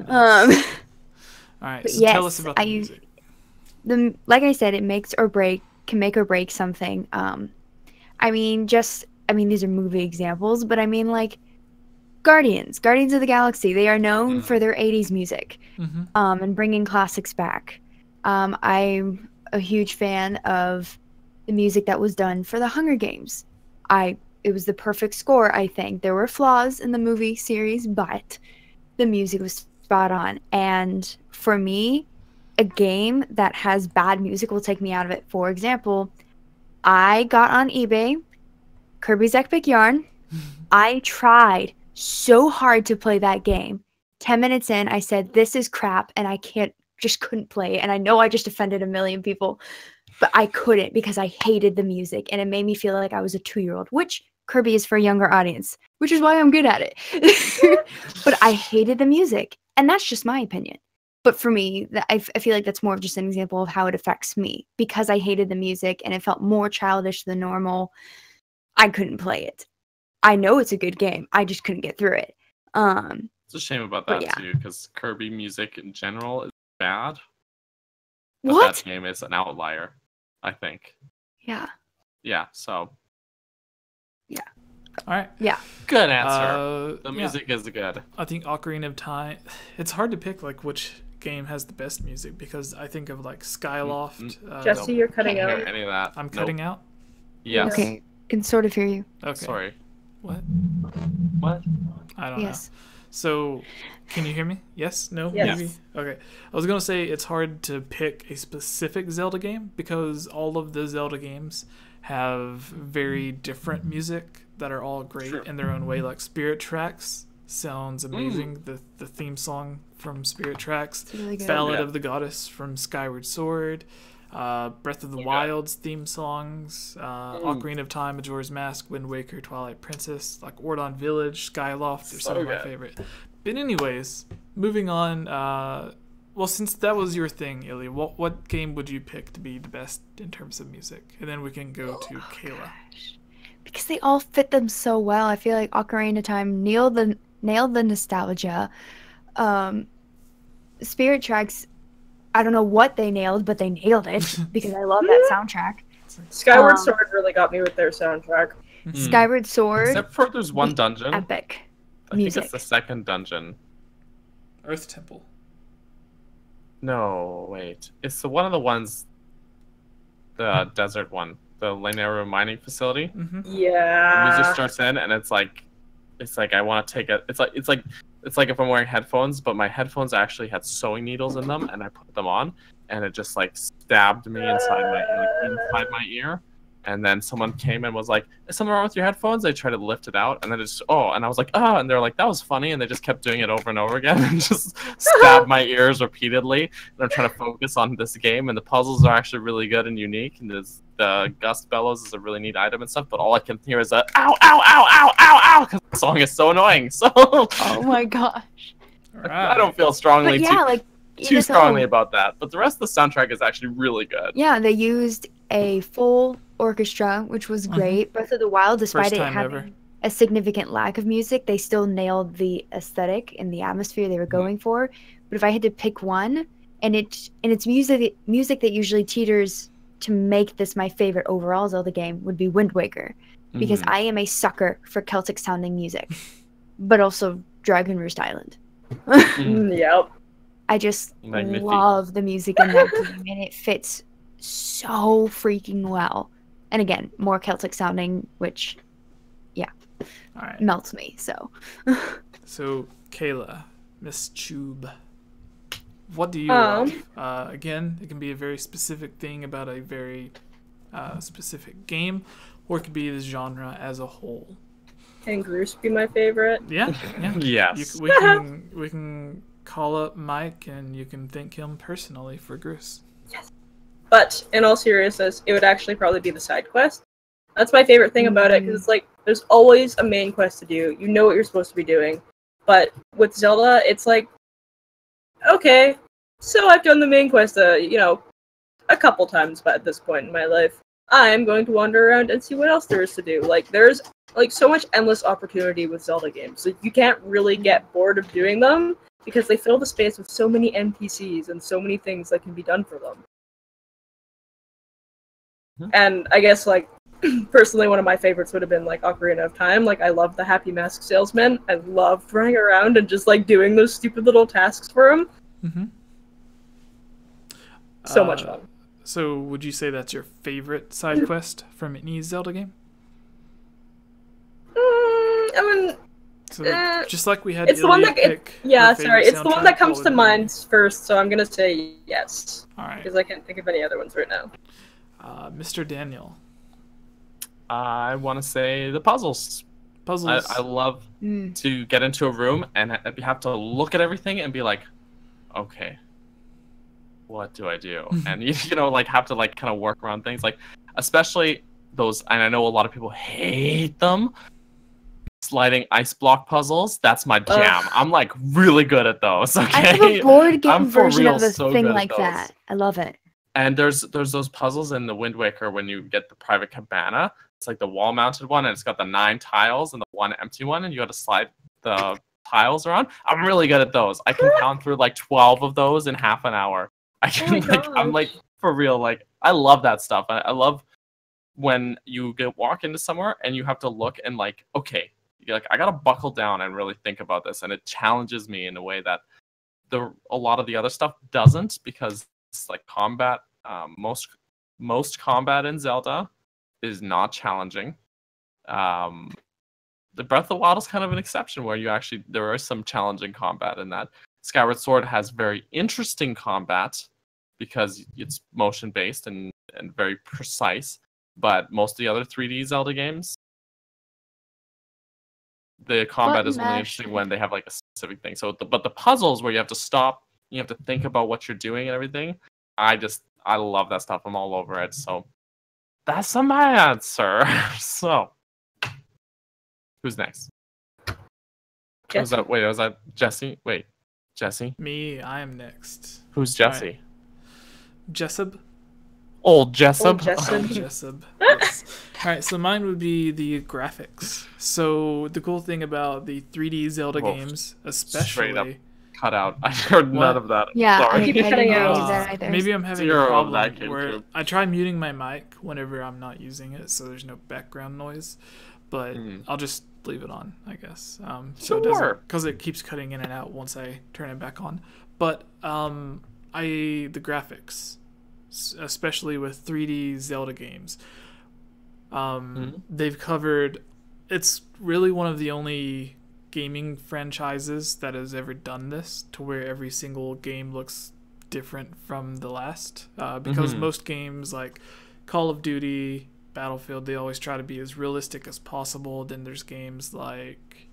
Um, All right. but So tell us yes, about the I use- music. like I said, it can make or break something. I mean, these are movie examples, but I mean, like, Guardians of the Galaxy, they are known for their 80s music, Mhm. and bringing classics back. I'm a huge fan of the music that was done for the Hunger Games. It was the perfect score, I think. There were flaws in the movie series, but the music was spot on. And for me, a game that has bad music will take me out of it. For example, I got on eBay Kirby's Epic Yarn. I tried so hard to play that game, 10 minutes in, I said, this is crap, and I couldn't play it. And I know I just offended a million people, but I couldn't because I hated the music, and it made me feel like I was a 2-year-old, which Kirby is for a younger audience, which is why I'm good at it. But I hated the music, and that's just my opinion. But for me, I feel like that's more of just an example of how it affects me. Because I hated the music and it felt more childish than normal, I couldn't play it. I know it's a good game. I just couldn't get through it. It's a shame about that, yeah. too, because Kirby music in general is bad. But What? that game is an outlier, I think. Yeah. Yeah, so... Yeah. All right. Yeah. Good answer. The music is good. I think Ocarina of Time. It's hard to pick like which game has the best music because I think of like Skyloft. Jesse, you're cutting Can't out. hear any of that. I'm cutting out. Yes. Okay. Can sort of hear you. Okay. Sorry. What? What? I don't Yes. know. So, can you hear me? Yes? No? Yes. Maybe? Okay. I was gonna say it's hard to pick a specific Zelda game because all of the Zelda games have very different music that are all great in their own way. Like Spirit Tracks sounds amazing. The theme song from Spirit Tracks, really good. Ballad Yeah. of the Goddess from Skyward Sword, Breath of the Wild's theme songs, Ocarina of Time, Majora's Mask, Wind Waker, Twilight Princess, like Ordon Village, Skyloft, are some of my favorite. But anyways, moving on. Well, since that was your thing, Illy, what game would you pick to be the best in terms of music? And then we can go to Kayla. Gosh. Because they all fit them so well. I feel like Ocarina of Time nailed the nostalgia. Spirit Tracks, I don't know what they nailed, but they nailed it because I love that soundtrack. Skyward Sword really got me with their soundtrack. Skyward Sword, Except for there's one dungeon. epic I think music. it's the second dungeon. Earth Temple. No, wait. It's one of the ones, the desert one, the Lanero mining facility. Mm-hmm. The Yeah. music starts in, and it's like I want to take it. It's like if I'm wearing headphones, but my headphones actually had sewing needles in them, and I put them on, and it just like stabbed me inside my ear. And then someone came and was like, "Is something wrong with your headphones?" I tried to lift it out, and then and I was like, "Oh!" And they're like, "That was funny," and they just kept doing it over and over again, and just stabbed my ears repeatedly. And I'm trying to focus on this game, and the puzzles are actually really good and unique, and the gust bellows is a really neat item and stuff. But all I can hear is a "ow, ow, ow, ow, ow, ow," because the song is so annoying. So Oh my gosh. I don't feel strongly But yeah, like too strongly about that. But the rest of the soundtrack is actually really good. Yeah, they used a full orchestra, which was great. Breath of the Wild, despite First it time having ever. a significant lack of music, they still nailed the aesthetic and the atmosphere they were going for. But if I had to pick one, and it's music that usually teeters to make this my favorite overall Zelda game, would be Wind Waker, because I am a sucker for Celtic sounding music, but also Dragon Roost Island. Yep. I just Magnifique. love the music in that game, and it fits so freaking well. And again, more Celtic sounding, which, All right. melts me. So, So, Kayla, Miss Tube, what do you love? Again, it can be a very specific thing about a very specific game, or it could be the genre as a whole. Can Groose be my favorite? Yeah, yeah. Yes. We can call up Mike, and you can thank him personally for Groose. But in all seriousness, it would actually probably be the side quest. That's my favorite thing about it, because it's like there's always a main quest to do. You know what you're supposed to be doing. But with Zelda, it's like, okay, so I've done the main quest, a couple times at this point in my life. I'm going to wander around and see what else there is to do. Like, there's like so much endless opportunity with Zelda games. Like, you can't really get bored of doing them because they fill the space with so many NPCs and so many things that can be done for them. And I guess, like, personally, one of my favorites would have been, like, Ocarina of Time. Like, I love the Happy Mask Salesman. I loved running around and just, like, doing those stupid little tasks for him. Mm-hmm. So much fun. So, would you say that's your favorite side quest from any Zelda game? I mean, So, just like we had it's the one Ilya that... pick yeah, her sorry. favorite It's the one soundtrack, that comes what to would it mind first, so I'm going to say yes. be? All right. Because I can't think of any other ones right now. Mr. Daniel. I want to say the puzzles. Puzzles. I love to get into a room and you have to look at everything and be like, okay, what do I do? And you know, like have to like kind of work around things, like especially those. And I know a lot of people hate them. Sliding ice block puzzles, that's my jam. I'm like really good at those. Okay, I have a board game version real of the so thing good at like those. that. I love it. And there's those puzzles in the Wind Waker when you get the private cabana. It's like the wall mounted one, and it's got the 9 tiles and the 1 empty one, and you got to slide the tiles around. I'm really good at those. I can count through like 12 of those in half an hour. I can I'm like for real, like I love that stuff. I love when you walk into somewhere and you have to look and like, okay, you're like I gotta buckle down and really think about this, and it challenges me in a way that a lot of the other stuff doesn't, because it's like combat. Most combat in Zelda is not challenging. The Breath of the Wild is kind of an exception where there are some challenging combat in that. Skyward Sword has very interesting combat because it's motion based and very precise, but most of the other 3D Zelda games, the combat is only interesting when they have like a specific thing. So, but the puzzles where you have to stop, you have to think about what you're doing and everything. I love that stuff. I'm all over it. So that's my answer. So who's next? Was that Jesse? Wait, Jesse? Me, I am next. Who's Jesse? Right. Jessup. Old Jessup. Jessup. Yes. All right, so mine would be the graphics. So the cool thing about the 3D Zelda games, especially. Cut out. I heard none of that. Yeah, sorry. I didn't do that either. Maybe I'm having Zero a of problem that came where through. I try muting my mic whenever I'm not using it, so there's no background noise. But I'll just leave it on, I guess. So it doesn't, because it keeps cutting in and out once I turn it back on. But the graphics, especially with 3D Zelda games, they've covered. It's really one of the only gaming franchises that has ever done this, to where every single game looks different from the last, because most games like Call of Duty, Battlefield, they always try to be as realistic as possible. Then there's games like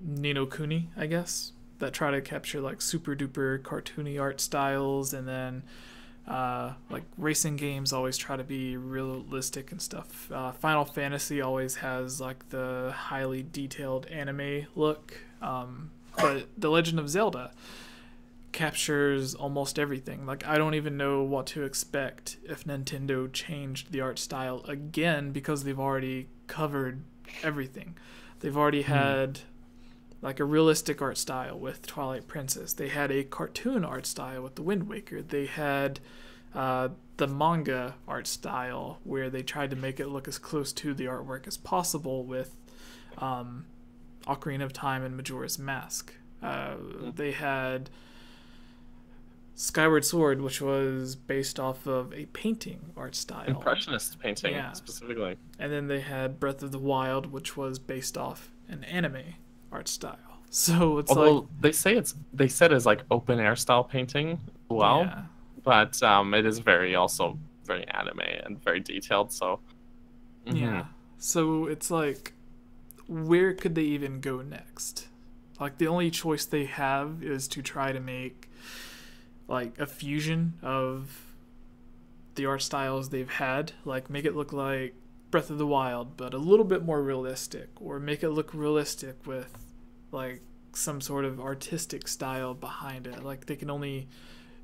Ni no Kuni, I guess, that try to capture like super duper cartoony art styles, and then like racing games always try to be realistic and stuff. Final Fantasy always has like the highly detailed anime look, but The Legend of Zelda captures almost everything. Like I don't even know what to expect if Nintendo changed the art style again, because they've already covered everything. They've already had like a realistic art style with Twilight Princess. They had a cartoon art style with The Wind Waker. They had the manga art style where they tried to make it look as close to the artwork as possible with Ocarina of Time and Majora's Mask. They had Skyward Sword, which was based off of a painting art style. Impressionist painting, specifically. And then they had Breath of the Wild, which was based off an anime art style. So it's they said it's like open air style painting as well, but it is also very anime and very detailed. So so it's like, where could they even go next? Like the only choice they have is to try to make like a fusion of the art styles they've had, like make it look like Breath of the Wild but a little bit more realistic, or make it look realistic with like some sort of artistic style behind it. Like they can only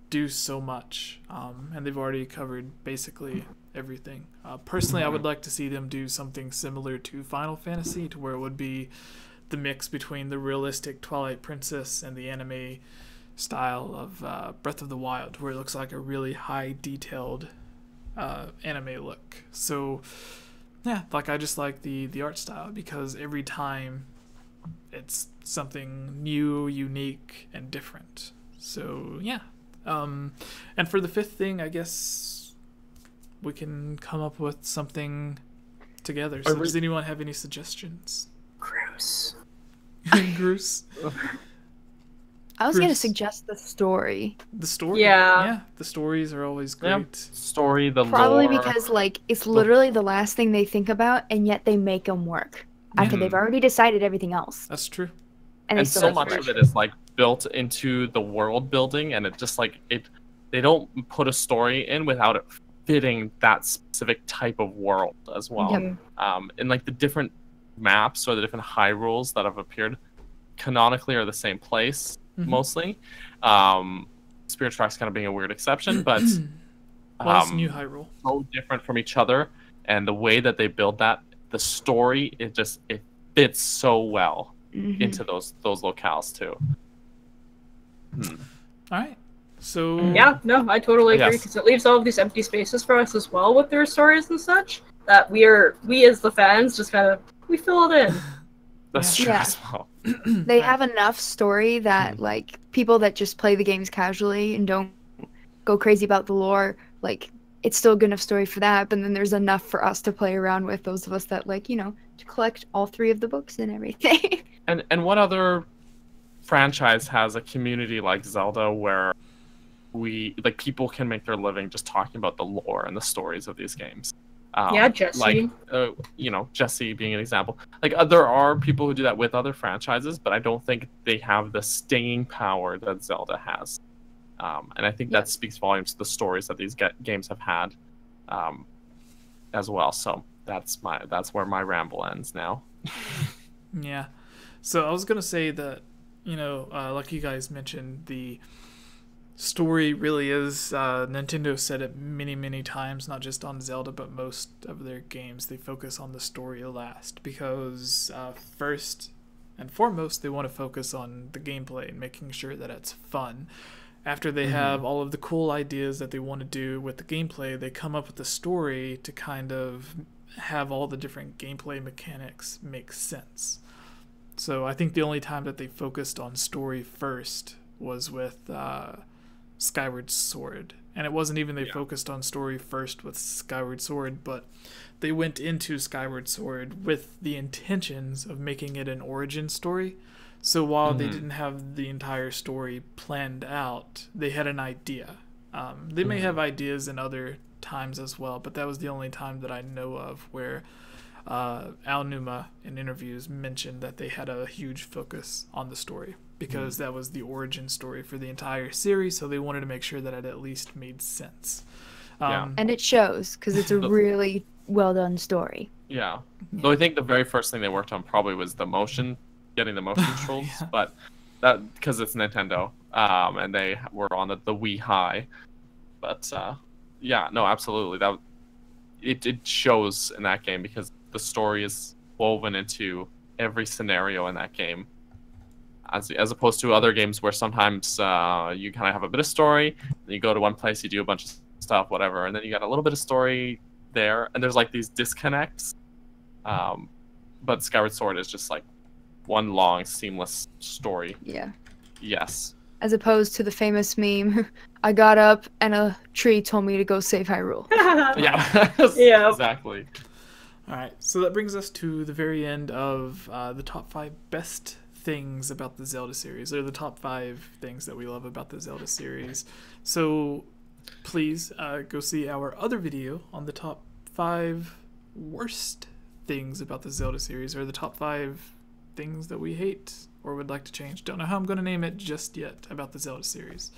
do so much, and they've already covered basically everything. Personally, I would like to see them do something similar to Final Fantasy, to where it would be the mix between the realistic Twilight Princess and the anime style of Breath of the Wild, where it looks like a really high detailed anime look. So yeah, like I just like the art style, because every time it's something new, unique, and different. So yeah. And for the fifth thing, I guess we can come up with something together. So does anyone have any suggestions? Gross. Gross. I was gonna Bruce. suggest the story. The story. Yeah. Yeah, the stories are always Yeah. great. Story, the Probably lore. because like it's literally the last thing they think about, and yet they make them work after they've already decided everything else. That's true. And they And still so make much work. of it is like built into the world building, and it just like it. They don't put a story in without it fitting that specific type of world as well. Yep. And like the different maps or the different Hyrules that have appeared canonically are the same place mostly. Spirit Tracks kind of being a weird exception, but Well, it's New Hyrule. so different from each other, and the way that they build that, the story, it fits so well into those locales too. All right. So Yeah, no, I totally agree, Yes. because it leaves all of these empty spaces for us as well with their stories and such, that we as the fans just kind of, we fill it in. That's true Yeah. as well. They have enough story that like people that just play the games casually and don't go crazy about the lore, like it's still good enough story for that, but then there's enough for us to play around with, those of us that like, you know, to collect all 3 of the books and everything. And what other franchise has a community like Zelda where people can make their living just talking about the lore and the stories of these games? Yeah, Jesse. Like, Jesse being an example. Like, there are people who do that with other franchises, but I don't think they have the staying power that Zelda has. And I think that speaks volumes to the stories that these games have had, as well. So that's where my ramble ends now. Yeah. So I was gonna say that, like you guys mentioned, the story really is, Nintendo said it many, many times, not just on Zelda, but most of their games, they focus on the story last, because first and foremost, they want to focus on the gameplay and making sure that it's fun. After they have all of the cool ideas that they want to do with the gameplay, they come up with the story to kind of have all the different gameplay mechanics make sense. So I think the only time that they focused on story first was with Skyward Sword. And it wasn't even they focused on story first with Skyward Sword, but they went into Skyward Sword with the intentions of making it an origin story. So while they didn't have the entire story planned out, they had an idea. They may have ideas in other times as well, but that was the only time that I know of where Aonuma in interviews mentioned that they had a huge focus on the story, because that was the origin story for the entire series, so they wanted to make sure that it at least made sense. And it shows, because it's a really well done story. Yeah. Though I think the very first thing they worked on probably was getting the motion controls, but that because it's Nintendo, and they were on the Wii High. But no, absolutely, that it shows in that game, because the story is woven into every scenario in that game, as opposed to other games where sometimes you kind of have a bit of story, then you go to one place, you do a bunch of stuff, whatever, and then you got a little bit of story there, and there's like these disconnects. But Skyward Sword is just like one long seamless story. Yeah. Yes. As opposed to the famous meme, I got up and a tree told me to go save Hyrule. Yeah. Yeah. Exactly. All right, so that brings us to the very end of the top 5 best things about the Zelda series, or the top 5 things that we love about the Zelda series. So please go see our other video on the top 5 worst things about the Zelda series, or the top 5 things that we hate or would like to change. Don't know how I'm going to name it just yet about the Zelda series.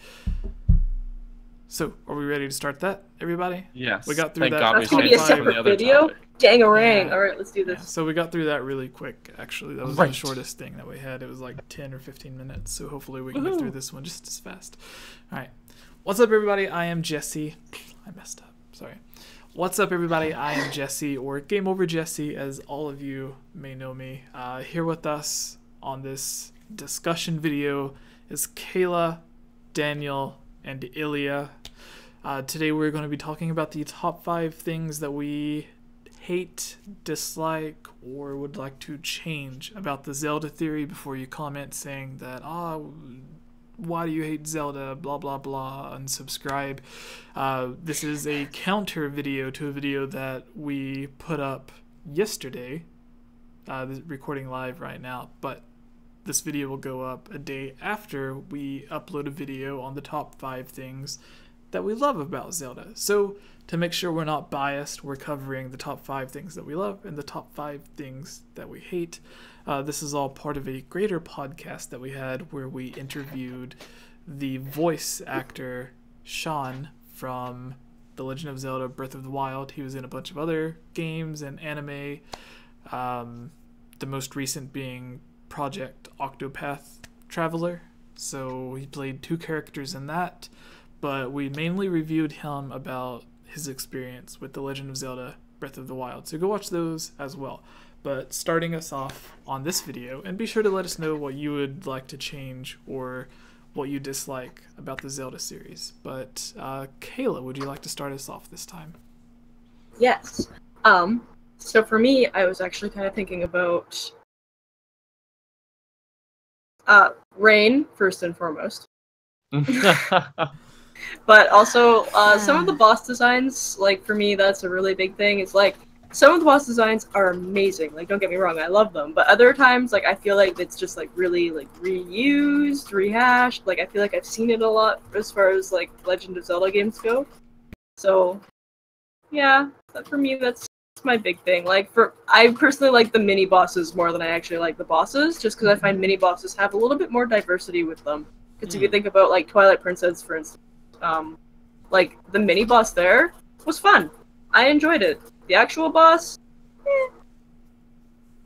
So, are we ready to start that, everybody? Yes. We got through Thank that. God we That's gonna be a changed from the separate other video? topic. Dang-a-rang. Yeah. Alright, let's do Yeah, this. so we got through that really quick, actually. That was the shortest thing that we had. It was like 10 or 15 minutes, so hopefully we can get through this one just as fast. All right. What's up, everybody? I am Jesse. I messed up. Sorry. What's up, everybody? I am Jesse, or Game Over Jesse, as all of you may know me. Here with us on this discussion video is Kayla, Daniel, and Ilya. Today we're going to be talking about the top 5 things that we hate, dislike, or would like to change about the Zelda theory. Before you comment saying that, why do you hate Zelda, blah blah blah, unsubscribe. This is a counter video to a video that we put up yesterday, recording live right now, but this video will go up a day after we upload a video on the top 5 things that we love about Zelda. So to make sure we're not biased, we're covering the top 5 things that we love and the top 5 things that we hate. This is all part of a greater podcast that we had where we interviewed the voice actor Sean from The Legend of Zelda Breath of the Wild. He was in a bunch of other games and anime, the most recent being Project Octopath Traveler. So he played 2 characters in that, but we mainly reviewed him about his experience with The Legend of Zelda Breath of the Wild. So go watch those as well. But starting us off on this video, and be sure to let us know what you would like to change or what you dislike about the Zelda series. But Kayla, would you like to start us off this time? Yes. So for me, I was actually kind of thinking about Rain first and foremost, but also some of the boss designs. Like for me, that's a really big thing. It's like some of the boss designs are amazing. Like don't get me wrong, I love them. But other times, like I feel like it's just like really like reused, rehashed. Like I feel like I've seen it a lot as far as like Legend of Zelda games go. So yeah, for me, that's my big thing. Like I personally like the mini bosses more than I actually like the bosses, just because I find mini bosses have a little bit more diversity with them. Because if you think about like Twilight Princess, for instance, like the mini boss there was fun. I enjoyed it. The actual boss,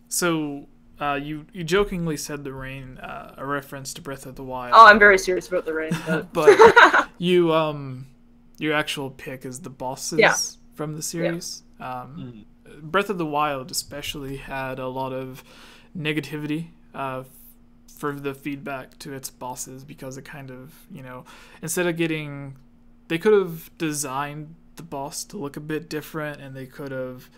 So you jokingly said the rain, a reference to Breath of the Wild. Oh, I'm very serious about the rain. But you your actual pick is the bosses from the series. Breath of the Wild especially had a lot of negativity for the feedback to its bosses, because it kind of, instead of they could have designed the boss to look a bit different, and they could have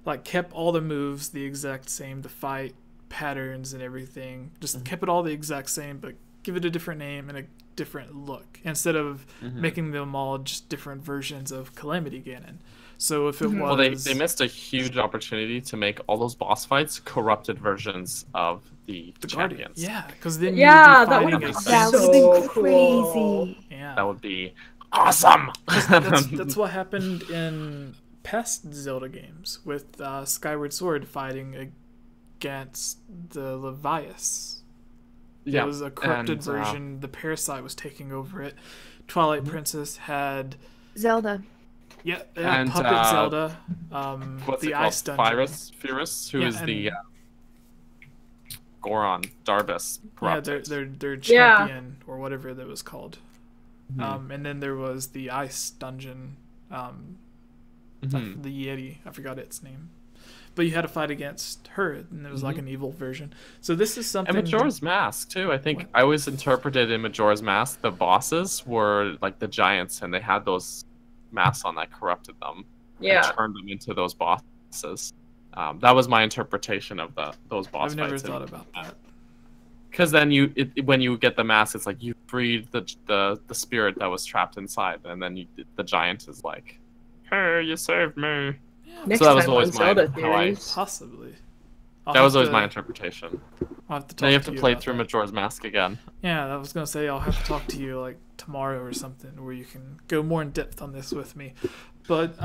like kept all the moves the exact same, the fight patterns and everything, just kept it all the exact same, but give it a different name and a different look, instead of making them all just different versions of Calamity Ganon. So if it was... Well, they missed a huge opportunity to make all those boss fights corrupted versions of the champions. Yeah, because then that would have been so crazy. Yeah, that would be awesome. that's what happened in past Zelda games with Skyward Sword fighting against the Levias. Yeah, it was a corrupted version. The Parasite was taking over it. Twilight Princess had Zelda. Yeah, and Puppet Zelda. What's the it called? Ice Dungeon. Fyrus, who is the Goron Darbus. Yeah, their champion or whatever that was called. And then there was the Ice Dungeon, the Yeti. I forgot its name. But you had to fight against her, and it was like an evil version. So this is something... And Majora's Mask, too. I think I always interpreted in Majora's Mask, the bosses were like the giants, and they had those masks on that corrupted them. Yeah. And turned them into those bosses. That was my interpretation of those boss fights. I've never thought about that. Because then when you get the mask, it's like you freed the spirit that was trapped inside, and then the giant is like, "Hey, you saved me." Yeah. Next so that was time always on Zelda theories. Possibly. That was always my interpretation. I'll have to talk Now you have to play about through that. Majora's Mask again. Yeah, I was gonna say I'll have to talk to you like tomorrow or something, where you can go more in depth on this with me. But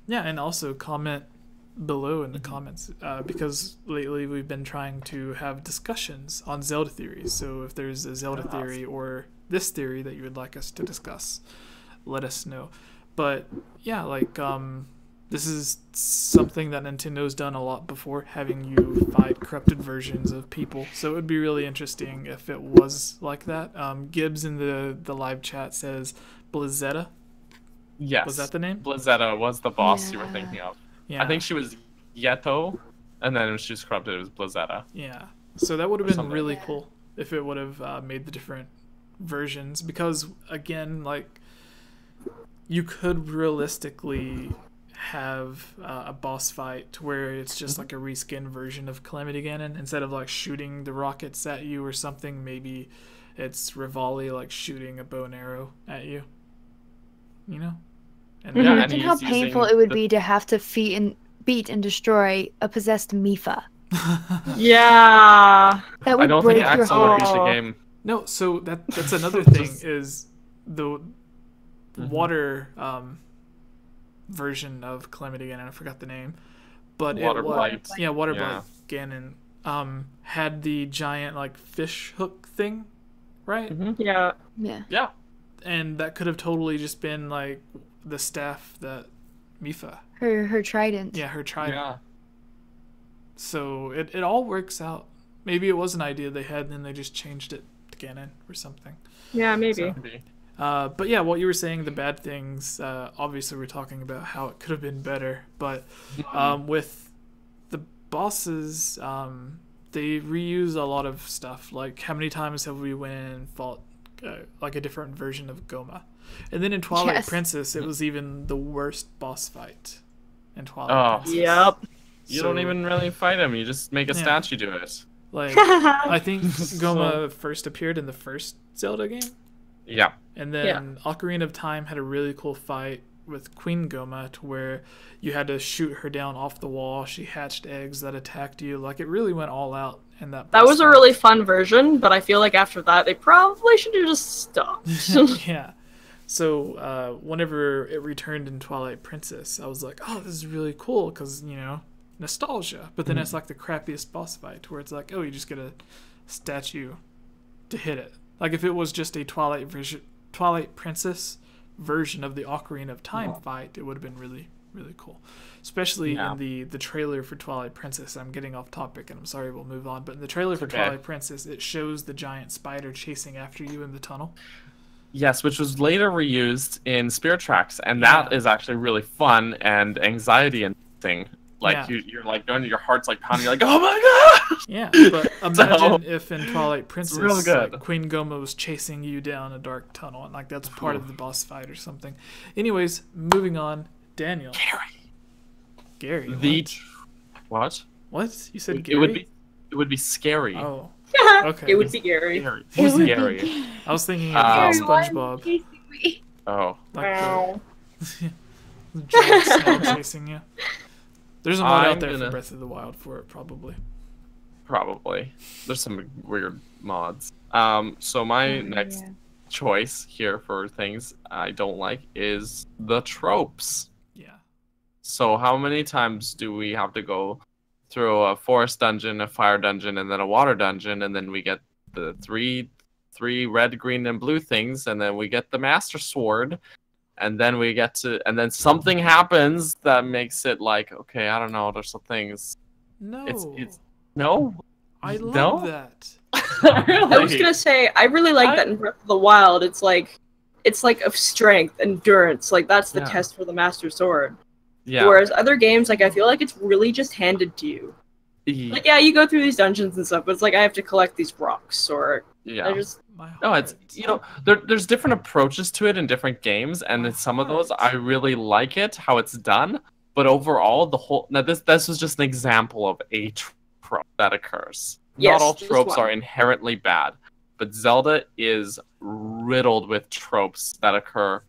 yeah, and also comment below in the comments, because lately we've been trying to have discussions on Zelda theories. So if there's a Zelda theory or this theory that you would like us to discuss, let us know. But yeah, like this is something that Nintendo's done a lot before, having you fight corrupted versions of people. So it would be really interesting if it was like that. Gibbs in the live chat says Blizzetta. Yes. Was that the name? Blizzetta was the boss you were thinking of. Yeah. I think she was Yeto, and then when she was corrupted, it was Blizzetta. Yeah. So that would have been something. really cool if it would have made the different versions, because again, like, you could realistically have a boss fight where it's just like a reskin version of Calamity Ganon. Instead of like shooting the rockets at you or something, maybe it's Revali like shooting a bow and arrow at you. You know? And Imagine how painful it would be to have to beat and destroy a possessed Mifa. Yeah. That I would don't break think your Axel would beat the heart. game. No, so that's another thing is the Mhm. water version of Calamity Ganon. I forgot the name, but Water Blight. Yeah, Water Yeah. Blight Ganon had the giant like fish hook thing, right? Yeah. Yeah. Yeah. And that could have totally just been like the staff that Mipha. Her trident. Yeah, her trident. Yeah. So it all works out. Maybe it was an idea they had, and then they just changed it to Ganon or something. Yeah, maybe. Maybe. But yeah, what you were saying, the bad things. Obviously, we're talking about how it could have been better, but with the bosses, they reuse a lot of stuff. Like, how many times have we went in and fought like a different version of Goma? And then in Twilight Yes. Princess, it was even the worst boss fight in Twilight Oh. Princess. Yep. You don't even really fight him. You just make a Yeah. statue do it. Like, I think So- Goma first appeared in the first Zelda game. Yeah. And then Ocarina of Time had a really cool fight with Queen Goma to where you had to shoot her down off the wall. She hatched eggs that attacked you. Like, it really went all out in that. That boss was a fight. really fun version, but I feel like after that, they probably should have just stopped. Yeah. So whenever it returned in Twilight Princess, I was like, oh, this is really cool because, you know, nostalgia. But then it's like the crappiest boss fight where it's like, oh, you just get a statue to hit it. Like, if it was just a Twilight Princess version of the Ocarina of Time fight, it would have been really, really cool. Especially in the trailer for Twilight Princess. I'm getting off topic, and I'm sorry, we'll move on. But in the trailer for Twilight Princess, it shows the giant spider chasing after you in the tunnel. Yes, which was later reused in Spirit Tracks, and that is actually really fun and anxiety-inducing. Like, you're like going, your heart's like pounding. You're like, oh my god! Yeah, but imagine if in Twilight Princess, real good. like, Queen Goma was chasing you down a dark tunnel, and like that's part of the boss fight or something. Anyways, moving on. Daniel. Gary. What? What? You said Gary? It would be scary. Oh. Okay. It would be Gary. It was scary. I was thinking of Gary, SpongeBob. Oh. Like the giant snail chasing you. There's a mod out there for Breath of the Wild for it, probably. Probably. There's some weird mods. So my next choice here for things I don't like is the tropes. Yeah. So how many times do we have to go through a forest dungeon, a fire dungeon, and then a water dungeon, and then we get the three red, green, and blue things, and then we get the Master Sword, and then we get to, and then something happens that makes it like, okay, I don't know, there's some things. No. It's no. I love that. I was gonna say, I really like that in Breath of the Wild. It's like of strength, endurance. Like, that's the test for the Master Sword. Yeah. Whereas other games, like, I feel like it's really just handed to you. Like, yeah, you go through these dungeons and stuff, but it's like, I have to collect these rocks, or I just... No, it's, you know, there's different approaches to it in different games, and in some of those, I really like it, how it's done, but overall, the whole... Now, this was just an example of a trope that occurs. Yes, Not all tropes are inherently bad, but Zelda is riddled with tropes that occur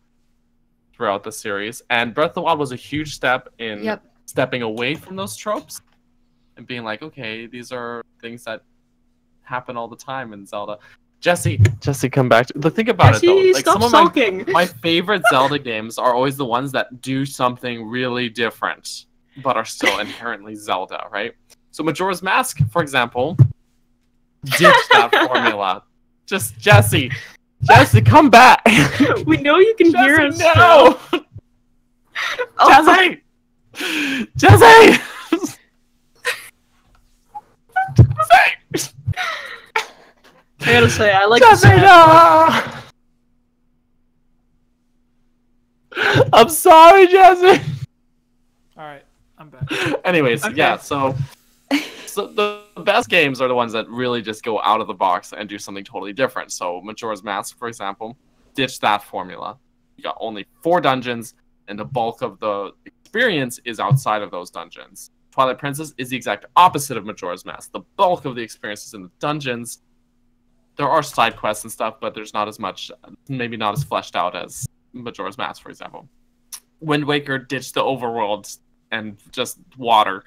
throughout the series, and Breath of the Wild was a huge step in stepping away from those tropes and being like, okay, these are things that happen all the time in Zelda. Jesse, come back. Think about it though. Like, stop some of sulking. my favorite Zelda games are always the ones that do something really different, but are still inherently Zelda, right? So Majora's Mask, for example, ditched that formula. Just Jesse, come back. We know you can hear us. No. Oh. Jesse. I gotta say, I like Jesse, no! I'm sorry, Jesse. All right, I'm back. Anyways, yeah. So the best games are the ones that really just go out of the box and do something totally different. So Majora's Mask, for example, ditch that formula. You got only 4 dungeons, and the bulk of the experience is outside of those dungeons. Twilight Princess is the exact opposite of Majora's Mask. The bulk of the experience is in the dungeons. There are side quests and stuff, but there's not as much, maybe not as fleshed out as Majora's Mask, for example. Wind Waker ditched the overworld and just water.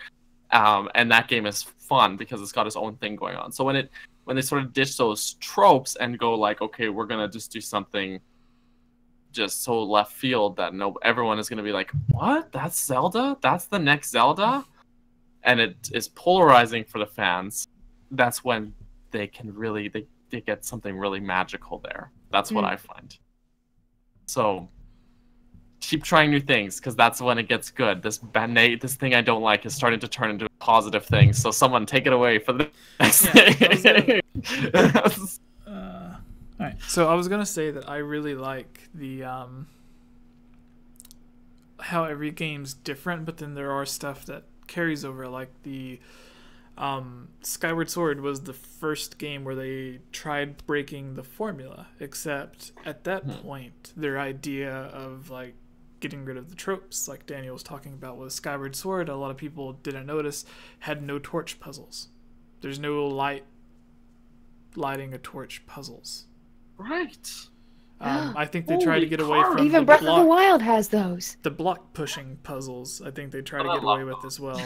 and that game is fun because it's got its own thing going on. So when they sort of ditch those tropes and go like, okay, we're gonna just do something just so left field that everyone is gonna be like, what? That's Zelda? That's the next Zelda? And it is polarizing for the fans. That's when they can really they get something really magical there. That's what I find. So keep trying new things, because that's when it gets good. This thing I don't like is starting to turn into a positive thing. So someone take it away for the next thing. All right. So I was gonna say that I really like the how every game's different, but then there are stuff that carries over, like the Skyward Sword was the first game where they tried breaking the formula, except at that point their idea of like getting rid of the tropes, like Daniel was talking about with Skyward Sword, a lot of people didn't notice, had no torch puzzles. There's no lighting a torch puzzles. Right. I think they tried to get away from even Breath of the Wild has those. The block pushing puzzles, I think they try to get away with as well.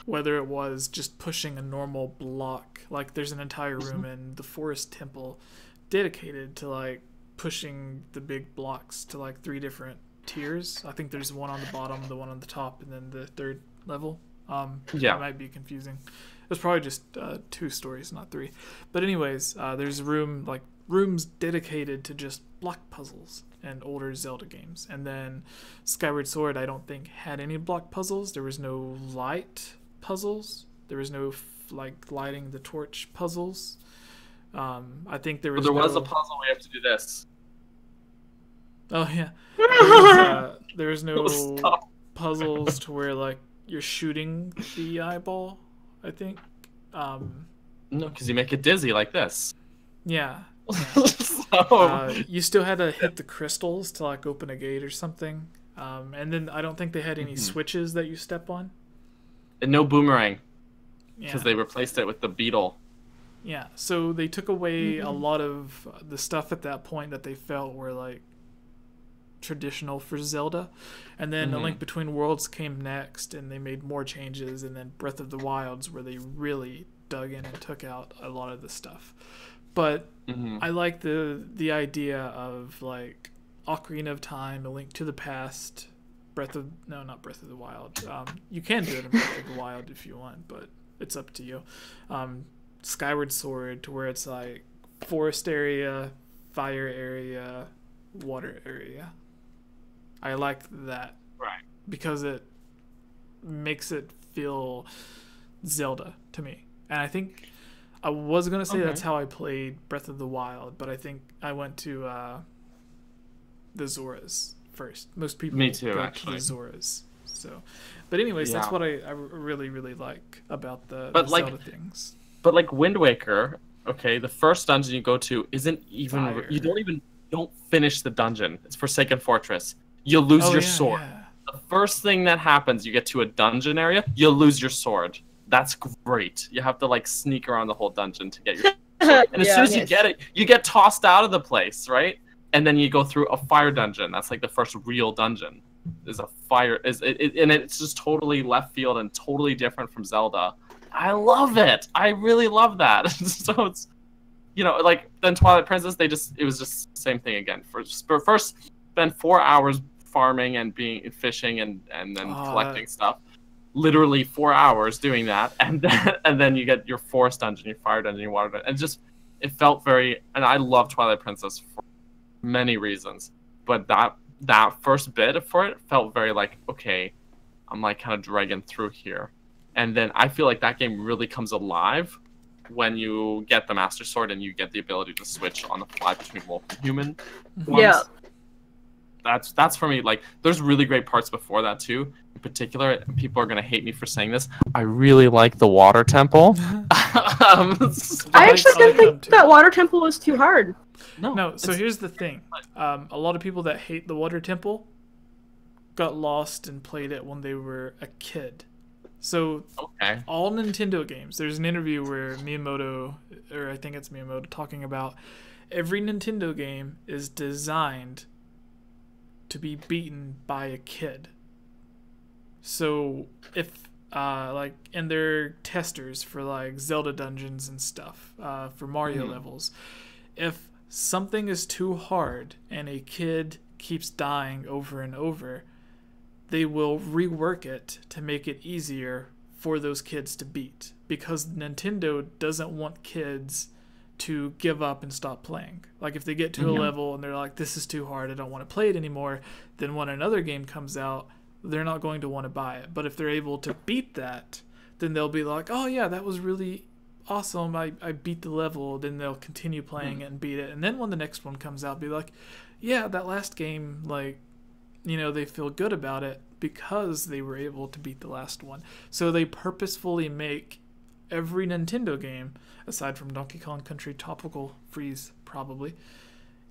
Whether it was just pushing a normal block, like there's an entire room in the Forest Temple dedicated to like pushing the big blocks to like 3 different tiers. I think there's one on the bottom, the one on the top, and then the 3rd level. It might be confusing. It was probably just 2 stories, not 3. But anyways, there's rooms dedicated to just block puzzles and older Zelda games. And then Skyward Sword, I don't think, had any block puzzles. There was no light puzzles. There was no like lighting the torch puzzles. I think there was. But there was a puzzle. We have to do this. Oh yeah. There was no puzzles to where like you're shooting the eyeball, I think. No, because you make it dizzy like this. Yeah. So... you still had to hit the crystals to like open a gate or something. And then I don't think they had any switches that you step on. And no boomerang. Because they replaced it with the beetle. Yeah, so they took away a lot of the stuff at that point that they felt were like traditional for Zelda. And then A Link Between Worlds came next, and they made more changes, and then Breath of the Wilds where they really dug in and took out a lot of the stuff. But I like the idea of like Ocarina of Time, A Link to the Past, not Breath of the Wild. You can do it in Breath of the Wild if you want, but it's up to you. Skyward Sword, to where it's like forest area, fire area, water area. I like that. Right. Because it makes it feel Zelda to me. And I think I was going to say that's how I played Breath of the Wild, but I think I went to the Zoras first. Most people Me too, go actually. to the Zoras. So, but anyways, that's what I really, really like about the Zelda things. But like Wind Waker, okay, the first dungeon you go to isn't even you don't finish the dungeon. It's Forsaken Fortress. You lose your sword. Yeah. The first thing that happens, you get to a dungeon area, you lose your sword. That's great. You have to like sneak around the whole dungeon to get your sword. And as soon as you get it, you get tossed out of the place, right? And then you go through a fire dungeon. That's like the first real dungeon. Is a fire and it's just totally left field and totally different from Zelda. I love it. I really love that. So it's, like then Twilight Princess, it was just the same thing again. First spend 4 hours farming and fishing and then collecting stuff. Literally 4 hours doing that, and then you get your forest dungeon, your fire dungeon, your water dungeon, and just it felt very. And I love Twilight Princess for many reasons, but that first bit for it felt very like, okay, I'm like kind of dragging through here. And then I feel like that game really comes alive when you get the Master Sword and you get the ability to switch on the fly between wolf and human ones. Yeah. That's for me. Like, there's really great parts before that too. In particular, people are gonna hate me for saying this. I really like the water temple. I actually didn't think that water temple was too hard. No. So here's the thing. A lot of people that hate the water temple got lost and played it when they were a kid. So all Nintendo games, there's an interview where Miyamoto, or I think it's Miyamoto, talking about every Nintendo game is designed to be beaten by a kid. So if like, and they're testers for like Zelda dungeons and stuff, for Mario levels. If something is too hard and a kid keeps dying over and over, they will rework it to make it easier for those kids to beat, because Nintendo doesn't want kids to give up and stop playing. Like, if they get to a level and they're like, this is too hard, I don't want to play it anymore, then when another game comes out, they're not going to want to buy it. But if they're able to beat that, then they'll be like, oh yeah, that was really awesome, I beat the level. Then they'll continue playing it and beat it, and then when the next one comes out, be like, yeah, that last game, like, you know, they feel good about it because they were able to beat the last one. So they purposefully make every Nintendo game, aside from Donkey Kong Country Tropical Freeze probably,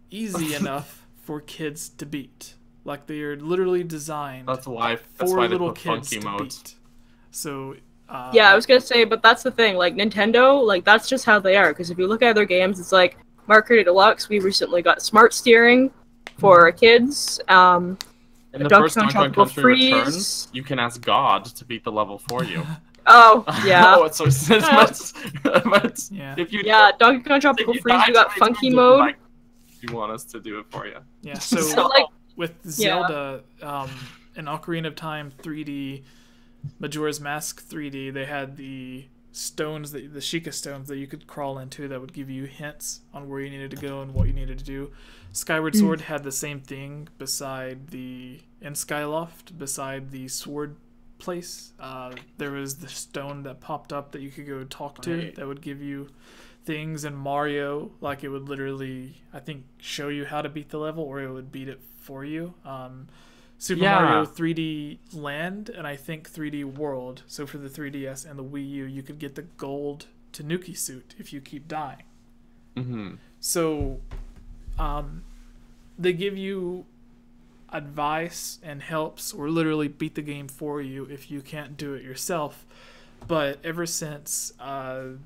easy enough for kids to beat. Like, they are literally designed for little kids to beat. So yeah, I was gonna say, but that's the thing. Like, Nintendo, like, that's just how they are. Because if you look at their games, it's like Mario Deluxe. We recently got smart steering for kids. In the first Donkey Kong Country Freeze. Returns, you can ask God to beat the level for you. Oh, yeah. Oh, so but yeah. If you Donkey Kong Tropical Freeze, you got funky mode. Like, you want us to do it for you. Yeah, so like, with Zelda, in Ocarina of Time 3D, Majora's Mask 3D, they had the stones, the Sheikah stones that you could crawl into that would give you hints on where you needed to go and what you needed to do. Skyward Sword had the same thing in Skyloft, beside the sword place. There was the stone that popped up that you could go talk to that would give you things. In Mario, like, it would literally, I think, show you how to beat the level, or it would beat it for you. Super Mario 3D Land and I think 3D World, so for the 3DS and the Wii U, you could get the gold Tanuki suit if you keep dying. So they give you advice and helps, or literally beat the game for you if you can't do it yourself. But ever since the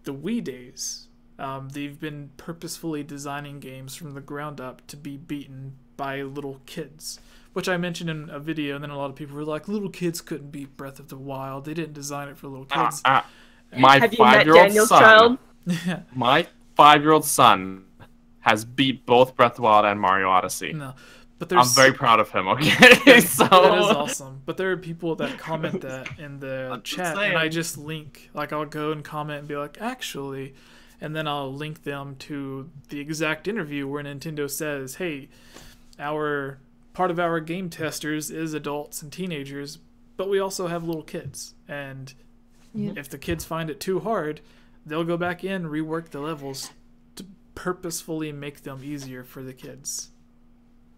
Wii days, they've been purposefully designing games from the ground up to be beaten by little kids, which I mentioned in a video, and then a lot of people were like, little kids couldn't beat Breath of the Wild, they didn't design it for little kids. My Have you met Daniel's son, child? my 5-year-old son has beat both Breath of the Wild and Mario Odyssey. No, but I'm very proud of him, okay? So that is awesome. But there are people that comment that in the chat, and I just link, like, I'll go and comment and be like, actually, and then I'll link them to the exact interview where Nintendo says, hey, part of our game testers is adults and teenagers, but we also have little kids, and if the kids find it too hard, they'll go back in, rework the levels to purposefully make them easier for the kids.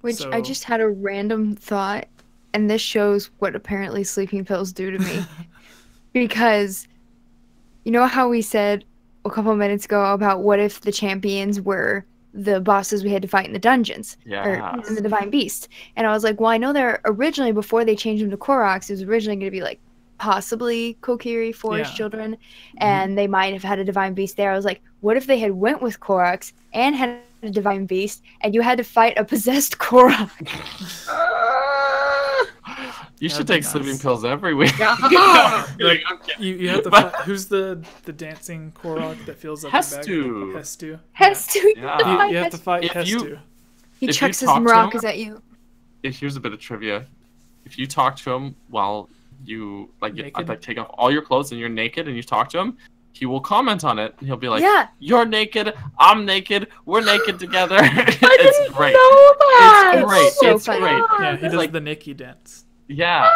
Which, I just had a random thought, and this shows what apparently sleeping pills do to me. Because, you know how we said a couple minutes ago about what if the champions were the bosses we had to fight in the dungeons, or in the Divine Beast? And I was like, well, I know they're originally, before they changed them to Koroks, it was originally going to be like possibly Kokiri Forest Children, and they might have had a Divine Beast there. I was like, what if they had went with Koroks and had a Divine Beast, and you had to fight a possessed Korok? You should take sleeping pills every week. You have to fight, who's the dancing Korok that fills up your bag? Hestu. You have to fight Hestu. He chucks his maracas at you. Here's a bit of trivia. If you talk to him while you take off all your clothes and you're naked and you talk to him, he will comment on it. And he'll be like, "You're naked. I'm naked. We're naked together." It's great. It's great. It's great. Yeah, he does the Nikki dance. Yeah,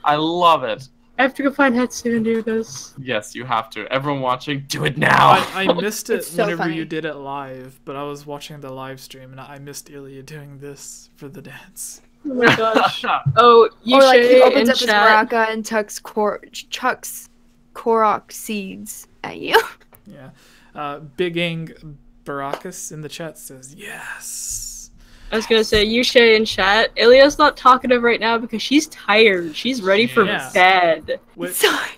I love it. I have to go find Hetsu and do this. Yes, you have to. Everyone watching, do it now. I missed it whenever you did it live, but I was watching the live stream and I missed Ilya doing this for the dance. Oh my gosh. Oh, you like he opens up his maraca and chucks Korok seeds at you. Yeah. Big Ang Barakas in the chat says yes. I was gonna say, Yushay in chat, Ilya's not talkative right now because she's tired. She's ready for bed. Sorry.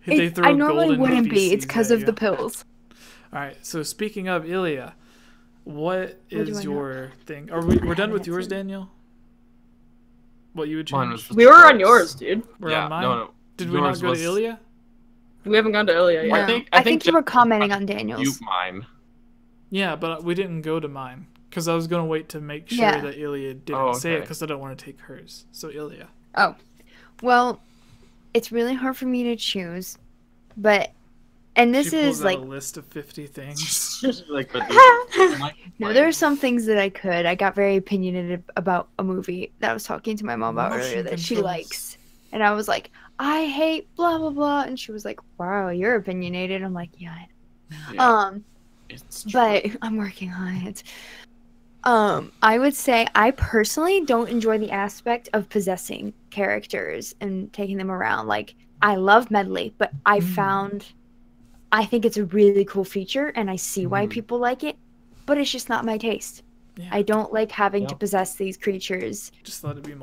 I normally wouldn't be. It's because of the pills. Alright, so speaking of Ilya, what is your thing? We're done with yours, Daniel? What you would change? We were on yours, dude. We're on mine? No. Did we not Yours go was- to Ilya? We haven't gone to Ilya yet. No. I I think you just- were commenting on Daniel's. You mine. Yeah, but we didn't go to mine because I was gonna wait to make sure Yeah. that Ilya didn't Oh, say it okay. because I don't want to take hers. So Ilya. Oh, well, it's really hard for me to choose, but and this She is pulls like out a list of 50 things. Like, but no, there are some things that I could. I got very opinionated about a movie that I was talking to my mom about Motion earlier that she controls. likes, and I was like, I hate blah blah blah, and she was like, wow, you're opinionated. I'm like, yeah. It's true. But I'm working on it. I would say I personally don't enjoy the aspect of possessing characters and taking them around. Like, I love medley, but I think it's a really cool feature, and I see why people like it, but it's just not my taste. Yeah. I don't like having to Yep. possess these creatures. Just let it be more.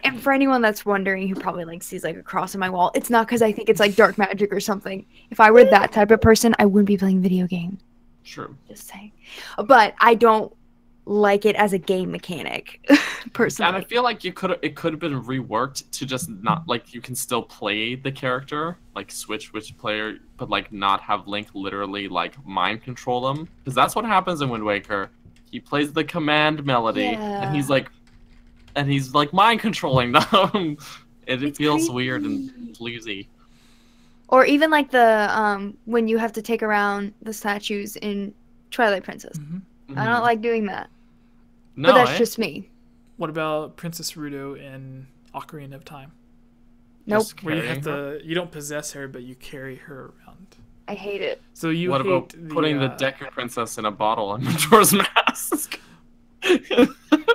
And for anyone that's wondering, who probably like sees like a cross on my wall, it's not because I think it's like dark magic or something. If I were that type of person, I wouldn't be playing video games. True. Just saying. But I don't like it as a game mechanic, personally. And I feel like it could have been reworked to just not like you can still play the character, like switch which player, but like not have Link literally like mind control them, because that's what happens in Wind Waker. He plays the command melody, and he's like mind controlling them. It It's feels creepy. weird and sleazy. Or even like the when you have to take around the statues in Twilight Princess. I don't like doing that. No, But that's just me. What about Princess Ruto in Ocarina of Time? Nope. Just Where you carrying have her? to, you don't possess her, but you carry her around. I hate it. So you What hate about putting the uh, Deku princess in a bottle on Majora's Mask?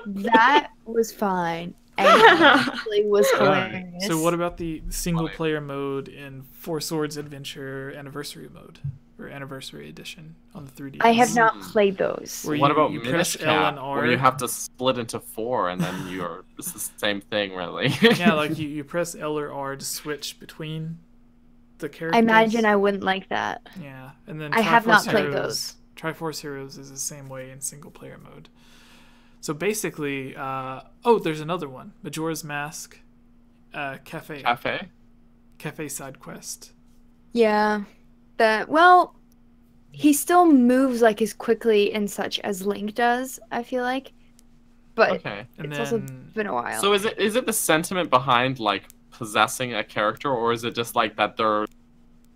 That was fine. And actually was hilarious. So what about the single player mode in Four Swords Adventure Anniversary mode or Anniversary Edition on the 3DS? I have not played those. Where What you- about you Minish press L and Cap, R? where you have to split into 4 and then you're it's the same thing really? Yeah, like you press L or R to switch between the characters. I imagine I wouldn't like that. Yeah, and then I have not Triforce played Heroes- those. Triforce Heroes is the same way in single player mode. So basically, oh, there's another one: Majora's Mask, Cafe side quest. Yeah. He still moves like as quickly and such as Link does, I feel like. But Okay. And it's also then been a while. So is it the sentiment behind like possessing a character, or is it just like that they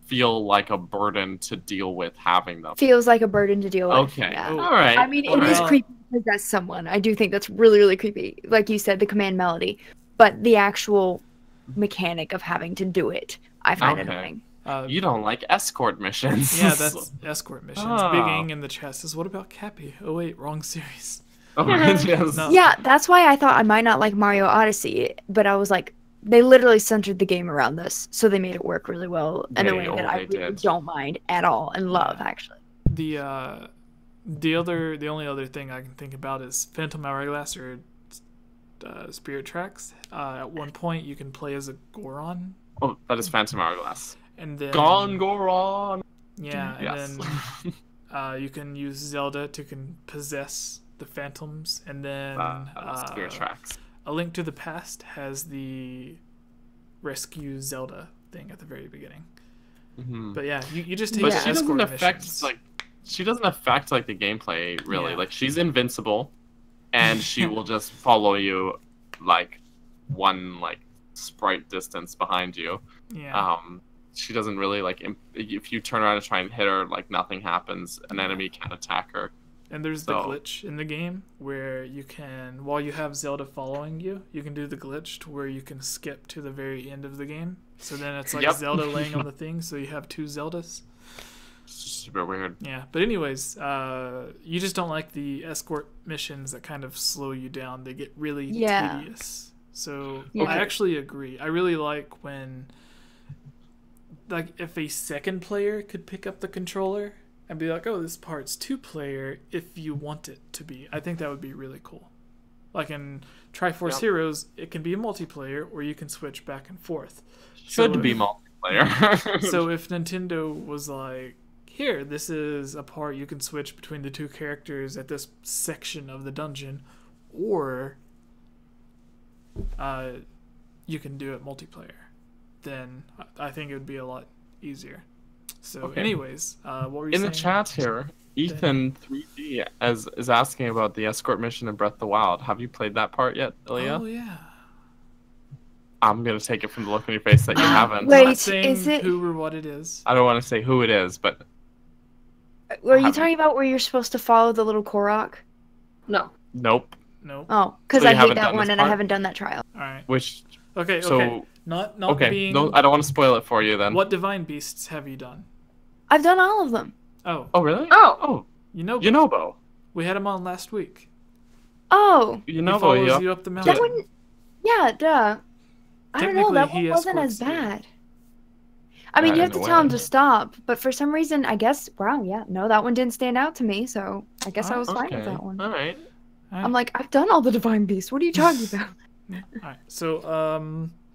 feel like a burden to deal with having them? Feels like a burden to deal with. Okay. Yeah. Oh. All right. I mean, it is Well- creepy to possess someone. I do think that's really, really creepy. Like you said, the command melody. But the actual mechanic of having to do it, I find Okay. annoying. You don't like escort missions. Yeah, that's escort missions. Ah. Big Ing in the chest says, "What about Cappy?" Oh wait, wrong series. Oh, yes. No. Yeah, that's why I thought I might not like Mario Odyssey. But I was like, they literally centered the game around this. So they made it work really well in a way that I they really did. don't mind at all and love, actually. The only other thing I can think about is Phantom Hourglass or Spirit Tracks. At one point, you can play as a Goron, Oh, that is Phantom Hourglass. and then Gone Goron. Yeah, Yes. and then you can use Zelda to possess the phantoms, and then Spirit Tracks. A Link to the Past has the rescue Zelda thing at the very beginning. Mhm. But yeah, you just take But the she doesn't escort affect missions. like the gameplay really. Yeah. Like she's invincible, and she will just follow you like one like sprite distance behind you. Yeah. She doesn't really like if you turn around and try and hit her, like nothing happens. An enemy can attack her. And there's the So- glitch in the game where you can, while you have Zelda following you, you can do the glitch to where you can skip to the very end of the game. So then it's like Yep. Zelda laying on the thing, so you have two Zeldas. It's super weird. Yeah, but anyways, you just don't like the escort missions that kind of slow you down. They get really Yeah. tedious. So Yeah. I actually agree. I really like when, like, if a second player could pick up the controller and be like, oh, this part's two-player if you want it to be. I think that would be really cool. Like in Triforce Yep. Heroes, it can be a multiplayer, or you can switch back and forth. Should So be if- multiplayer. So if Nintendo was like, here, this is a part you can switch between the two characters at this section of the dungeon, or you can do it multiplayer. then I think it would be a lot easier. So, Okay. anyways, what were you In saying? the chat here, Ethan3D is asking about the escort mission in Breath of the Wild. Have you played that part yet, Ilya? Oh yeah. I'm gonna take it from the look on your face that you haven't. Wait, Not saying is it- who or what it is? I don't want to say who it is, but Were you haven't. talking about where you're supposed to follow the little Korok? No. nope. No. Oh, because So you I hate haven't that done one this and I part? haven't done that trial. All right. Which Okay. so Okay. Not okay. being. No, I don't want to spoil it for you then. What divine beasts have you done? I've done all of them. Oh, Oh really? Oh. Oh, you know. Yunobo. We had him on last week. Oh, He Yunobo. follows Yeah. you up the mountain. that one. Yeah, duh. I don't know. That Technically, he one wasn't as escorts you. bad. I mean, Yeah, you have in to a tell him way. to stop, but for some reason, I guess. Wow, yeah, no, that one didn't stand out to me, so I guess I was fine with that one. All right. I'm like, I've done all the divine beasts. What are you talking about? All right. So,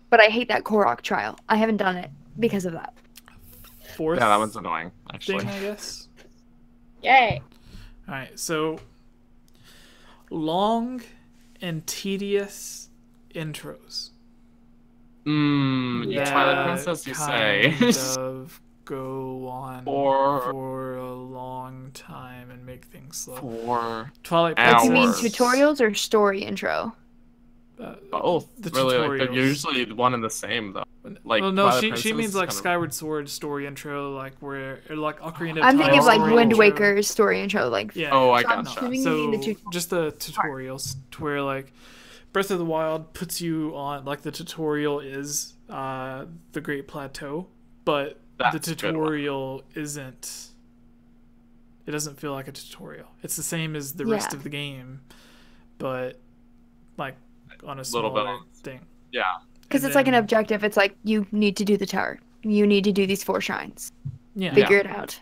But I hate that Korok trial. I haven't done it because of that. fourth Yeah, that one's annoying actually. thing, I guess. Yay. All right. So, long and tedious intros. You Twilight that Princess, you say? kind of go on For- for a long time and make things slow. For Twilight hours. You mean Princess. tutorials or story intro? both, The really, like they're tutorials. usually one and the same though. Like, well, no, Twilight she Princess means is like kind of- Skyward Sword story intro, like where or like Ocarina of I'm Time thinking of like story Wind intro. Waker's story intro, like Yeah. Oh, I So I'm gotcha. assuming you So mean the tutorial. just the tutorials, to where like Breath of the Wild puts you on like the tutorial is the Great Plateau, but That's the a good one. tutorial isn't. It doesn't feel like a tutorial. It's the same as the rest Yeah. of the game, but like on a Little bit smaller on- thing. Yeah. because And it's like an then- objective. It's like you need to do the tower. You need to do these 4 shrines. Yeah. Figure it out.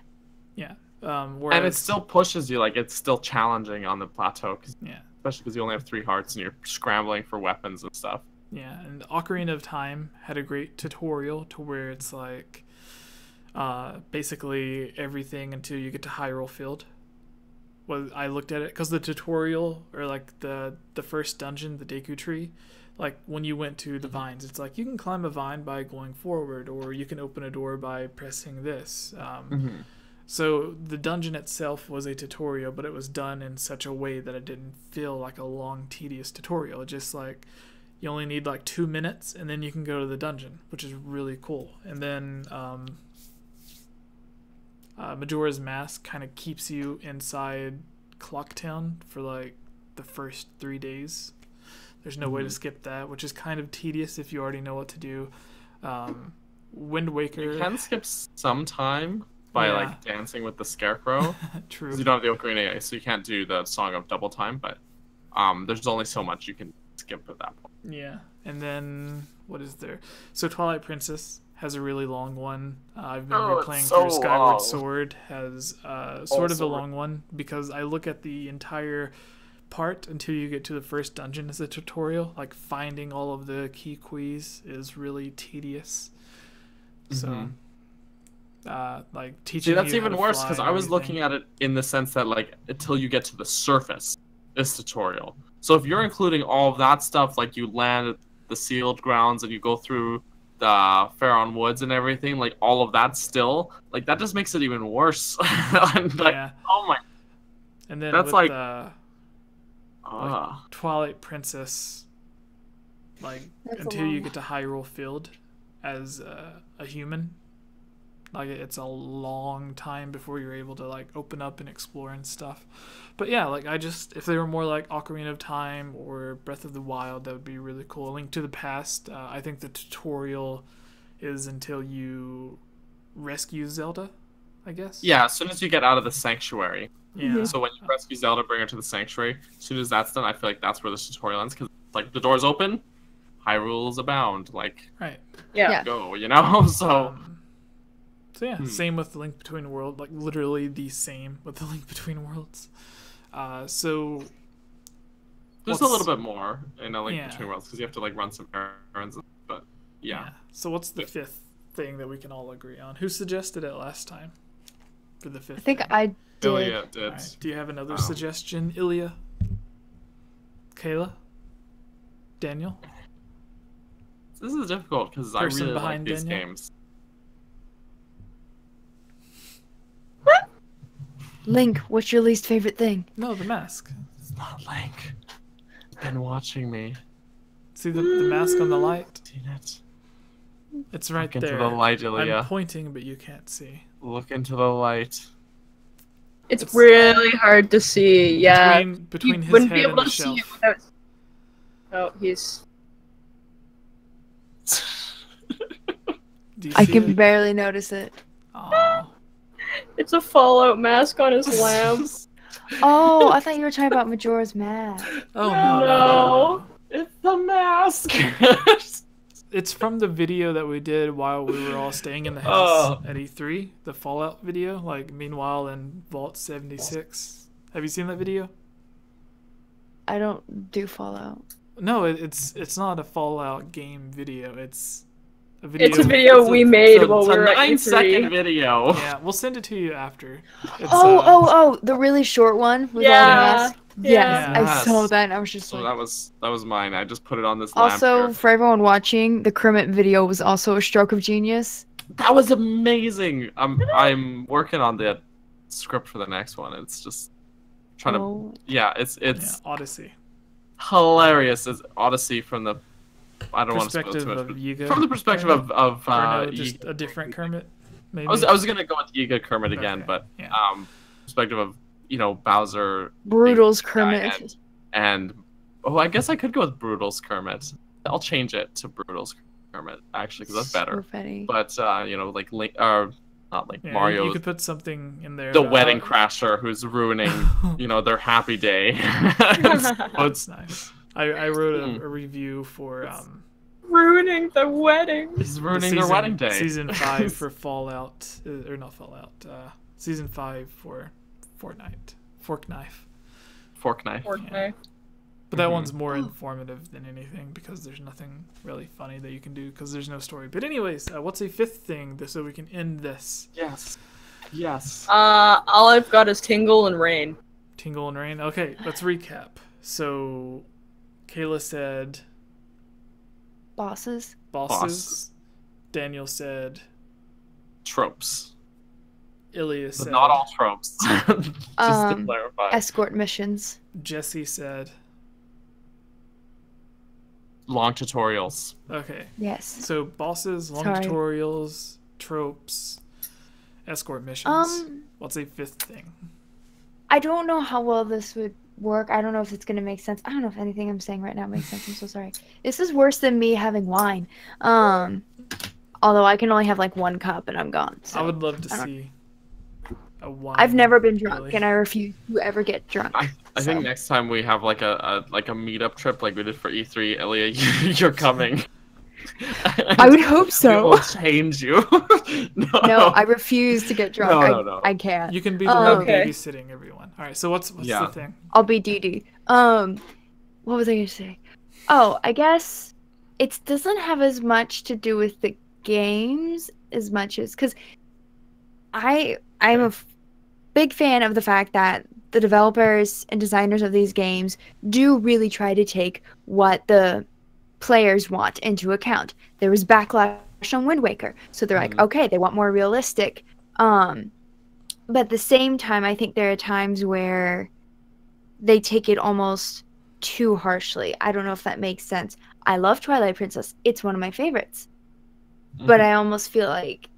Yeah. And Whereas, it still pushes you, like it's still challenging on the plateau, yeah. especially because you only have 3 hearts and you're scrambling for weapons and stuff. Yeah, and Ocarina of Time had a great tutorial to where it's like basically everything until you get to Hyrule Field. Well, I looked at it because the tutorial or like the first dungeon, the Deku tree, like when you went to the vines, it's like you can climb a vine by going forward, or you can open a door by pressing this. So the dungeon itself was a tutorial, but it was done in such a way that it didn't feel like a long, tedious tutorial. It just like you only need like 2 minutes, and then you can go to the dungeon, which is really cool. And then Majora's Mask kind of keeps you inside Clocktown for like the first 3 days. There's no way to skip that, which is kind of tedious if you already know what to do. Wind Waker. You can skip some time by Yeah. like dancing with the scarecrow. True. 'Cause you don't have the ocarina, so you can't do the song of double time. But there's only so much you can skip at that point. Yeah, and then what is there? So Twilight Princess has a really long one. I've been Oh, it's replaying so through Skyward long. Sword has sort of a Also- long one because I look at the entire part until you get to the first dungeon as a tutorial. Like finding all of the key keys is really tedious. So, like teaching. See, that's you how even to worse fly because and I was everything. looking at it in the sense that like until you get to the surface, this tutorial. So if you're including all of that stuff, like you land at the sealed grounds and you go through the Pharaoh Woods and everything, like all of that still, like that just makes it even worse. And, like, Yeah, oh my. and then that's with like- like Twilight Princess, like That's a until you long get to Hyrule Field as a human, like it's a long time before you're able to like open up and explore and stuff. But yeah, like I just if they were more like Ocarina of Time or Breath of the Wild, that would be really cool. Link to the Past, I think the tutorial is until you rescue Zelda, I guess. Yeah, as soon as you get out of the sanctuary. Yeah. So when you rescue Zelda, bring her to the sanctuary. As soon as that's done, I feel like that's where the tutorial ends because like the doors open, Hyrule's abound. Like Right. Yeah. go, you know. So So yeah, same with the Link Between Worlds, like literally the same with the Link Between Worlds. So there's a little bit more in a Link Yeah. Between Worlds because you have to like run some errands, but yeah. So what's the fifth thing that we can all agree on? Who suggested it last time for the fifth? I think thing? I did. Ilya did. All right. Do you have another Oh. suggestion, Ilya? Kayla? Daniel? This is difficult because I Person really like behind these Daniel. games. Link, what's your least favorite thing? No, the mask. It's not Link. Been watching me. See the mask on the light? Seen it. It's right Look there. into the light, I'm Ilya. pointing, but you can't see. Look into the light. It's really hard to see. Yeah, Between you his wouldn't head be and able the to see shelf. it without. Oh, he's. Do you I see can it? barely notice it. Aw. It's a Fallout mask on his lamp. Oh, I thought you were talking about Majora's Mask. Oh No. It's the mask. It's from the video that we did while we were all staying in the Oh. house at E3, the Fallout video, like meanwhile in Vault 76. Have you seen that video? I don't do Fallout. No, it's not a Fallout game video. It's a video. It's a video we made while we were a at 9-second E3. video. Yeah, we'll send it to you after. It's, Oh, the really short one with all the Yeah. masks. Yes, Yeah. I saw that and I was just So like... that was mine. I just put it on this lamp Also, here. for everyone watching, the Kermit video was also a stroke of genius. That was amazing. I'm working on the script for the next one. It's just trying Oh. to it's Yeah, Odyssey. hilarious. It's Odyssey from the I don't want to spoil Perspective too much, of but Yiga. from the perspective Kermit? of Or no, Yi- just a different Kermit. Maybe. I was gonna go with Yiga Kermit again, Okay, but yeah. perspective of Bowser Brutal's guy Kermit. and I guess I could go with Brutal's Kermit. I'll change it to Brutal's Kermit actually because that's better. So funny. But like Link, not like Yeah, Mario, You could put something in there. the about wedding how- crasher who's ruining their happy day. That's nice. I wrote a review for Ruining the wedding. He's ruining their wedding day. Season 5 for Fallout, or not Fallout. Season 5 for Fortnite. Fork Knife. Fork knife. Fortnite. But that one's more informative than anything because there's nothing really funny that you can do because there's no story. But anyways, what's a fifth thing so we can end this? Yes. Yes. All I've got is Tingle and Rain. Tingle and Rain. Okay, let's recap. So, Kayla said Bosses. bosses. Bosses. Daniel said Tropes. Ilya But said not all tropes. Just to clarify. Escort missions. Jesse said Long tutorials. okay. Yes. So bosses, long Sorry. tutorials, tropes, escort missions. Um, What's a fifth thing? I don't know how well this would work. I don't know if it's gonna make sense. I don't know if anything I'm saying right now makes sense. I'm so sorry. This is worse than me having wine. Although I can only have like one cup and I'm gone. So. I would love to I don't- see a wine. I've never been drunk really. and I refuse to ever get drunk. I think So. next time we have like a meetup trip like we did for E3, Ilya, you're coming. I would hope We so. will change you. No, I refuse to get drunk. No. I can't. You can be the one Okay. babysitting everyone. All right. So what's Yeah. the thing? I'll be Dee Dee. What was I gonna say? Oh, I guess it doesn't have as much to do with the games as much as because I'm a big fan of the fact that the developers and designers of these games do really try to take what the players want into account. There was backlash on Wind Waker, so they're like, okay, they want more realistic. But at the same time, I think there are times where they take it almost too harshly. I don't know if that makes sense. I love Twilight Princess. It's one of my favorites. But I almost feel like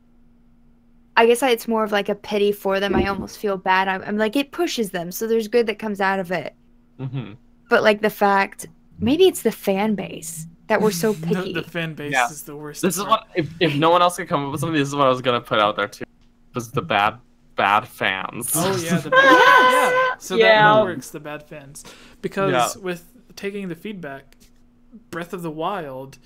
I guess it's more of like a pity for them. I almost feel bad. I'm like, it pushes them, so there's good that comes out of it. Mm-hmm. But like the fact, maybe it's the fan base that we're so picky. The fan base Yeah. is the worst. This is part. what if no one else could come up with something, this is what I was gonna put out there too. Was the bad fans. Oh yeah, the bad yeah. So Yeah. that works. The bad fans, because Yeah. with taking the feedback, Breath of the Wild,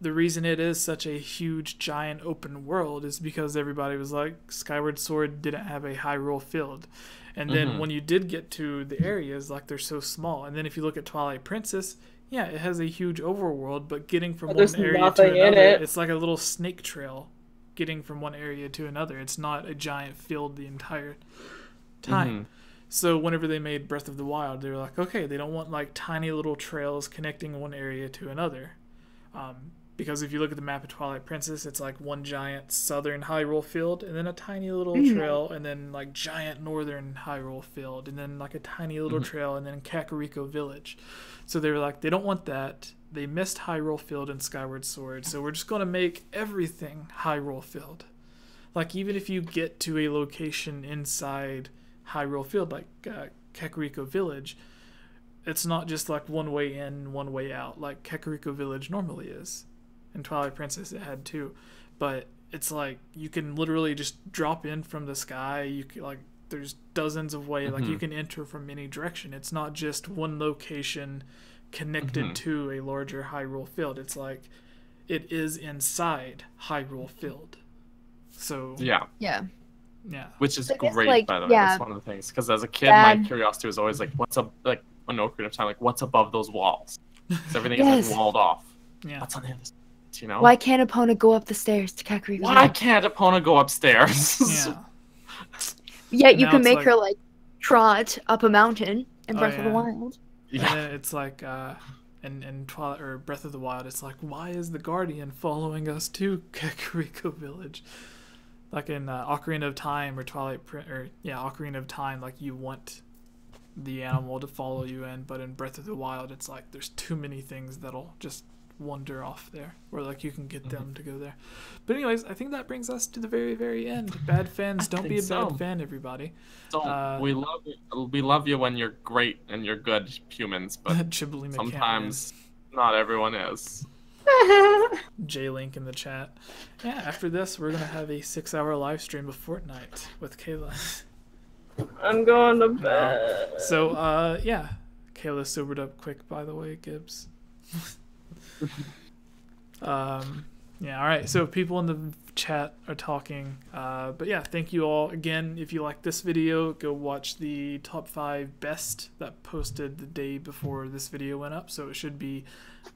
the reason it is such a huge, giant open world is because everybody was like, Skyward Sword didn't have a Hyrule field. And then when you did get to the areas, like they're so small. And then if you look at Twilight Princess, yeah, it has a huge overworld, but getting from one there's area to nothing in another, it. it's like a little snake trail getting from one area to another. It's not a giant field the entire time. So whenever they made Breath of the Wild, they were like, okay, they don't want like tiny little trails connecting one area to another. Because if you look at the map of Twilight Princess, it's like one giant southern Hyrule field, and then a tiny little trail, and then like giant northern Hyrule field, and then like a tiny little trail, and then Kakariko Village. So they were like, they don't want that. They missed Hyrule Field in Skyward Sword, so we're just going to make everything Hyrule Field. Like, even if you get to a location inside Hyrule Field, like Kakariko Village, it's not just like one way in, one way out, like Kakariko Village normally is. In Twilight Princess it had too, but it's like you can literally just drop in from the sky. You can, like, there's dozens of ways, like you can enter from any direction. It's not just one location connected to a larger Hyrule Field. It's like it is inside Hyrule Field. So yeah, which is I guess, great, like, by the way. yeah. That's one of the things, because as a kid, my curiosity was always like, what's up, like on Ocarina of Time, like what's above those walls? Because everything is like walled off. Yeah. What's on the other side? You know? Why can't Epona go up the stairs to Kakariko? Why can't Epona go upstairs? Yeah. Yet you Now can it's make like- her like trot up a mountain in Breath of the yeah. Wild. And then it's like in Twilight or Breath of the Wild, it's like, why is the Guardian following us to Kakariko Village? Like in Ocarina of Time or Ocarina of Time, like you want the animal to follow you in, but in Breath of the Wild, it's like there's too many things that'll just wander off there, or like you can get them to go there. But anyways, I think that brings us to the very, very end. Bad fans, don't be a bad fan, everybody. So we love you when you're great and you're good humans, but Chiblima sometimes not everyone is. J-Link in the chat. Yeah, after this, we're gonna have a 6-hour live stream of Fortnite with Kayla. I'm going to bed. So, yeah. Kayla sobered up quick, by the way, Gibbs. Yeah, alright, so people in the chat are talking, but yeah, thank you all again. If you like this video, go watch the top 5 best that posted the day before this video went up, so it should be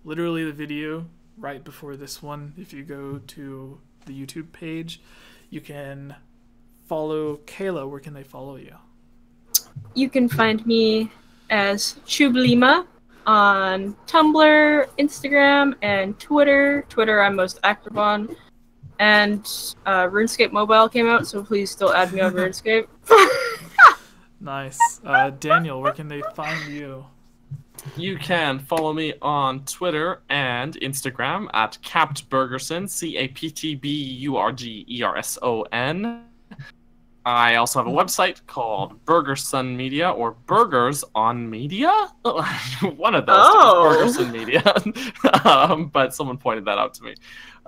literally the video right before this one. If you go to the YouTube page, you can follow Kayla. Where can they follow you? You can find me as Chublima on Tumblr, Instagram, and Twitter. Twitter I'm most active on. And RuneScape Mobile came out, so please still add me on RuneScape. Nice. Daniel, where can they find you? You can follow me on Twitter and Instagram at CaptBurgerson, CaptBurgerson. I also have a website called Burgerson Media, or Burgers on Media? One of those. Burgerson Media. But someone pointed that out to me.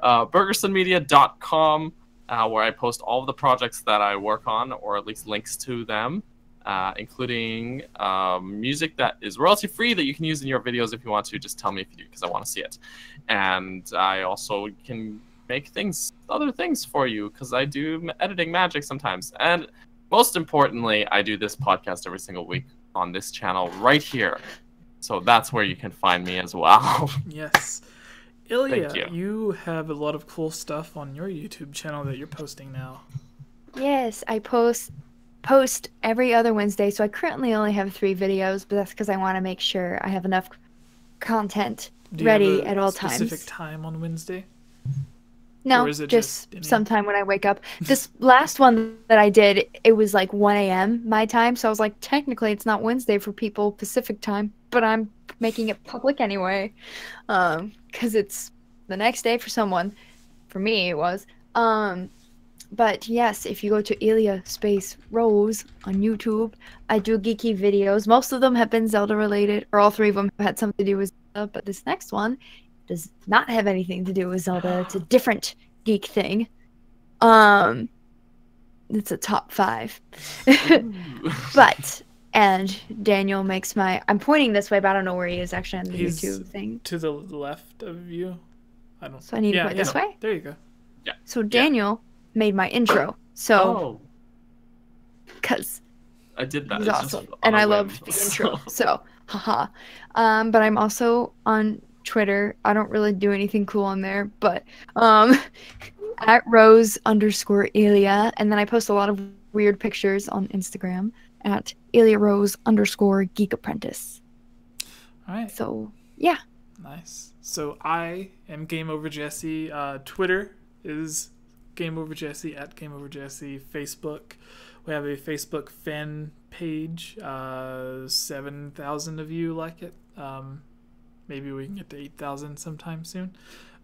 Burgersonmedia.com, where I post all of the projects that I work on, or at least links to them, including music that is royalty-free that you can use in your videos if you want to. Just tell me if you do, because I want to see it. And I also can make other things for you, because I do editing magic sometimes. And most importantly, I do this podcast every single week on this channel right here. So that's where you can find me as well. Yes. Ilya, Thank you have a lot of cool stuff on your YouTube channel that you're posting now. Yes, I post every other Wednesday, so I currently only have 3 videos, but that's because I want to make sure I have enough content ready at all times. Specific time on Wednesday? No, Or is it just any- sometime when I wake up. This last one that I did, it was like 1 a.m. my time, so I was like, technically it's not Wednesday for people Pacific time, but I'm making it public anyway, because it's the next day for someone. For me, it was. But yes, if you go to Ilya Space Rose on YouTube, I do geeky videos. Most of them have been Zelda related, or all 3 of them have had something to do with Zelda, but this next one does not have anything to do with Zelda. It's a different geek thing. It's a top 5. And Daniel makes I'm pointing this way, but I don't know where he is actually on the He's YouTube thing. To the left of you. I don't. So I need to point this way? There you go. Yeah. So Daniel made my intro. So, because I did that. he's It's just awesome. on And a I whim, loved the intro. So, haha. But I'm also on Twitter. I don't really do anything cool on there, but at Rose_Ilya. And then I post a lot of weird pictures on Instagram at Ilya Rose_Geek Apprentice. All right. So, yeah. Nice. So I am Game Over Jesse. Twitter is Game Over Jesse, at Game Over Jesse. Facebook, we have a Facebook fan page. 7,000 of you like it. Maybe we can get to 8,000 sometime soon.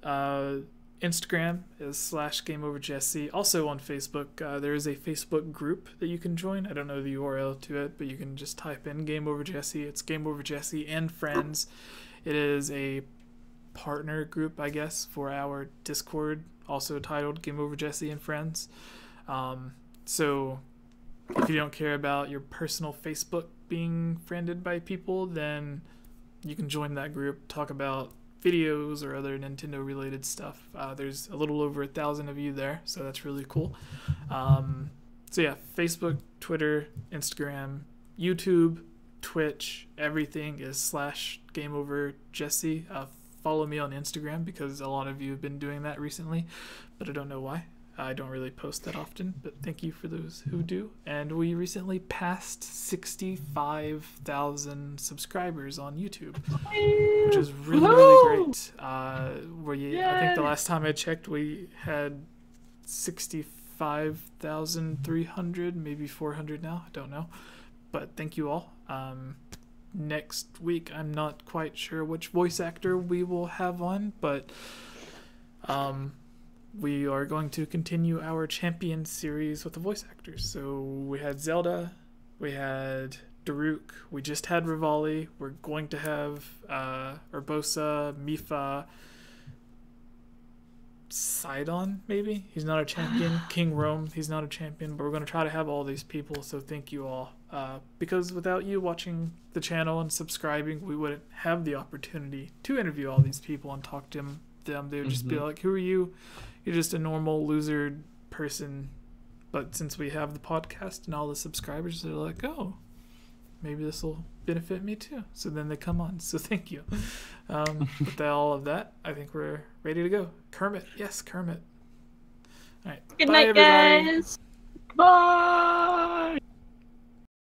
Instagram is /GameOverJesse. Also on Facebook, there is a Facebook group that you can join. I don't know the URL to it, but you can just type in Game Over Jesse. It's Game Over Jesse and Friends. It is a partner group, I guess, for our Discord, also titled Game Over Jesse and Friends. So if you don't care about your personal Facebook being friended by people, then you can join that group, talk about videos or other Nintendo related stuff. There's a little over 1,000 of you there, so that's really cool. So yeah, Facebook, Twitter, Instagram, YouTube, Twitch, everything is /GameOverJesse. Follow me on Instagram because a lot of you have been doing that recently, but I don't know why. I don't really post that often, but thank you for those who do. And we recently passed 65,000 subscribers on YouTube, which is really, really great. I think the last time I checked, we had 65,300, maybe 400 now. I don't know. But thank you all. Next week, I'm not quite sure which voice actor we will have on, but we are going to continue our Champion series with the voice actors. So we had Zelda, we had Daruk, we just had Revali, we're going to have Urbosa, Mifa, Sidon, maybe? He's not a champion. King Rome, he's not a champion, but we're going to try to have all these people, so thank you all. Because without you watching the channel and subscribing, we wouldn't have the opportunity to interview all these people and talk to them. They would just be like, who are you? You're just a normal loser person. But since we have the podcast and all the subscribers, they're like, oh, maybe this will benefit me too. So then they come on. So thank you. With all of that, I think we're ready to go. Kermit. Yes, Kermit. All right. Good Bye, night, everybody. guys. Bye.